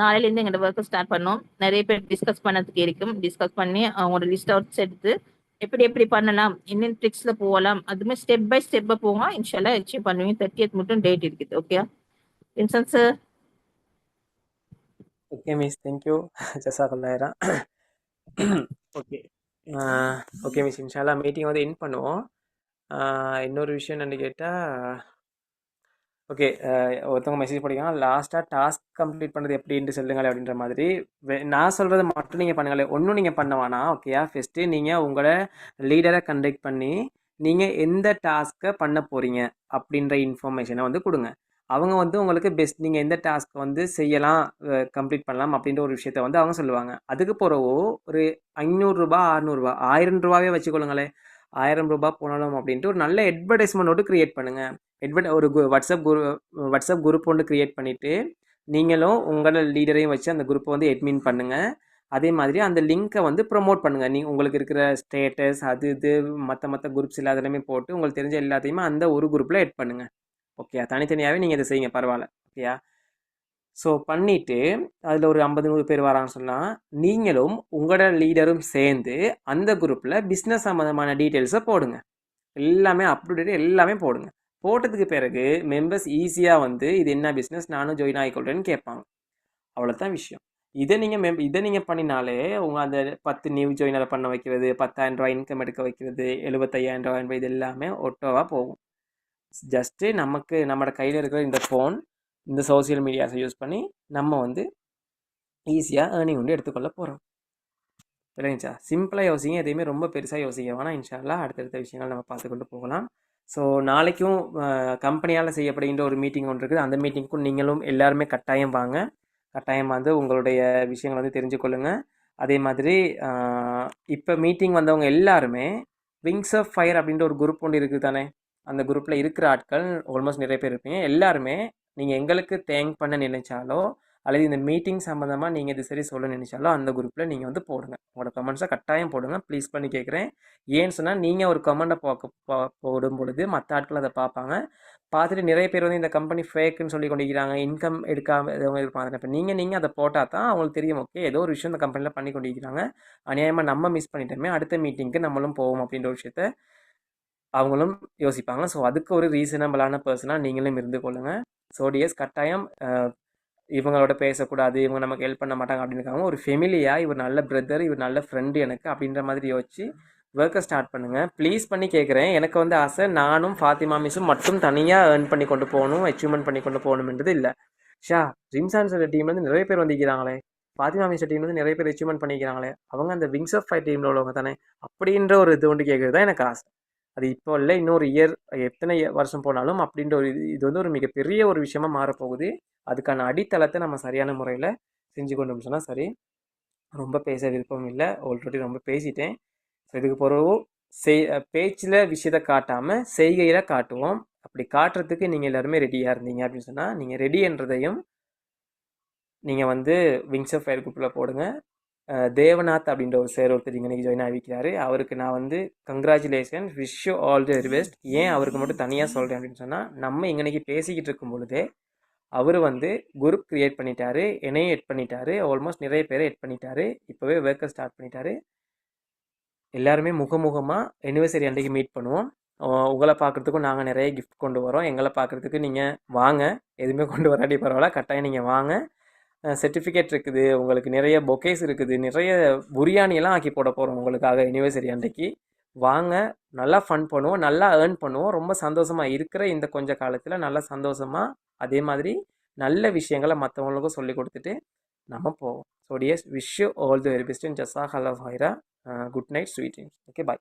நாளையில இருந்து எங்களோட ஒர்க்கை ஸ்டார்ட் பண்ணோம். நிறைய பேர் டிஸ்கஸ் பண்ணதுக்கு இருக்கும். டிஸ்கஸ் பண்ணி அவங்களோட லிஸ்ட் அவுட்ஸ் எடுத்து எப்படி எப்படி பண்ணலாம், இன்னும் ட்ரிக்ஸ்ல போகலாம், அதுமே ஸ்டெப் பை ஸ்டெப்பா போங்க. இன்ஷால்லா அச்சீவ் பண்ணுவீங்க. 30th மட்டும் டேட் இருக்குது. Okay Vinson sir. Okay miss, thank you. ஜஸாக்கல்லாயிரா. ஓகே ஓகே மிஸ், இன்ஷால்லா மீட்டிங் வந்து எண்ட் பண்ணுவோம். இன்னொரு விஷயம் என்னென்னு கேட்டால், ஓகே ஒருத்தவங்க மெசேஜ் படிக்கலாம், லாஸ்ட்டாக டாஸ்க் கம்ப்ளீட் பண்ணுறது எப்படின்ட்டு சொல்லுங்களே அப்படின்ற மாதிரி. நான் சொல்கிறத மட்டும் நீங்கள் பண்ணுங்களே, ஒன்றும் நீங்கள் பண்ண வேணாம். ஓகேயா. ஃபஸ்ட்டு நீங்கள் உங்களோட லீடரை கண்டக்ட் பண்ணி நீங்கள் எந்த டாஸ்க்கை பண்ண போகிறீங்க அப்படின்ற இன்ஃபர்மேஷனை வந்து கொடுங்க. அவங்க வந்து உங்களுக்கு பெஸ்ட் நீங்கள் எந்த டாஸ்க் வந்து செய்யலாம், கம்ப்ளீட் பண்ணலாம் அப்படின்ற ஒரு விஷயத்த வந்து அவங்க சொல்லுவாங்க. அதுக்கு பிறகு ஒரு 500 ரூபா 600 ரூபா 1000 ரூபாவே வச்சுக்கொள்ளுங்களேன். 1000 ரூபா போனாலும் அப்படின்ட்டு ஒரு நல்ல அட்வர்டைஸ்மெண்ட் ஒன்று க்ரியேட் பண்ணுங்கள். ஒரு வாட்ஸ்அப் குரூப் ஒன்று க்ரியேட் பண்ணிவிட்டு நீங்களும் உங்களோட லீடரையும் வச்சு அந்த குரூப்பை வந்து அட்மின் பண்ணுங்கள். அதே மாதிரி அந்த லிங்க்கை வந்து ப்ரொமோட் பண்ணுங்கள். நீங்கள் உங்களுக்கு இருக்கிற ஸ்டேட்டஸ் அது இது மற்ற குரூப்ஸ் எல்லாத்துலேயுமே போட்டு உங்களுக்கு தெரிஞ்ச எல்லாத்தையுமே அந்த ஒரு குரூப்பில் ஆட் பண்ணுங்கள். ஓகே. தனித்தனியாகவே நீங்கள் இதை செய்யுங்க, பரவாயில்ல. ஓகேயா. ஸோ பண்ணிவிட்டு அதில் ஒரு 50-100 பேர் வராங்கன்னு சொன்னால் நீங்களும் உங்களோட லீடரும் சேர்ந்து அந்த குரூப்பில் பிஸ்னஸ் சம்மந்தமான டீட்டெயில்ஸை போடுங்க. எல்லாமே அப்டேட் எல்லாமே போடுங்க. போட்டதுக்கு பிறகு மெம்பர்ஸ் ஈஸியாக வந்து இது என்ன பிஸ்னஸ், நானும் ஜாயின் ஆகிக்கொள்கிறேன்னு கேட்பாங்க. அவ்வளோதான் விஷயம். இதை நீங்கள் பண்ணினாலே உங்கள் அந்த 10 நியூ ஜாயினரை பண்ண வைக்கிறது, 10,000 ரூபா இன்கம் எடுக்க வைக்கிறது, 75,000 ரூபா இது எல்லாமே ஒட்டோவாக போகும். ஜஸ்ட்டு நம்மளோட கையில் இருக்கிற இந்த ஃபோன், இந்த சோசியல் மீடியாஸை யூஸ் பண்ணி நம்ம வந்து ஈஸியாக ஏர்னிங் வந்து எடுத்துக்கொள்ள போகிறோம். இல்லைங்களா. சிம்பிளாக யோசிங்க, எதையுமே ரொம்ப பெருசாக யோசிக்க வேணாம். இன்ஷால்லா அடுத்தடுத்த விஷயங்கள் நம்ம பார்த்துக்கொண்டு போகலாம். ஸோ நாளைக்கும் கம்பெனியால் செய்யப்படுகின்ற ஒரு மீட்டிங் ஒன்று இருக்குது. அந்த மீட்டிங்க்கும் நீங்களும் எல்லாருமே கட்டாயம் வாங்க. கட்டாயம் வந்து உங்களுடைய விஷயங்கள் வந்து தெரிஞ்சுக்கொள்ளுங்கள். அதே மாதிரி இப்போ மீட்டிங் வந்தவங்க எல்லாருமே விங்ஸ் ஆஃப் ஃபயர் அப்படின்ற ஒரு குரூப் ஒன்று இருக்குது தானே, அந்த குரூப்பில் இருக்கிற ஆட்கள் ஆல்மோஸ்ட் நிறைய பேர் இருப்பீங்க. எல்லாருமே நீங்கள் எங்களுக்கு தேங்க் பண்ண நினைச்சாலோ அல்லது இந்த மீட்டிங் சம்மந்தமாக நீங்கள் இது சரி சொல்ல நினைச்சாலோ அந்த குரூப்பில் நீங்கள் வந்து போடுங்க, உங்களோட கமெண்ட்ஸை கட்டாயம் போடுங்க. ப்ளீஸ் பண்ணி கேட்குறேன். ஏன்னு சொன்னால் நீங்கள் ஒரு கமெண்ட்டை போடும் பொழுது மற்ற ஆட்கள் அதை பார்ப்பாங்க. பார்த்துட்டு நிறைய பேர் வந்து இந்த கம்பெனி ஃபேக்குன்னு சொல்லி கொண்டிருக்கிறாங்க, இன்கம் எடுக்காமல் இருப்பாங்க. இப்போ நீங்கள் அதை போட்டால் தான் அவங்களுக்கு தெரியும், ஓகே ஏதோ ஒரு விஷயம் இந்த கம்பெனியில் பண்ணி கொண்டிருக்கிறாங்க, அநியாயமாக நம்ம மிஸ் பண்ணிட்டோமே, அடுத்த மீட்டிங்க்கு நம்மளும் போவோம் அப்படின்ற ஒரு விஷயத்த அவங்களும் யோசிப்பாங்க. ஸோ அதுக்கு ஒரு ரீசனபிளான பர்சனாக நீங்களும் இருந்து கொள்ளுங்கள். ஸோ டிஎஸ் கட்டாயம் இவங்களோட பேசக்கூடாது, இவங்க நமக்கு ஹெல்ப் பண்ண மாட்டாங்க அப்படின்னு இருக்காங்க. ஒரு ஃபெமிலியாக இவர் நல்ல பிரதர், இவர் நல்ல ஃப்ரெண்டு எனக்கு அப்படின்ற மாதிரி யோசிச்சு ஒர்க்கை ஸ்டார்ட் பண்ணுங்கள். ப்ளீஸ் பண்ணி கேட்குறேன். எனக்கு வந்து ஆசை நானும் ஃபாத்திமா மிஸ்ஸும் மட்டும் தனியாக ஏர்ன் பண்ணி கொண்டு போகணும், அச்சீவ்மெண்ட் பண்ணி கொண்டு போகணுன்றது இல்லை. ஜிம்சான்ஸோட டீம்லேருந்து நிறைய பேர் வந்திருக்கிறாங்களே, ஃபாத்திமா மிஸ் டீம்லேருந்து நிறைய பேர் அச்சீவ்மெண்ட் பண்ணிக்கிறாங்களே, அவங்க அந்த விங்ஸ் ஆஃப் ஃபயர் டீமில் உள்ளவங்க தானே அப்படின்ற ஒரு இது ஒன்று கேட்குறது தான் எனக்கு ஆசை. அது இப்போ இல்லை, இன்னொரு இயர் எத்தனை வருஷம் போனாலும் அப்படின்ற ஒரு இது வந்து ஒரு மிகப்பெரிய ஒரு விஷயமா மாறப்போகுது. அதுக்கான அடித்தளத்தை நம்ம சரியான முறையில் செஞ்சு கொண்டு சொன்னால் சரி. ரொம்ப பேச விருப்பம் இல்லை, ஆல்ரெடி ரொம்ப பேசிட்டேன். ஸோ இதுக்கு பிறகு பேச்சில் விஷயத்தை காட்டாமல் செய்கையில் காட்டுவோம். அப்படி காட்டுறதுக்கு நீங்கள் எல்லாருமே ரெடியாக இருந்தீங்க அப்படின்னு சொன்னால் நீங்கள் ரெடின்றதையும் நீங்கள் வந்து விங்ஸ் ஆஃப் ஃபயர் குரூப்பில் போடுங்க. தேவநாத் அப்படின்ற ஒரு சார் ஒருத்தர் இன்றைக்கி ஜாயின் ஆகிக்கிறாரு. அவருக்கு நான் வந்து congratulation, wish you all the very best. ஏன் அவருக்கு மட்டும் தனியாக சொல்கிறேன் அப்படின்னு சொன்னால், நம்ம இன்றைக்கி பேசிக்கிட்டு இருக்கும் பொழுதே அவர் வந்து குரூப் க்ரியேட் பண்ணிட்டாரு, என்னையும் எட் பண்ணிட்டாரு, ஆல்மோஸ்ட் நிறைய பேரை எட் பண்ணிட்டாரு, இப்போவே ஒர்க்கை ஸ்டார்ட் பண்ணிட்டாரு. எல்லாருமே முகமுகமாக அனிவர்சரி அன்றைக்கி மீட் பண்ணுவோம். உங்களை பார்க்குறதுக்கும் நாங்கள் நிறைய கிஃப்ட் கொண்டு வரோம். எங்களை பார்க்குறதுக்கு நீங்கள் வாங்க, எதுவுமே கொண்டு வராட்டி பரவாயில்ல, கட்டாயம் நீங்கள் வாங்க. சர்டிஃபிகேட் இருக்குது, உங்களுக்கு நிறைய பொக்கேஸ் இருக்குது, நிறைய பிரியாணியெல்லாம் ஆக்கி போட போகிறோம் உங்களுக்காக அனிவர்சரி அன்றைக்கி. வாங்க, நல்லா ஃபன் பண்ணுவோம், நல்லா ஏர்ன் பண்ணுவோம். ரொம்ப சந்தோஷமாக இருக்கிற இந்த கொஞ்ச காலத்தில் நல்லா சந்தோஷமாக அதே மாதிரி நல்ல விஷயங்களை மற்றவங்களுக்கும் சொல்லி கொடுத்துட்டு நம்ம போவோம். So dears, wish you all the very best. ஜஸாக் அல்லாஹ் ஹைரா. Good night, sweet dreams. Okay, பாய்.